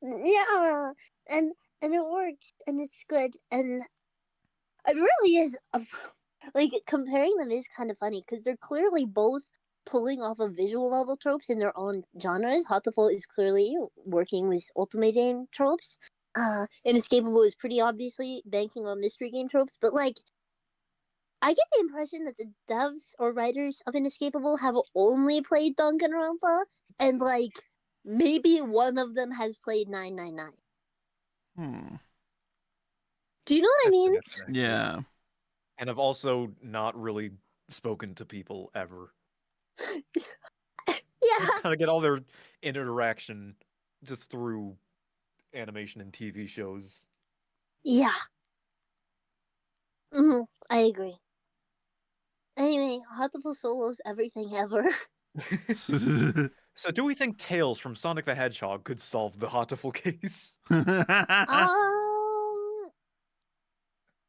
Yeah, and it works, and it's good, and it really is like, comparing them is kind of funny because they're clearly both pulling off of visual novel tropes in their own genres. Hatoful is clearly working with ultimate game tropes. Inescapable is pretty obviously banking on mystery game tropes, but like, I get the impression that the devs or writers of Inescapable have only played Danganronpa, and like, maybe one of them has played 999. Do you know what I mean? Yeah. And have also not really spoken to people ever. Yeah. Just kind of get all their interaction just through animation and TV shows. Yeah. I agree. Anyway, Hatoful Solo's everything ever. So do we think Tails from Sonic the Hedgehog could solve the Hatoful case?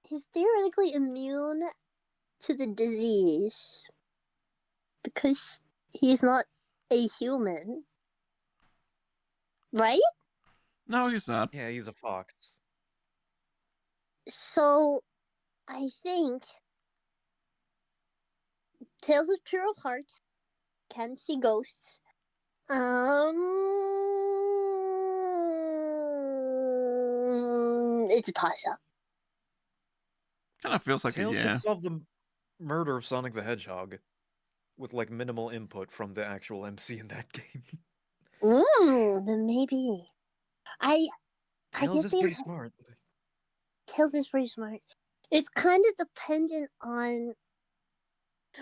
He's theoretically immune to the disease because he's not a human, right? No, he's not. Yeah, he's a fox. So, I think Tails is pure of heart, can see ghosts. It's a toss-up. Kind of feels like Tails a yeah. could solve the murder of Sonic the Hedgehog with like minimal input from the actual MC in that game. Then maybe. I Tails get is the pretty smart. Tails is pretty smart. It's kind of dependent on.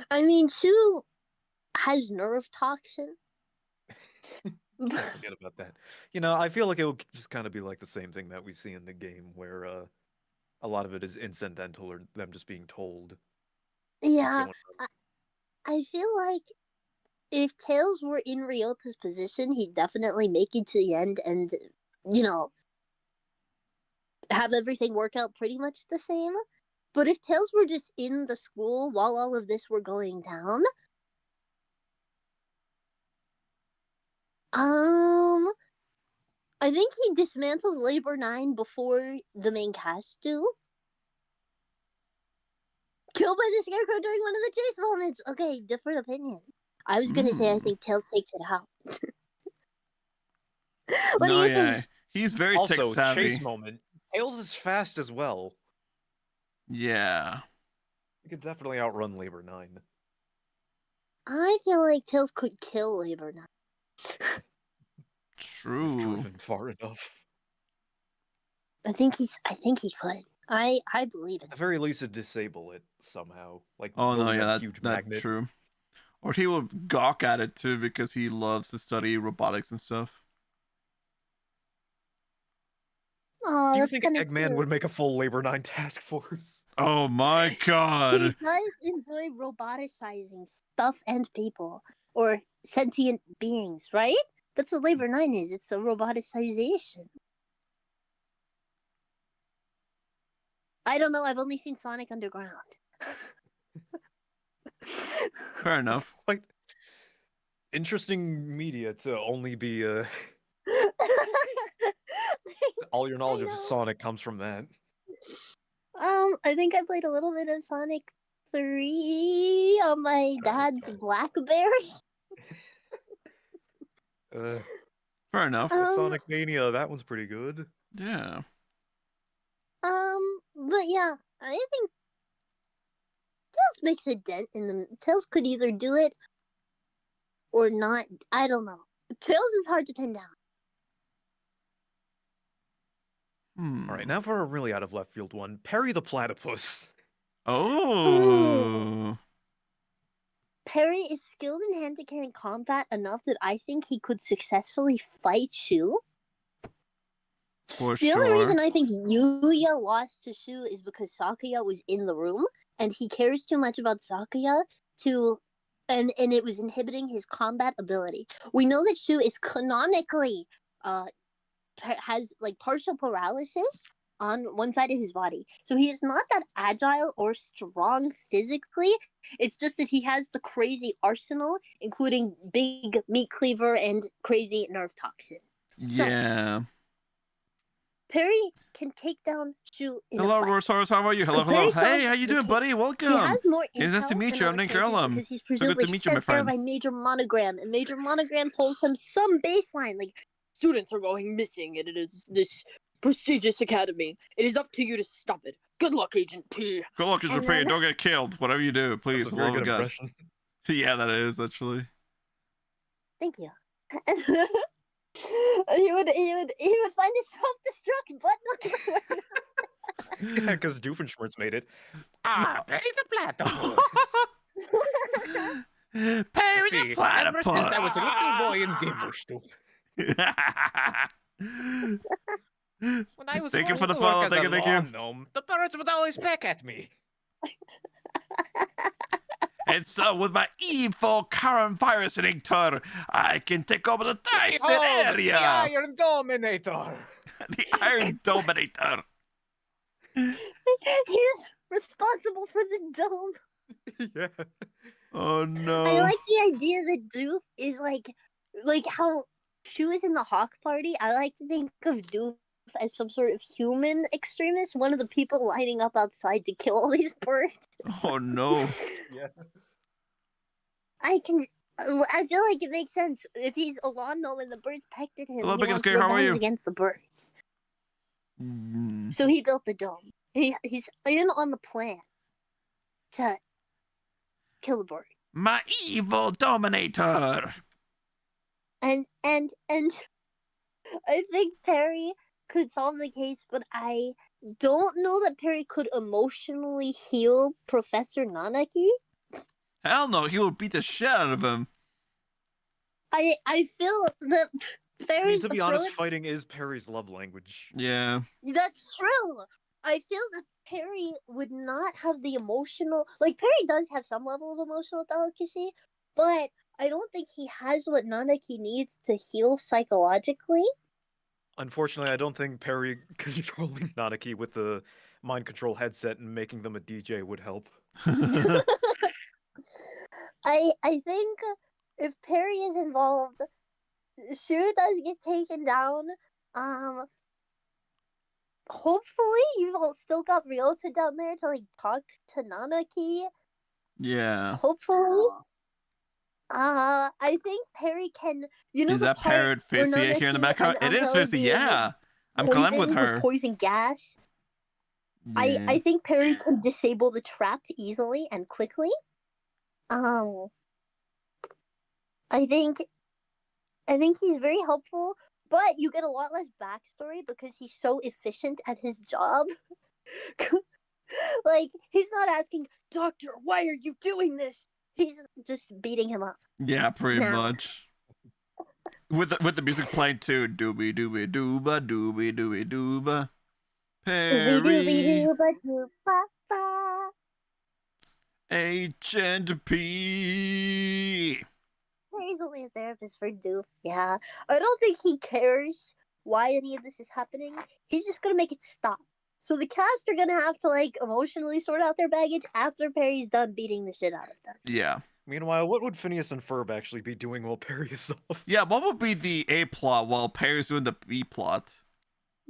I mean, Sue has nerve toxin. Forget about that. You know, I feel like it would just kind of be like the same thing that we see in the game, where a lot of it is incidental or them just being told. Yeah, I feel like if Tails were in Ryota's position, he'd definitely make it to the end and, you know, have everything work out pretty much the same. But if Tails were just in the school while all of this were going down, I think he dismantles Labor 9 before the main cast do. Killed by the Scarecrow during one of the chase moments. Okay, different opinion. I was gonna say I think Tails takes it out. What do you think? He's very Also, tech savvy. chase moment. Tails is fast as well. Yeah. He could definitely outrun Labor 9. I feel like Tails could kill Labor 9. True. If driven far enough. I think he could. I believe it. At the very least, it'd disable it somehow. Like, Oh no, building yeah, that huge that's magnet. true. Or he will gawk at it too because he loves to study robotics and stuff. Oh, Do you that's think kind of Eggman would make a full Labor 9 task force? Oh my god. He does enjoy roboticizing stuff and people, or sentient beings, right? That's what Labor 9 is. It's a roboticization. I don't know. I've only seen Sonic Underground. Fair enough. Like, interesting media to only be all your knowledge of Sonic comes from that. I think I played a little bit of Sonic 3 on my dad's BlackBerry. Fair enough. Sonic Mania, that one's pretty good. Yeah. But yeah, I think Tails makes a dent in them. Tails could either do it or not. I don't know. Tails is hard to pin down. All right, now for a really out of left field one. Perry the Platypus. Oh. Perry is skilled in hand-to-hand combat enough that I think he could successfully fight Shu. For The sure. only reason I think Yuya lost to Shu is because Sakuya was in the room, and he cares too much about Sakuya and it was inhibiting his combat ability. We know that Shu is canonically has like partial paralysis on one side of his body, so he is not that agile or strong physically. It's just that he has the crazy arsenal, including big meat cleaver and crazy nerve toxin. So, Yeah. Perry can take down Shu in Hello, a fight. Rosaurus. How are you? Hello, Very hello. Hey, solid how you doing, case. buddy? He Welcome. has more It's nice to intel meet than you. I'm other Dan characters Caeruleum. because he's So good presumably to meet you, my sent there friend. by Major Monogram, and Major Monogram tells him some baseline, like, students are going missing, and it is this prestigious academy. It is up to you to stop it. Good luck, Agent P. Good luck, And Mr. P. then- Don't get killed. Whatever you do, please. That's a For very love good of God. impression. Yeah, that is actually. Thank you. he would find a self-destruct button on the word. Yeah, because Doofenshmirtz made it. Ah, Perry the Platypus. Perry See, the ever since platypus. I was a little boy in Gamerstoop. When I was Thank you forced for the to work follow. as Thank a you, thank you. lawn gnome, the birds would always peck at me. And so, with my evil current virus eater, I can take over the tri-state Behold, area. the Iron Dominator. The Iron Dominator. He's responsible for the dome. Yeah. Oh no. I like the idea that Doof is like how Shu is in the Hawk Party. I like to think of Doof as some sort of human extremist, one of the people lining up outside to kill all these birds. Oh no. Yeah. I feel like it makes sense if he's a lawn gnome and the birds pecked at him. Hello, He Big and wants Scary, how are revenge you? against the birds, Mm. so he built the dome. He's in on the plan to kill the bird. My evil Dominator. And I think Perry could solve the case, but I don't know that Perry could emotionally heal Professor Nanaki. Hell no, he will beat the shit out of him. I feel that I mean, Perry's to be approach. honest, fighting is Perry's love language. Yeah. That's true. I feel that Perry would not have the emotional. Like, Perry does have some level of emotional delicacy, but I don't think he has what Nanaki needs to heal psychologically. Unfortunately, I don't think Perry controlling Nanaki with the mind control headset and making them a DJ would help. I think if Perry is involved, Shu does get taken down. Hopefully you've all still got Ryota down there to like talk to Nanaki. Yeah. Hopefully. I think Perry can. You know Is the that part parrot where Fizzy here in the Nanaki background? and It is Umbrella Fizzy, being, like, yeah. I'm glad with poisoned her. poison gas. Yeah. I think Perry can disable the trap easily and quickly. I think he's very helpful, but you get a lot less backstory because he's so efficient at his job. Like, he's not asking, Doctor, why are you doing this? He's just beating him up. Yeah, pretty Now. much. With the music playing too. Doobie doobie dooba doobie doobie dooba. Perry. Doobie-dooba-doo-ba-ba. Agent P. He's only a therapist for Doof. Yeah. I don't think he cares why any of this is happening. He's just gonna make it stop. So the cast are gonna have to like emotionally sort out their baggage after Perry's done beating the shit out of them. Yeah. Meanwhile, what would Phineas and Ferb actually be doing while Perry is off? Yeah, what would be the A plot while Perry's doing the B plot?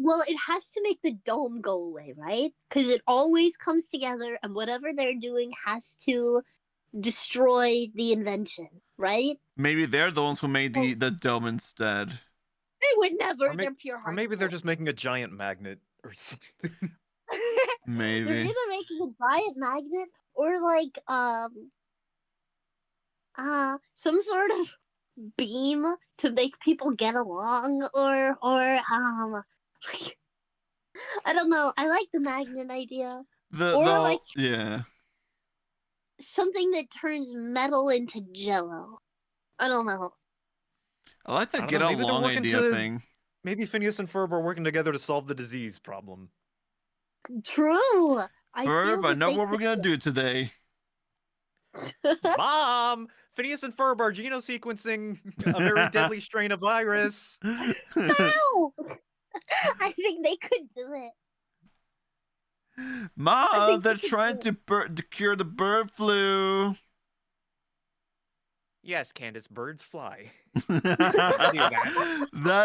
Well, it has to make the dome go away, right? Because it always comes together, and whatever they're doing has to destroy the invention, right? Maybe they're the ones who made the dome instead. They would never. Or They're pure Or heart. maybe they're just making a giant magnet or something. Maybe. They're either making a giant magnet or like some sort of beam to make people get along, or I don't know. I like the magnet idea. Yeah. Something that turns metal into jello. I don't know. I like the I don't get know, maybe they're along working idea to- thing. Maybe Phineas and Ferb are working together to solve the disease problem. True. I feel Ferb, I that know they what we're could gonna do today. Mom, Phineas and Ferb are genosequencing a very deadly strain of virus. No! I think they could do it. Mom, think they're we could trying do to cure the bird flu. Yes, Candace, birds fly. That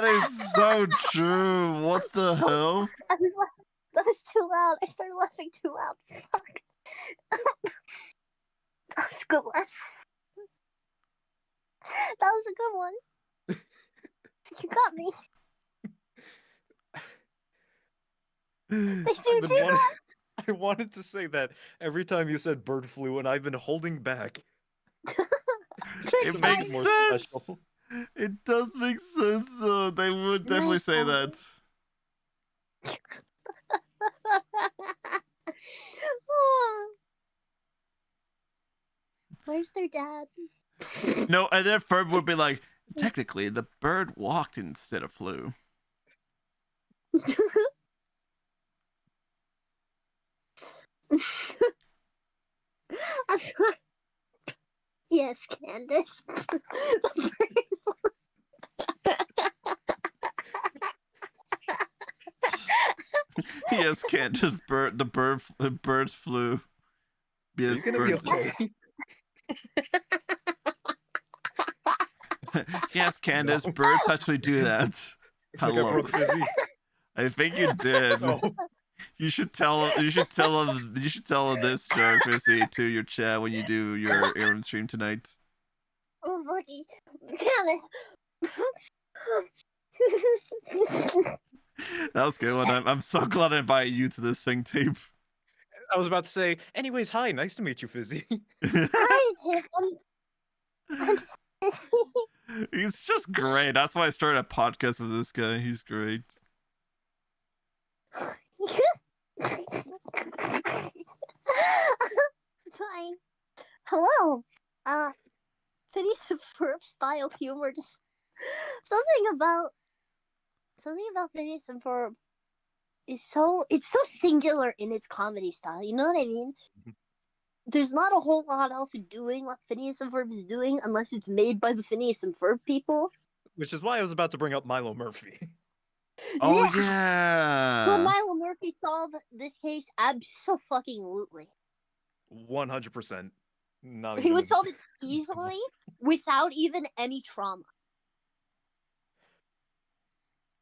is so true. What the hell? That was too loud. I started laughing too loud. Fuck. That was a good one. That was a good one. You got me. They do that. I wanted to say that every time you said bird flu, and I've been holding back. It makes sense. Special. It does make sense. They would definitely say that. Where's their dad? No, and then Ferb would be like, technically, the bird walked instead of flew. Yes, Candace. Yes, Candace. The birds flew. Yes, He's gonna be okay. Yes, Candace. No. Birds actually do that. I love it. I think you did. No. You should tell him this joke, Fizzy, to your chat when you do your Aaron stream tonight. Oh, Lucky. Damn it. That was good one. I'm so glad I invited you to this thing tape. I was about to say, anyways, hi, nice to meet you, Fizzy. Hi, Tip. I'm He's just great. That's why I started a podcast with this guy. He's great. Hi. Hello. Phineas and Ferb style humor. Just something about Phineas and Ferb is so singular in its comedy style. You know what I mean? There's not a whole lot else doing what Phineas and Ferb is doing unless it's made by the Phineas and Ferb people. Which is why I was about to bring up Milo Murphy. Oh yeah. Would Milo Murphy solve this case? Abso-fucking-lutely. 100%. He would solve it easily without even any trauma.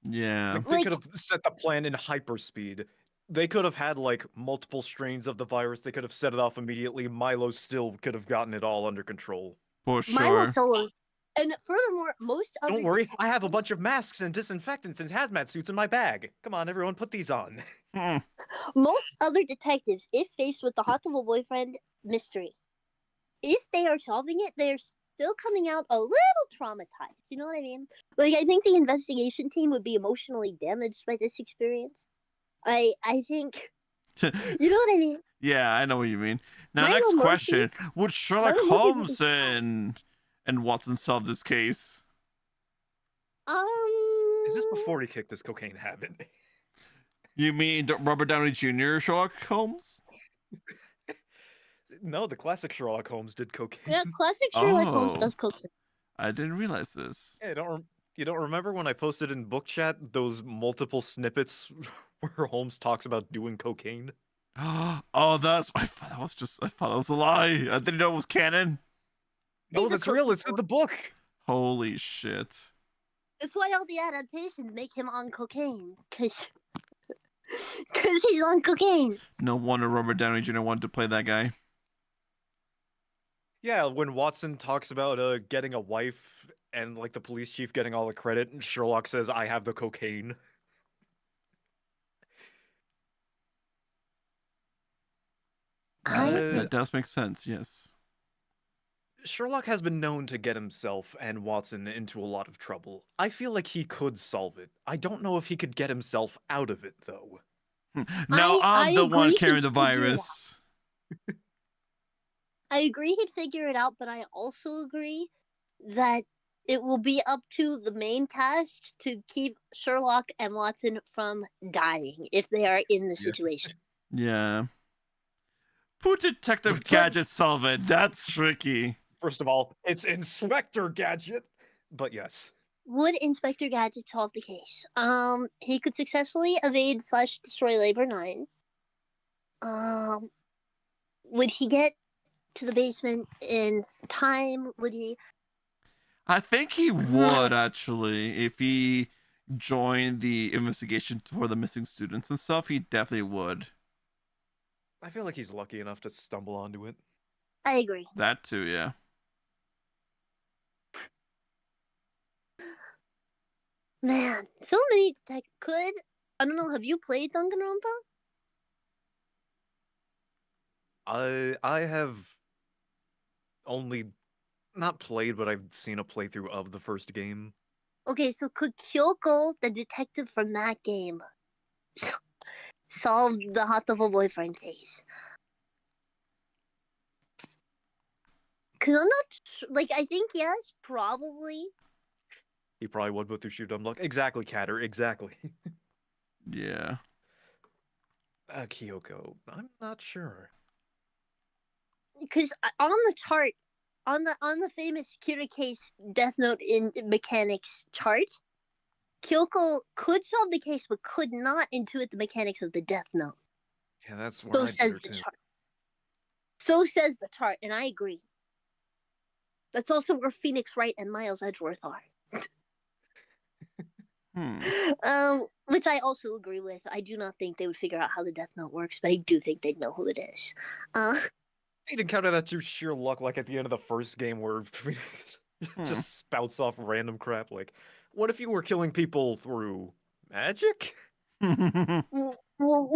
Yeah. Like, they could have set the plan in hyperspeed. They could have had, like, multiple strains of the virus. They could have set it off immediately. Milo still could have gotten it all under control. For sure. Milo solo. And furthermore, most other Don't worry, I have a bunch of masks and disinfectants and hazmat suits in my bag. Come on, everyone, put these on. Most other detectives, if faced with the Hatoful Boyfriend mystery, if they are solving it, they're still coming out a little traumatized. You know what I mean? Like, I think the investigation team would be emotionally damaged by this experience. I think... You know what I mean? Yeah, I know what you mean. Now, Milo next Murphy, question. Would Sherlock Holmes and Watson solve this case? Is this before he kicked his cocaine habit? You mean Robert Downey Jr. Sherlock Holmes? No, the classic Sherlock Holmes did cocaine. Yeah, classic Sherlock Holmes does cocaine. I didn't realize this. Yeah, you don't remember when I posted in book chat those multiple snippets where Holmes talks about doing cocaine? Oh, I thought it was a lie. I didn't know it was canon. No, that's real. It's in the book. Holy shit. That's why all the adaptations make him on cocaine. Because he's on cocaine. No wonder Robert Downey Jr. wanted to play that guy. Yeah, when Watson talks about getting a wife and like the police chief getting all the credit, and Sherlock says, "I have the cocaine." That does make sense, yes. Sherlock has been known to get himself and Watson into a lot of trouble. I feel like he could solve it. I don't know if he could get himself out of it, though. Now I'm the one carrying the virus. I agree he'd figure it out, but I also agree that it will be up to the main cast to keep Sherlock and Watson from dying if they are in the situation. Yeah. Put Detective What's up? Gadget solve it. That's tricky. First of all, it's Inspector Gadget. But yes. Would Inspector Gadget solve the case? He could successfully evade / destroy Labor 9. Would he get to the basement in time? Would he? I think he would actually if he joined the investigation for the missing students and stuff. He definitely would. I feel like he's lucky enough to stumble onto it. I agree. That too, yeah. Man, so many that could. I don't know. Have you played Danganronpa? I have only not played, but I've seen a playthrough of the first game. Okay, so could Kyoko, the detective from that game, solve the Hatoful Boyfriend case? Because I'm not sure. Like, I think yes, probably. He probably would with your shoe dumb luck. Exactly, Catter. Exactly. Yeah. Kyoko. I'm not sure. Because on the chart, on the famous Kira case Death Note in mechanics chart, Kyoko could solve the case but could not intuit the mechanics of the Death Note. Yeah, that's where So I'd says better the too. chart. So says the chart, and I agree. That's also where Phoenix Wright and Miles Edgeworth are. Which I also agree with. I do not think they would figure out how the Death Note works, but I do think they'd know who it is. You'd encounter that through sheer luck, like at the end of the first game where Phoenix just spouts off random crap like, what if you were killing people through magic? Well,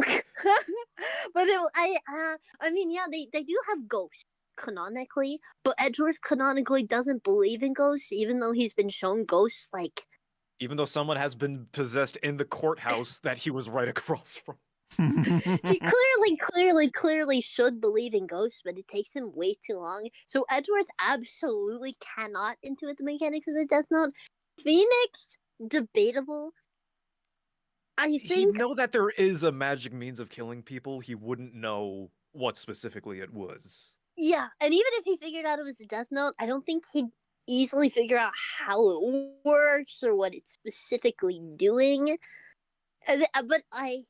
but I mean, yeah, they do have ghosts canonically, but Edgeworth canonically doesn't believe in ghosts, even though he's been shown ghosts like. Even though someone has been possessed in the courthouse that he was right across from. He clearly should believe in ghosts, but it takes him way too long. So Edgeworth absolutely cannot intuit the mechanics of the Death Note. Phoenix, debatable. I He'd think know that there is a magic means of killing people. He wouldn't know what specifically it was. yeah, and even if he figured out it was the Death Note, I don't think he'd easily figure out how it works or what it's specifically doing. But I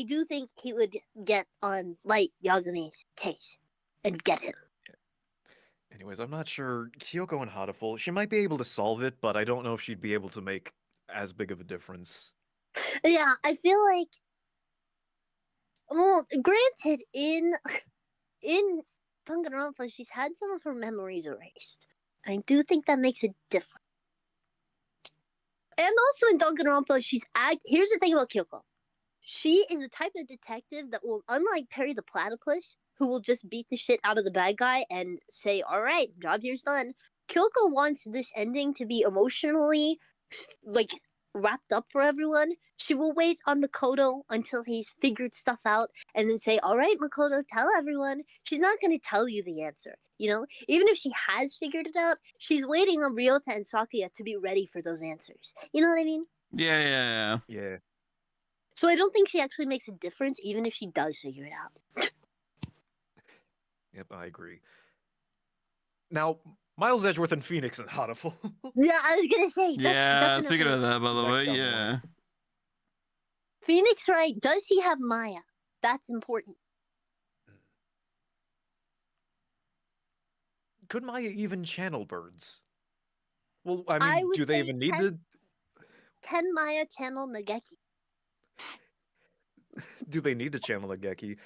do think he would get on Light Yagame's case and get him. Anyways, I'm not sure. Kyoko and Hatoful, she might be able to solve it, but I don't know if she'd be able to make as big of a difference. Yeah, I feel like. Well, granted, in Danganronpa, she's had some of her memories erased. I do think that makes it different. And also in Danganronpa, here's the thing about Kyoko. She is the type of detective that will, unlike Perry the Platypus, who will just beat the shit out of the bad guy and say, all right, job here's done. Kyoko wants this ending to be emotionally, like, wrapped up for everyone. She will wait on Makoto until he's figured stuff out and then say, all right, Makoto, tell everyone. She's not going to tell you the answer, you know? Even if she has figured it out, she's waiting on Ryota and Sakuya to be ready for those answers. You know what I mean? Yeah. So I don't think she actually makes a difference, even if she does figure it out. Yep, I agree. Now, Miles Edgeworth and Phoenix and Hatoful. Yeah, I was gonna say. Yeah, speaking of that, by the Next way, down the yeah. line. Phoenix, right? Does he have Maya? That's important. Could Maya even channel birds? Well, I I mean, would do they say even need can- to? Can Maya channel Nageki? Do they need to channel Nageki?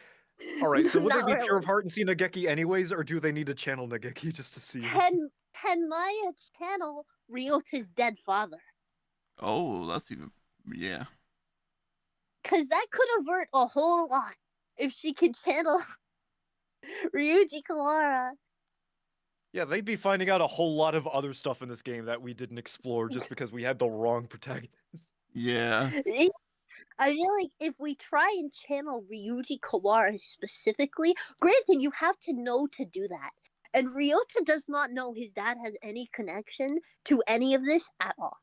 All right, so would they Not be pure really. of heart and see Nageki anyways, or do they need to channel Nageki just to see him? Can Maya channel Ryota's dead father? Oh, that's even yeah. Because that could avert a whole lot if she could channel Ryuji Kawara. Yeah, they'd be finding out a whole lot of other stuff in this game that we didn't explore just because we had the wrong protagonist. Yeah. I feel like if we try and channel Ryuji Kawara specifically, granted, you have to know to do that. And Ryota does not know his dad has any connection to any of this at all.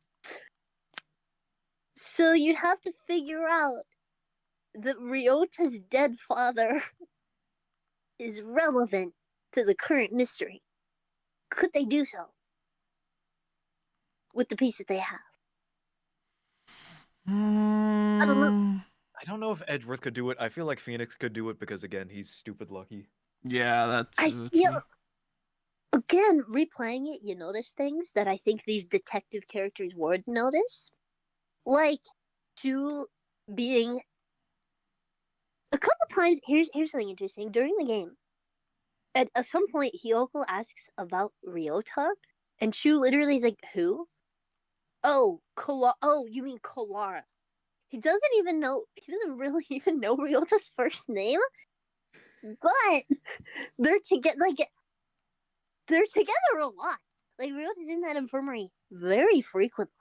So you'd have to figure out that Ryota's dead father is relevant to the current mystery. Could they do so with the pieces they have? I don't know. I don't know if Edgeworth could do it. I feel like Phoenix could do it because, again, he's stupid lucky. Yeah, that's I true. feel, again, replaying it, you notice things that I think these detective characters would notice. Like, Shu being... A couple times, here's something interesting. During the game, at some point, Hyoko asks about Ryota, and Shu literally is like, who? Oh, you mean Kawara. He doesn't really even know Ryota's first name, but they're together a lot. Like, Ryota's in that infirmary very frequently.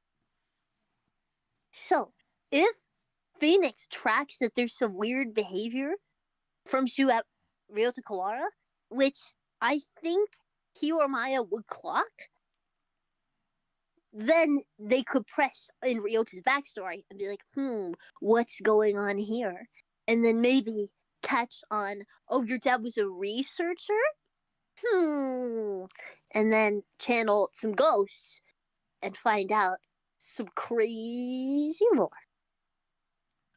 So, if Phoenix tracks that there's some weird behavior from Shu at Ryota Kawara, which I think he or Maya would clock, then they could press in Ryota's backstory and be like, what's going on here? And then maybe catch on, oh, your dad was a researcher? And then channel some ghosts and find out some crazy lore.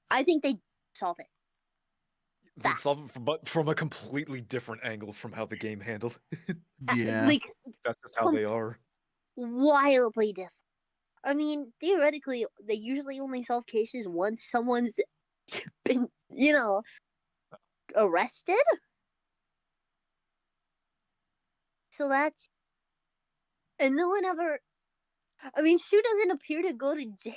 I think they solve it. They solve it but from a completely different angle from how the game handled. Yeah. Like, That's just how they are. wildly different. I mean, theoretically, they usually only solve cases once someone's been, arrested. So that's... And no one ever... I mean, Shu doesn't appear to go to jail.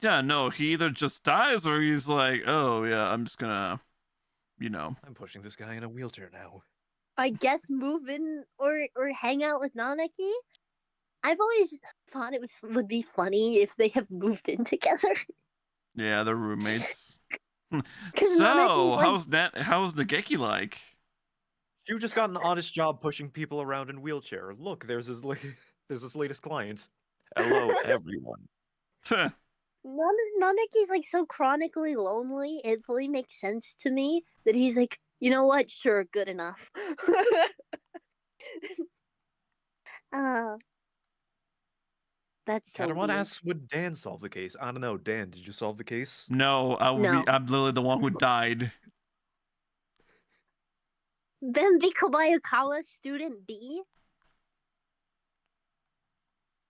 Yeah, no, he either just dies or he's like, oh, yeah, I'm just gonna, I'm pushing this guy in a wheelchair now. I guess move in or hang out with Nanaki. I've always thought it would be funny if they have moved in together. Yeah, they're roommates. So, Nanaki's like... how's Nageki like? Shu just got an honest job pushing people around in wheelchair. Look, there's his latest client. Hello, everyone. Nanaki's like so chronically lonely, it fully makes sense to me that he's like, you know what? Sure, good enough. That's so Catamon weird. asks, would Dan solve the case? I don't know. Dan, did you solve the case? No, No. I'm literally the one who died. Then the Kobayakawa student B,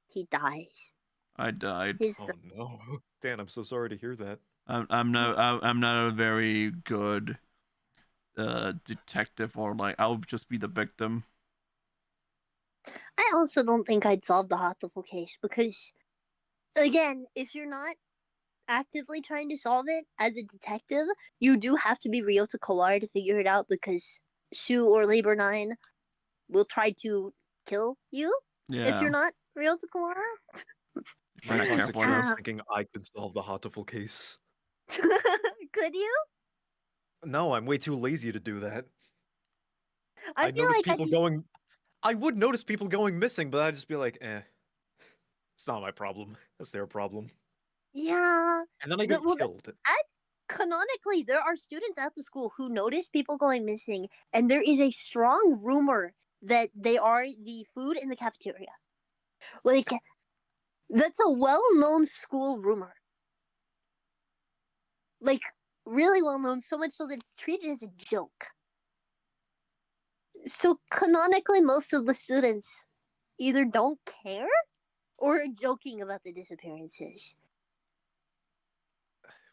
he dies. I died. Oh no, Dan, I'm so sorry to hear that. I'm not a very good detective, or like I'll just be the victim. I also don't think I'd solve the Hatoful case because, again, if you're not actively trying to solve it as a detective, you do have to be Ryota Kawara to figure it out because Shu or Labor 9 will try to kill you if you're not Ryota Kawara. My Not toxic careful. was thinking I could solve the Hatoful case. Could you? No, I'm way too lazy to do that. I feel like I would notice people going missing, but I'd just be like, it's not my problem. That's their problem. Yeah. And then I get killed. Canonically, there are students at the school who notice people going missing, and there is a strong rumor that they are the food in the cafeteria. Like, that's a well-known school rumor. Like, really well-known, so much so that it's treated as a joke. So, canonically, most of the students either don't care or are joking about the disappearances.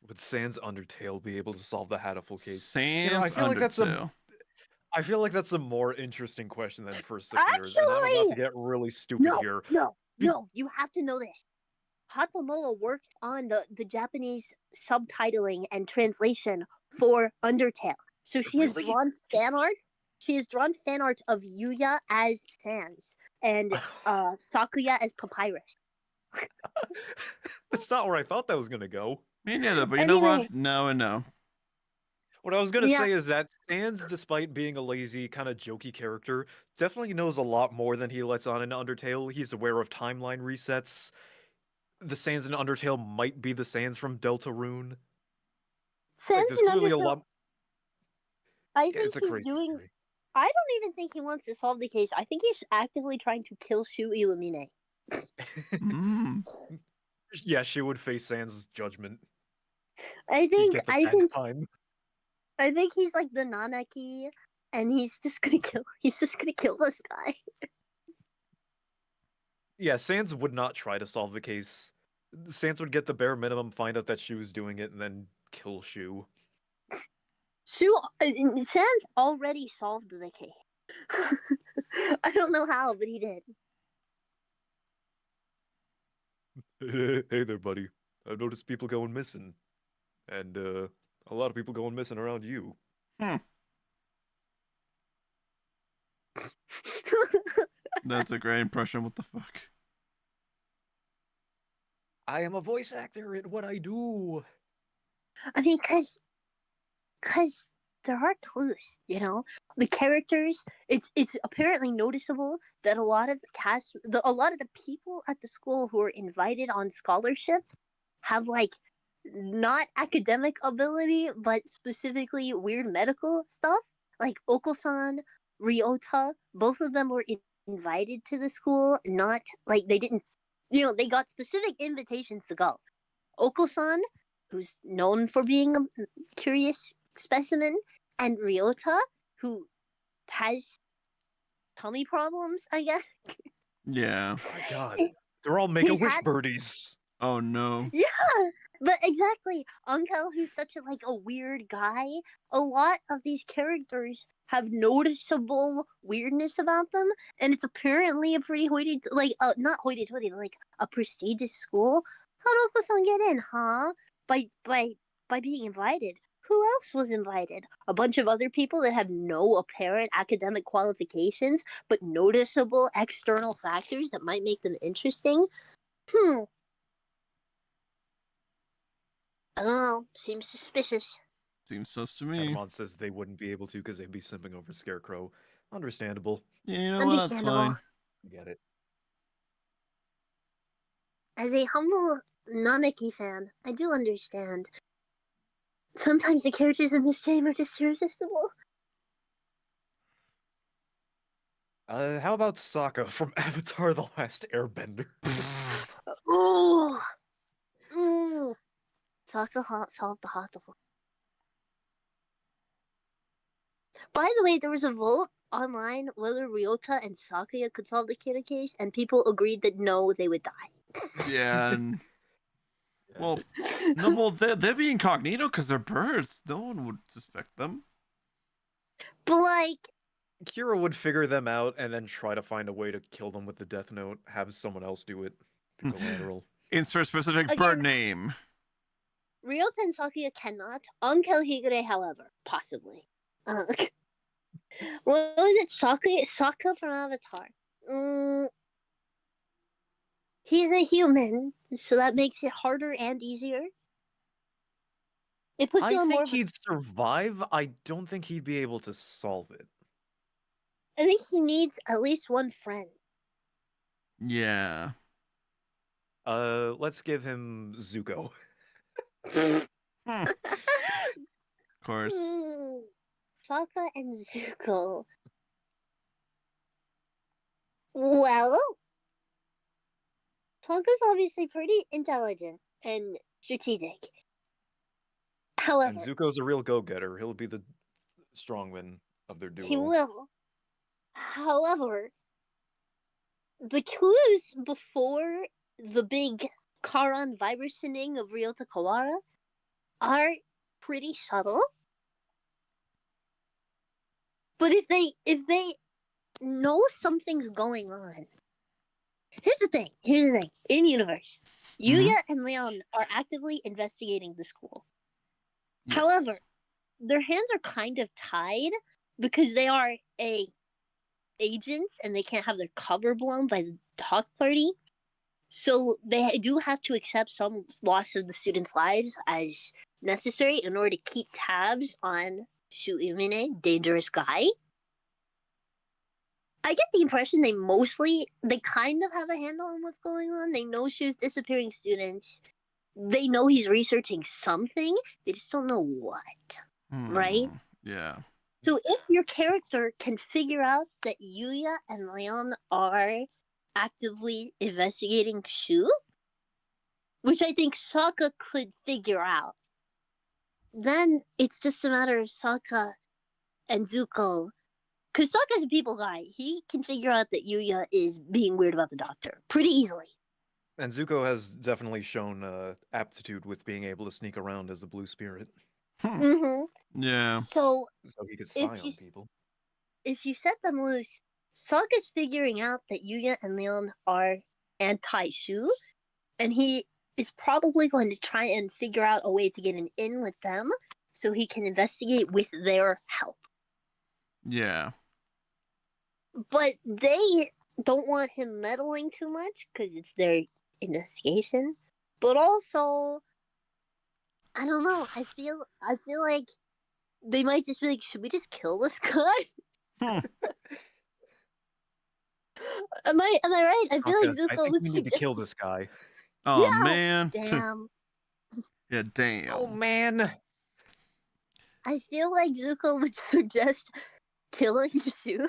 Would Sans Undertale be able to solve the Hatoful case? Sans Undertale. I feel like that's a more interesting question than Perseverance. And I'm about to get really stupid here. No, you have to know this. Hatomoa worked on the Japanese subtitling and translation for Undertale. So she has drawn fan art. She has drawn fan art of Yuya as Sans and Sakuya as Papyrus. That's not where I thought that was going to go. Me neither, but you know what? No and no. What I was gonna Yeah. say is that Sans, despite being a lazy, kind of jokey character, definitely knows a lot more than he lets on in Undertale. He's aware of timeline resets. The Sans in Undertale might be the Sans from Deltarune. Like, Sans there's and clearly a Undertale, lot. I Yeah, think it's a he's crazy doing. theory. I don't even think he wants to solve the case. I think he's actively trying to kill Shu Illuminae. Mm. Yeah, she would face Sans' judgment. I He'd think get the I bad think time. I think he's like the Nanaki, and he's just gonna kill this guy. Yeah, Sans would not try to solve the case. Sans would get the bare minimum, find out that Shu was doing it, and then kill Shu. Shu Sans already solved the case. I don't know how, but he did. Hey there, buddy. I've noticed people going missing. And, a lot of people going missing around you. Hmm. That's a great impression. What the fuck? I am a voice actor at what I do. I mean, cause there are clues, you know. The characters. It's apparently noticeable that a lot of the cast, a lot of the people at the school who are invited on scholarship, have like not academic ability, but specifically weird medical stuff. Like Oko-san, Ryota, both of them were invited to the school. Not like they didn't, they got specific invitations to go. Oko-san, who's known for being a curious specimen, and Ryota, who has tummy problems, I guess. Yeah. My god. They're all Make-A-Wish had- birdies. Oh no. Yeah, but exactly. Uncle, who's such a weird guy, a lot of these characters have noticeable weirdness about them, and it's apparently a pretty not hoity-toity, but like a prestigious school. How'd Oko-san get in, huh? By being invited. Who else was invited? A bunch of other people that have no apparent academic qualifications, but noticeable external factors that might make them interesting. I don't know. Seems suspicious. Seems sus to me. Patamon says they wouldn't be able to because they'd be simping over Scarecrow. Understandable. Yeah, you know what? That's fine. I get it. As a humble Nanaki fan, I do understand. Sometimes the characters in this game are just irresistible. How about Sokka from Avatar: The Last Airbender? Ooh! Ooh! Sokka solved the Hatoful. By the way, there was a vote online whether Ryota and Sakuya could solve the Kira case, and people agreed that no, they would die. Yeah. And... well, no, well, they'd be incognito because they're birds. No one would suspect them. But like, Kira would figure them out and then try to find a way to kill them with the Death Note, have someone else do it. The collateral. Insert specific bird name. Ryota and Sakuya cannot. Uncle Higure, however, possibly. What was it? Sokka from Avatar. He's a human, so that makes it harder and easier. It puts you I on more. think he'd survive. I don't think he'd be able to solve it. I think he needs at least one friend. Yeah. Let's give him Zuko. Of course. Sokka and Zuko. Well, Sokka's obviously pretty intelligent and strategic. However, And Zuko's a real go-getter. He'll be the strongman of their duo. he will. However, the clues before the big Karan vibrationing of Ryota Kawara are pretty subtle. But if they know something's going on. Here's the thing. In universe, Yuya and Leon are actively investigating the school. Yes. However, their hands are kind of tied because they are agents and they can't have their cover blown by the Hawk Party. So they do have to accept some loss of the students' lives as necessary in order to keep tabs on Shu Umine, dangerous guy. I get the impression they kind of have a handle on what's going on. They know Shu's disappearing students. They know he's researching something. They just don't know what. Right? Yeah. So if your character can figure out that Yuya and Leon are actively investigating Shu, which I think Sokka could figure out, then it's just a matter of Sokka and Zuko. Because Sokka's a people guy. He can figure out that Yuya is being weird about the doctor pretty easily. And Zuko has definitely shown aptitude with being able to sneak around as a blue spirit. Yeah. So he could spy on people. If you set them loose, Sokka's figuring out that Yuya and Leon are anti-Shu, and he is probably going to try and figure out a way to get an in with them so he can investigate with their help. Yeah. But they don't want him meddling too much because it's their investigation. But also, I don't know. I feel like they might just be like, should we just kill this guy? Am I right? I feel like Zuko I think would we need to kill this guy. Oh Yeah. man. Damn. Yeah, damn. Oh man. I feel like Zuko would suggest killing Shu.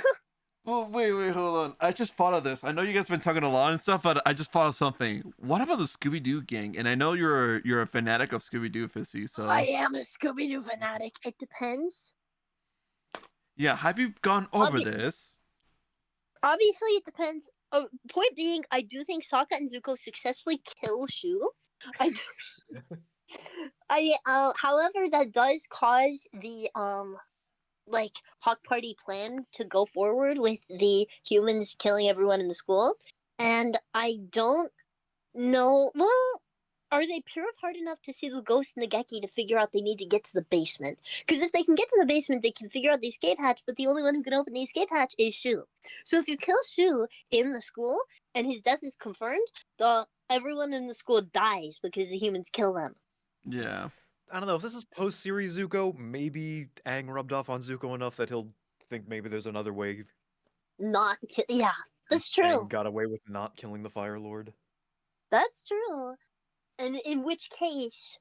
Well, wait, hold on. I just thought of this. I know you guys have been talking a lot and stuff, but I just thought of something. What about the Scooby-Doo gang? And I know you're a fanatic of Scooby-Doo, Fizzy, so... I am a Scooby-Doo fanatic. It depends. Yeah, have you gone over this? Obviously, it depends. Point being, I do think Sokka and Zuko successfully kill Shu. However, that does cause the Hawk Party plan to go forward with the humans killing everyone in the school. And I don't know. Well, are they pure of heart enough to see the ghost Nageki to figure out they need to get to the basement? Because if they can get to the basement, they can figure out the escape hatch, but the only one who can open the escape hatch is Shu. So if you kill Shu in the school and his death is confirmed, everyone in the school dies because the humans kill them. Yeah. I don't know, if this is post-series Zuko, maybe Aang rubbed off on Zuko enough that he'll think maybe there's another way. Yeah, that's true. Aang got away with not killing the Fire Lord. That's true. And in which case,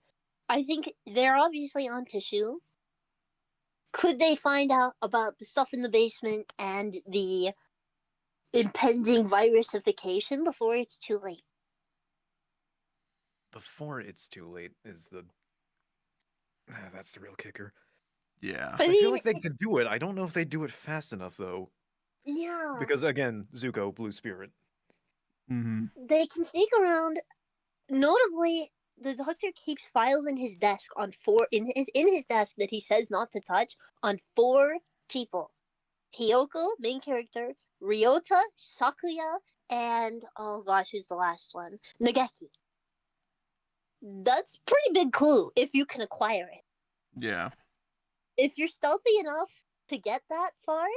I think they're obviously onto Shu. Could they find out about the stuff in the basement and the impending virusification before it's too late? Before it's too late is the... that's the real kicker. Yeah. I feel like they could do it. I don't know if they do it fast enough, though. Yeah. Because, again, Zuko, Blue Spirit. Mm-hmm. They can sneak around. Notably, the Doctor keeps files in his desk in his desk that he says not to touch on 4 people: Hiyoko, main character, Ryota, Sakuya, and oh gosh, who's the last one? Nageki. That's pretty big clue if you can acquire it. Yeah. If you're stealthy enough to get that far,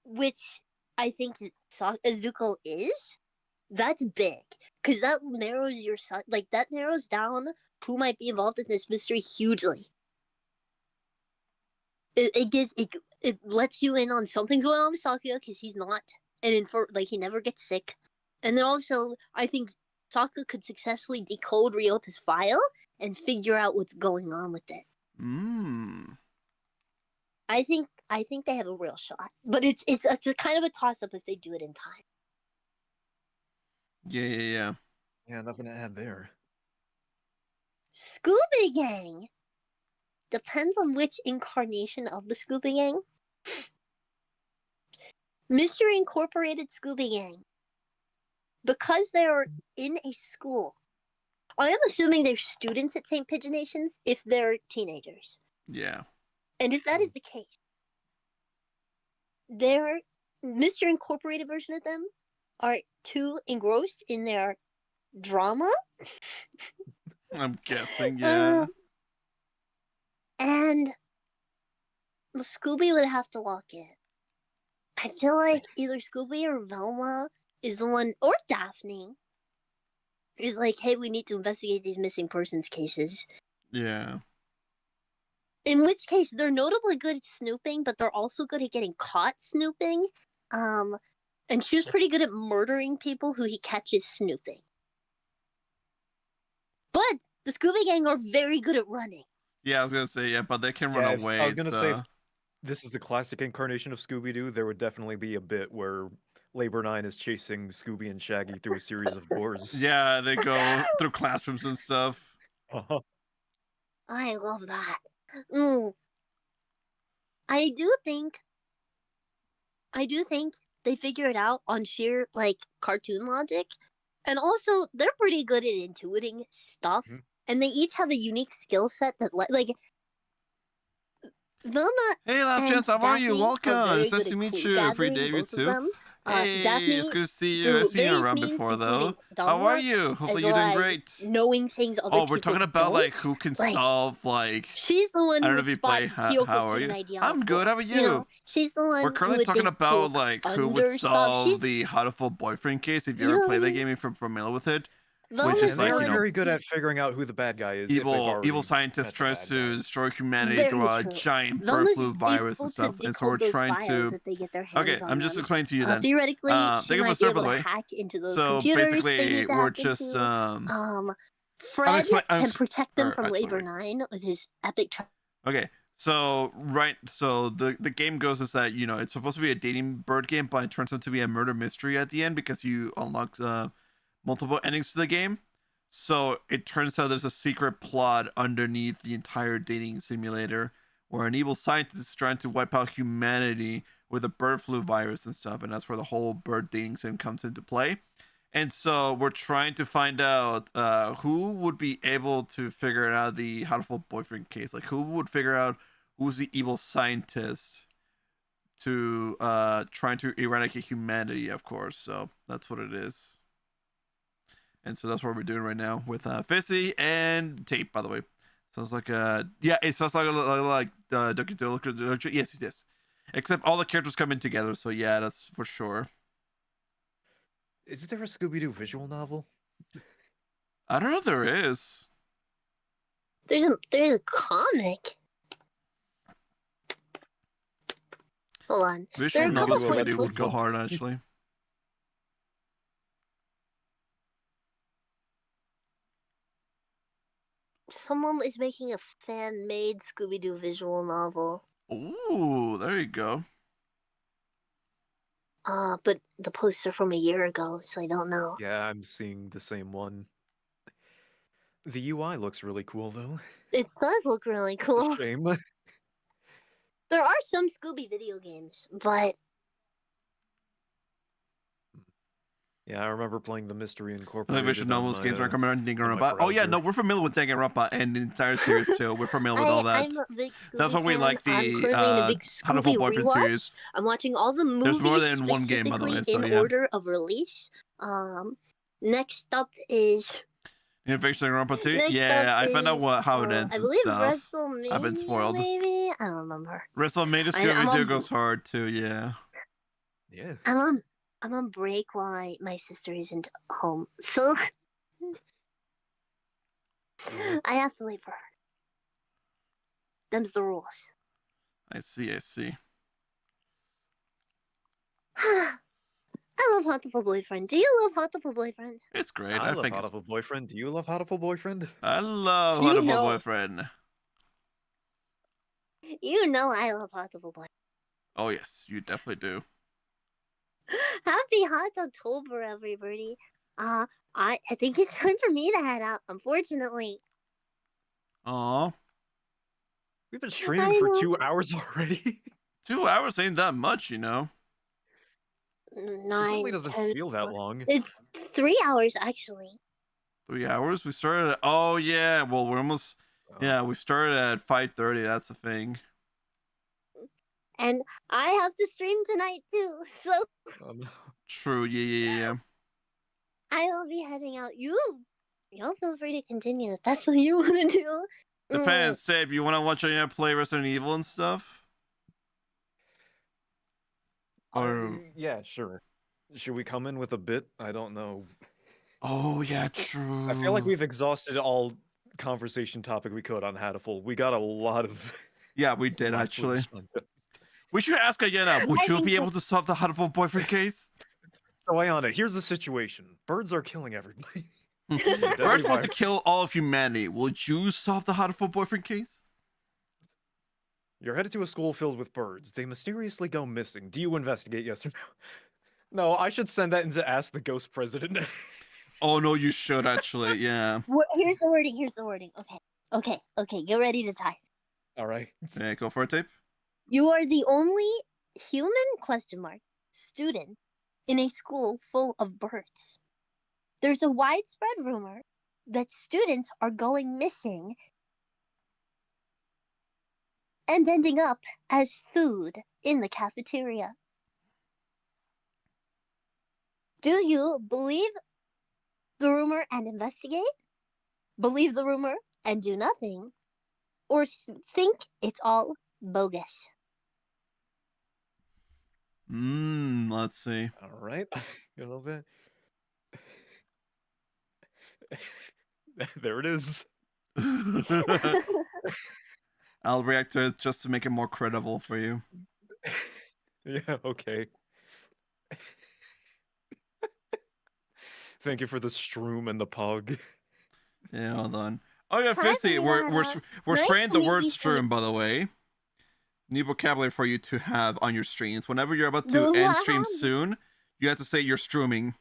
which I think Zuko is, that's big, because that narrows down who might be involved in this mystery hugely. It lets you in on something's going on with Sakuya because he's not he never gets sick, and then also I think Sokka could successfully decode Ryota's file and figure out what's going on with it. I think they have a real shot, but it's a kind of a toss up if they do it in time. Yeah. Yeah, nothing to add there. Scooby Gang depends on which incarnation of the Scooby Gang. Mystery Incorporated Scooby Gang, because they're in a school. I am assuming they're students at St. Pigeonations if they're teenagers. Yeah. And if that is the case, their Mr. Incorporated version of them are too engrossed in their drama. I'm guessing, yeah. And Scooby would have to walk in. I feel like either Scooby or Velma is the one, or Daphne, is like, hey, we need to investigate these missing persons cases. Yeah. In which case, they're notably good at snooping, but they're also good at getting caught snooping. And she's pretty good at murdering people who he catches snooping. But the Scooby Gang are very good at running. Yeah, I was gonna say, yeah, but they can run Yeah, away. I was gonna say, so... if this is the classic incarnation of Scooby-Doo, there would definitely be a bit where Labor 9 is chasing Scooby and Shaggy through a series of doors. Yeah, they go through classrooms and stuff. I love that. I do think they figure it out on sheer like cartoon logic, and also they're pretty good at intuiting stuff, and they each have a unique skill set that like Vilma. Hey, Last and Chance, how are you? Daphne Welcome. very It's nice good to at meet clue you. Free gathering, David both of too. them. Hey, Daphne, it's good to see you. through I've seen you various around means, before, though. including dumb How are luck, you? Hopefully as you're well doing as great. knowing things other Oh, we're people talking about like don't. who can Like, solve like. she's the one I don't who know if would you spot play. Kyoko's How are hidden you? idea. I'm good. How are you? You know, she's the one We're who currently would talking dig about poke like who would under stuff. solve She's, the Hatoful Boyfriend case. If you you ever know what played I that mean? game, if you're familiar with it. Velma's Which is And they like, are you know, very good at figuring out who the bad guy is if they've already evil scientist met the tries bad to guy. destroy humanity Very through a true. giant bird Velma's flu virus able and stuff, to and so we're decode those trying files to. if they get their hands Okay, on I'm just them. explaining to you then. Theoretically, Thank she you for might be start, by able the to way. hack into those So computers they basically, need to we're hack just into. Fred can protect them from actually, Labor 9 with his epic. Okay, so the game goes is that, you know, it's supposed to be a dating bird game, but it turns out to be a murder mystery at the end because you unlock multiple endings to the game. So it turns out there's a secret plot underneath the entire dating simulator where an evil scientist is trying to wipe out humanity with a bird flu virus and stuff, and that's where the whole bird dating sim comes into play. And so we're trying to find out who would be able to figure out the Hatoful Boyfriend case. Like, who would figure out who's the evil scientist to trying to eradicate humanity, of course. So that's what it is. And so that's what we're doing right now with Fizzy and Tape, by the way. Sounds like it sounds like yes. Except all the characters come in together, so yeah, that's for sure. Is there a Scooby-Doo visual novel? I don't know if there is. There's a comic. Hold on. Visual novels would go hard, actually. Someone is making a fan-made Scooby-Doo visual novel. Ooh, there you go. But the posts are from a year ago, so I don't know. Yeah, I'm seeing the same one. The UI looks really cool, though. It does look really cool. Shame. There are some Scooby video games, but yeah, I remember playing the Mystery Incorporated. Visual novels games recommended Danganronpa. Oh yeah, no, we're familiar with Danganronpa and the entire series too. We're familiar with all that. I'm a big Scooby That's why we fan. like the Hatoful Boyfriend series. I'm watching all the movies. There's more than one game, by the way, so in yeah. order of release. Next up is Innovation Danganronpa 2? Yeah, I found out how it ends. I believe WrestleMania. I've been spoiled. Maybe I don't remember. WrestleMania Scooby-Doo goes hard too. Yeah. Yeah. I'm on break while my sister isn't home, so I have to wait for her. Them's the rules. I see. I love Hatoful Boyfriend. Do you love Hatoful Boyfriend? It's great. I love think Hatoful Boyfriend. Do you love Hatoful Boyfriend? I love Hatoful Boyfriend. You know I love Hatoful Boyfriend. Oh yes, you definitely do. Happy Hot October, everybody. I think it's time for me to head out, unfortunately. Aw. We've been streaming for 2 hours already. 2 hours ain't that much, you know. It certainly doesn't feel that long. It's 3 hours, actually. 3 hours? We started at... Oh, yeah. Well, we're almost... Yeah, we started at 5:30. That's the thing. And I have to stream tonight, too. So... True. Yeah. I will be heading out. Y'all feel free to continue if that's what you want to do. Depends, Sabe. You want to watch play Resident Evil and stuff? Or... yeah, sure. Should we come in with a bit? I don't know. Oh, yeah, true. I feel like we've exhausted all conversation topic we could on Hatoful. We got a lot of Yeah, we did actually. language on this. We should ask Ayana, would I you think be so. able to solve the Hatoful Boyfriend case? So Ayana, here's the situation. Birds are killing everybody. Birds want to virus. kill all of humanity. Would you solve the Hatoful Boyfriend case? You're headed to a school filled with birds. They mysteriously go missing. Do you investigate, yes or no? No, I should send that in to ask the ghost president. Oh no, you should actually, yeah. Here's the wording. Okay. Get ready to type. All right. Yeah, go for it, Tape. You are the only human student in a school full of birds. There's a widespread rumor that students are going missing and ending up as food in the cafeteria. Do you believe the rumor and investigate? Believe the rumor and do nothing? Or think it's all bogus? Let's see. All right. You know that. There it is. I'll react to it just to make it more credible for you. Yeah, okay. Thank you for the stroom and the pog. Yeah, hold on. Oh yeah, Hi, Fizzy, we're Banana. Nice spraying to the meet word you, stream, by the way. New vocabulary for you to have on your streams. Whenever you're about to Do end I stream have- soon, you have to say you're streaming.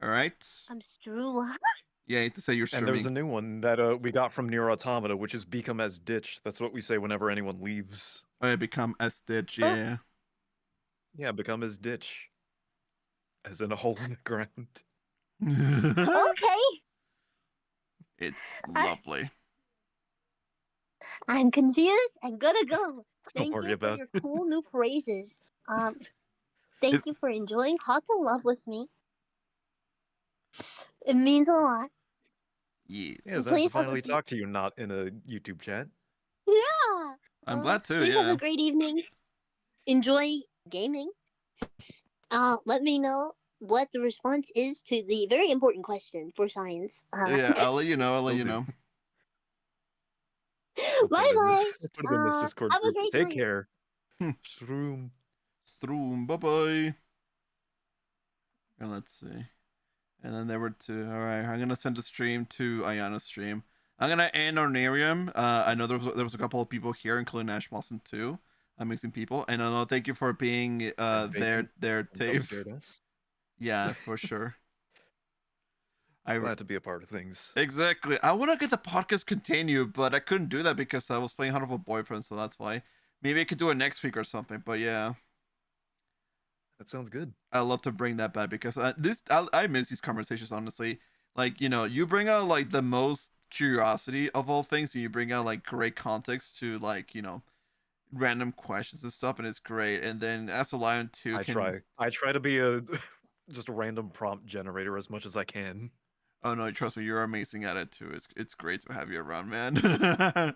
Alright? I'm Strew. Yeah, you have to say you're And streaming. there's a new one that we got from Near Automata, which is become as ditch. That's what we say whenever anyone leaves. Oh yeah, become a stitch, yeah. Yeah, become as ditch. As in a hole in the ground. Okay. It's I- lovely. I'm confused and gonna go. Thank worry you for about your cool new phrases. Thank It's- you for enjoying Hot to Love with me. It means a lot. Yes. Yeah, it's nice to Please have a finally good- talk to you, not in a YouTube chat. Yeah. I'm glad to, Please have yeah. a great evening. Enjoy gaming. Let me know what the response is to the very important question for science. Yeah, I'll let you know, Will do. I'll put Bye it in bye. this- Put it in this Discord have a group. great Take night. care. Hmm. Shroom. Stroom, bye-bye. And let's see. And then there were two. Alright, I'm gonna send the stream to Ayana's stream. I'm gonna end Ornarium. I know there was a couple of people here, including Ash Blossom too. Amazing people. And I know thank you for being thank there, you. Tape. Scared us. Yeah, for sure. I Glad to be a part of things. Exactly. I want to get the podcast continue, but I couldn't do that because I was playing Hatoful Boyfriend, so that's why. Maybe I could do it next week or something. But yeah, That sounds good. I love to bring that back because I miss these conversations. Honestly, like you bring out like the most curiosity of all things, and you bring out like great context to like random questions and stuff, and it's great. And then as a Lion too, I try to be a just a random prompt generator as much as I can. Oh no, trust me, you're amazing at it too. It's great to have you around, man.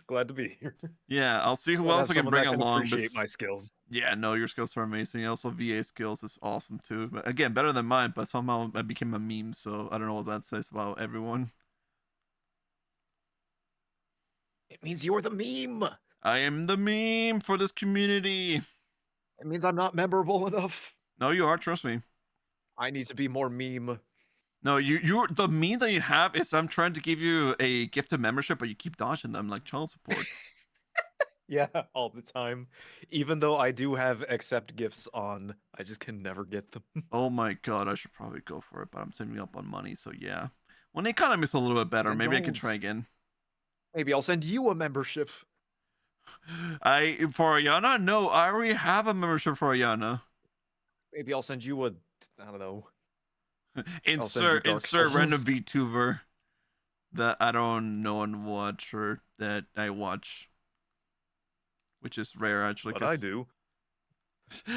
Glad to be here. Yeah, I'll see who Glad to else have I can someone bring that along. appreciate my skills. Yeah, no, your skills are amazing. Also, VA skills is awesome too. But again, better than mine. But somehow I became a meme, so I don't know what that says about everyone. It means you're the meme. I am the meme for this community. It means I'm not memorable enough. No, you are. Trust me. I need to be more meme. No, you're the meme that you have is I'm trying to give you a gift of membership, but you keep dodging them like child support. Yeah, all the time. Even though I do have accept gifts on, I just can never get them. Oh my god, I should probably go for it, but I'm saving up on money, so yeah. When the economy's a little bit better, Then maybe I can don't. try again. Maybe I'll send you a membership. For Ayana, no, I already have a membership for Ayana. Maybe I'll send you a, I don't know. send you Insert Dark random Souls. VTuber that I don't know and watch or that I watch, which is rare actually. But I do.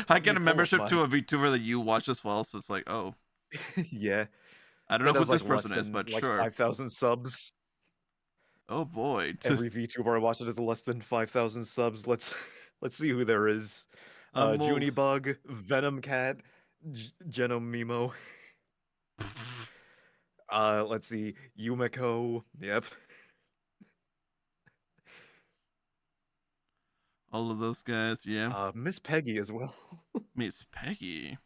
I get me a pull up membership to my- a VTuber that you watch as well, so it's like, oh, Yeah. I don't know That who has, this like, less person is, than, but like sure. 5,000 subs. Oh boy, Every VTuber I watch that has less than 5,000 subs. Let's see who there is. Well, Junibug, Venom Cat, Genomimo. Let's see. Yumiko. Yep. All of those guys, yeah. Miss Peggy as well. Miss Peggy.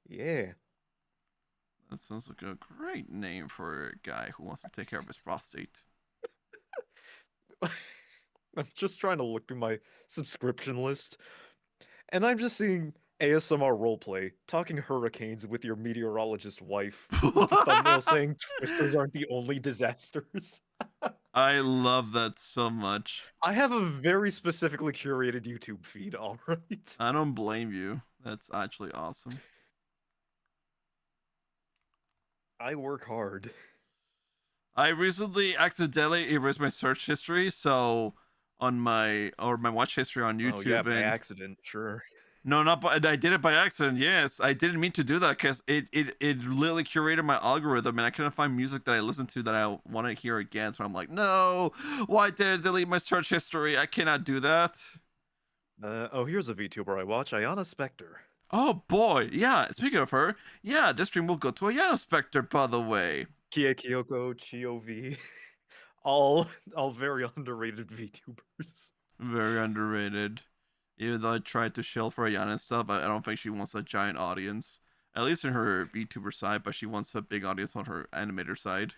Yeah. That sounds like a great name for a guy who wants to take care of his prostate. I'm just trying to look through my subscription list, and I'm just seeing ASMR roleplay, talking hurricanes with your meteorologist wife, with the thumbnail saying twisters aren't the only disasters. I love that so much. I have a very specifically curated YouTube feed, alright? I don't blame you. That's actually awesome. I work hard. I recently accidentally erased my search history, so on my watch history on YouTube. Oh yeah, by accident, sure. No, not by, I did it by accident. Yes, I didn't mean to do that because it literally curated my algorithm, and I couldn't find music that I listened to that I want to hear again. So I'm like, no, why did I delete my search history? I cannot do that. Oh, here's a VTuber I watch, Ayana Spectre. Oh boy, yeah. Speaking of her, yeah, this stream will go to Ayana Spectre, by the way. Kia Kyoko, Chio V. all very underrated VTubers. Very underrated. Even though I tried to shill for Ayana and stuff, I don't think she wants a giant audience. At least in her VTuber side, but she wants a big audience on her animator side.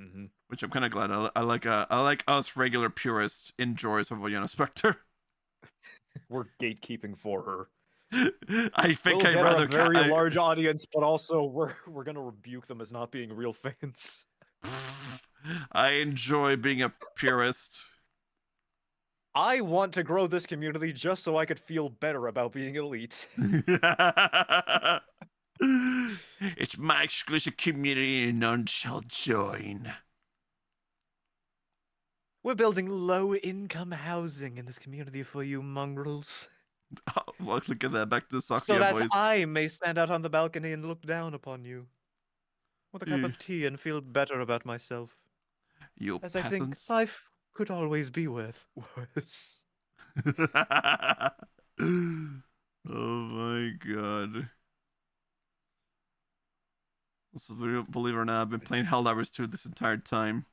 Mm-hmm. Which I'm kind of glad. I like us regular purists enjoys of Ayana Spectre. We're gatekeeping for her. I think we'll I'd get rather a very large audience, but also we're gonna rebuke them as not being real fans. I enjoy being a purist. I want to grow this community just so I could feel better about being elite. It's my exclusive community and none shall join. We're building low-income housing in this community for you mongrels. Oh, look at that, back to the Sakuya So that voice. I may stand out on the balcony and look down upon you. With a cup of tea and feel better about myself. You as peasants. I think life could always be worse. Oh my god. Also, believe it or not, I've been playing Helldivers 2 this entire time.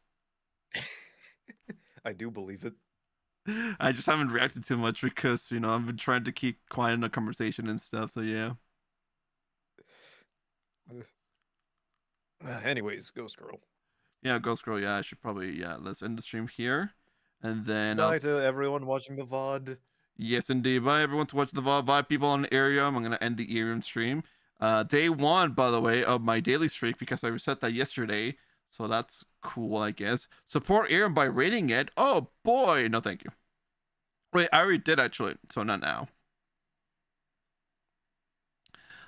I do believe it. I just haven't reacted too much because, you know, I've been trying to keep quiet in the conversation and stuff, so yeah. Anyways, Ghost Girl. Yeah, Ghost Girl, yeah, I should probably, yeah, let's end the stream here. And then... Bye to everyone watching the VOD. Yes, indeed. Bye, everyone, to watch the VOD. Bye, people on the Arium. I'm going to end the Arium stream. Day 1, by the way, of my daily streak, because I reset that yesterday. So that's cool, I guess. Support Arium by rating it. Oh, boy. No, thank you. Wait, I already did, actually. So not now.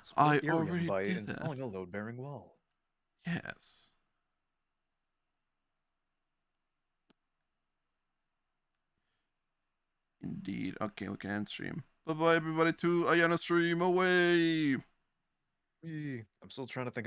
Support I Arium already by did installing a load-bearing wall. Yes. Indeed. Okay, we can end stream. Bye-bye, everybody, to Ayana stream. Away! I'm still trying to think of